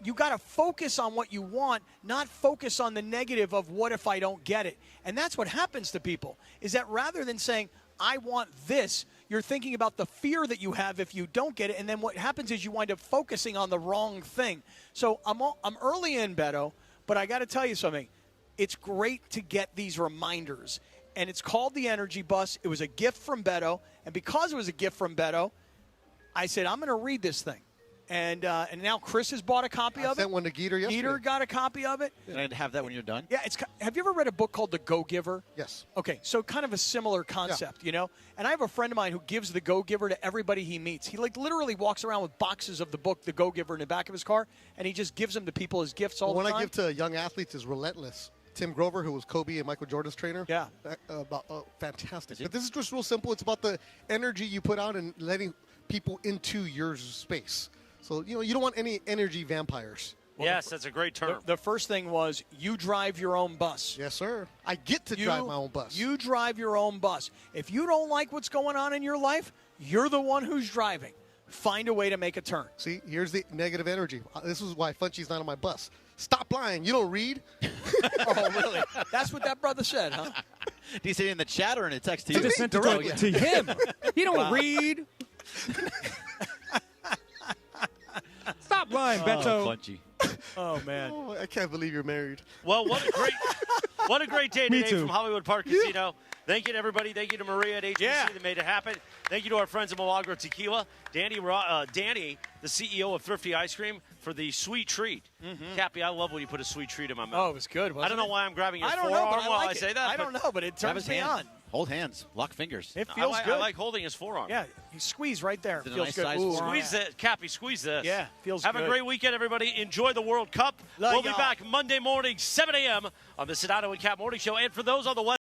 S16: you got to focus on what you want, not focus on the negative of what if I don't get it. And that's what happens to people, is that rather than saying, I want this, you're thinking about the fear that you have if you don't get it, and then what happens is you wind up focusing on the wrong thing. So I'm early in, Beto, but I got to tell you something. It's great to get these reminders, and it's called the Energy Bus. It was a gift from Beto, and because it was a gift from Beto, I said, I'm going to read this thing. And now Chris has bought a copy of it.
S13: I sent one to Geeter yesterday.
S16: Geeter got a copy of it.
S12: Can I have that when you're done?
S16: Yeah, have you ever read a book called The Go-Giver?
S13: Yes.
S16: Okay, so kind of a similar concept, you know? And I have a friend of mine who gives The Go-Giver to everybody he meets. He literally walks around with boxes of the book The Go-Giver in the back of his car, and he just gives them to people as gifts all the time.
S13: One I give to young athletes is Relentless. Tim Grover, who was Kobe and Michael Jordan's trainer.
S16: Yeah.
S13: Fantastic. But this is just real simple. It's about the energy you put out and letting people into your space. So, you don't want any energy vampires.
S1: Yes, that's a great term.
S16: The first thing was you drive your own bus.
S13: Yes, sir. I get to drive my own bus.
S16: You drive your own bus. If you don't like what's going on in your life, you're the one who's driving. Find a way to make a turn.
S13: See, here's the negative energy. This is why Funchy's not on my bus. Stop lying. You don't read?
S16: Oh, really? That's what that brother said, huh?
S12: Do you say it in the chat or in a text to
S10: He
S12: you?
S10: just sent it to him. He don't read. Stop lying, Beto.
S12: Funchy.
S16: Oh, man.
S13: Oh, I can't believe you're married.
S1: Well, what a great day
S10: Me
S1: today
S10: too.
S1: from Hollywood Park Casino. Thank you to everybody. Thank you to Maria at HPC that made it happen. Thank you to our friends at Milagro Tequila. Danny, the CEO of Thrifty Ice Cream, for the sweet treat. Mm-hmm. Cappy, I love when you put a sweet treat in my mouth.
S16: Oh, it was good, wasn't
S1: I don't know why I'm grabbing your
S16: I don't
S1: forearm
S16: know, but I
S1: while
S16: like
S1: I
S16: it.
S1: say that.
S16: I don't know, but it turns me on.
S12: Hold hands. Lock fingers.
S16: It feels good.
S1: I like holding his forearm.
S16: Yeah, you squeeze right there.
S12: Is it a
S16: Feels
S12: nice
S16: good.
S12: size
S16: Ooh,
S12: forearm?
S1: Squeeze it, Cappy. Squeeze this.
S16: Yeah, feels
S1: Have
S16: good.
S1: a great weekend, everybody. Enjoy the World Cup.
S16: Love
S1: We'll be
S16: y'all.
S1: back Monday morning, 7 a.m. on the Sedano and Cap Morning Show. And for those on the West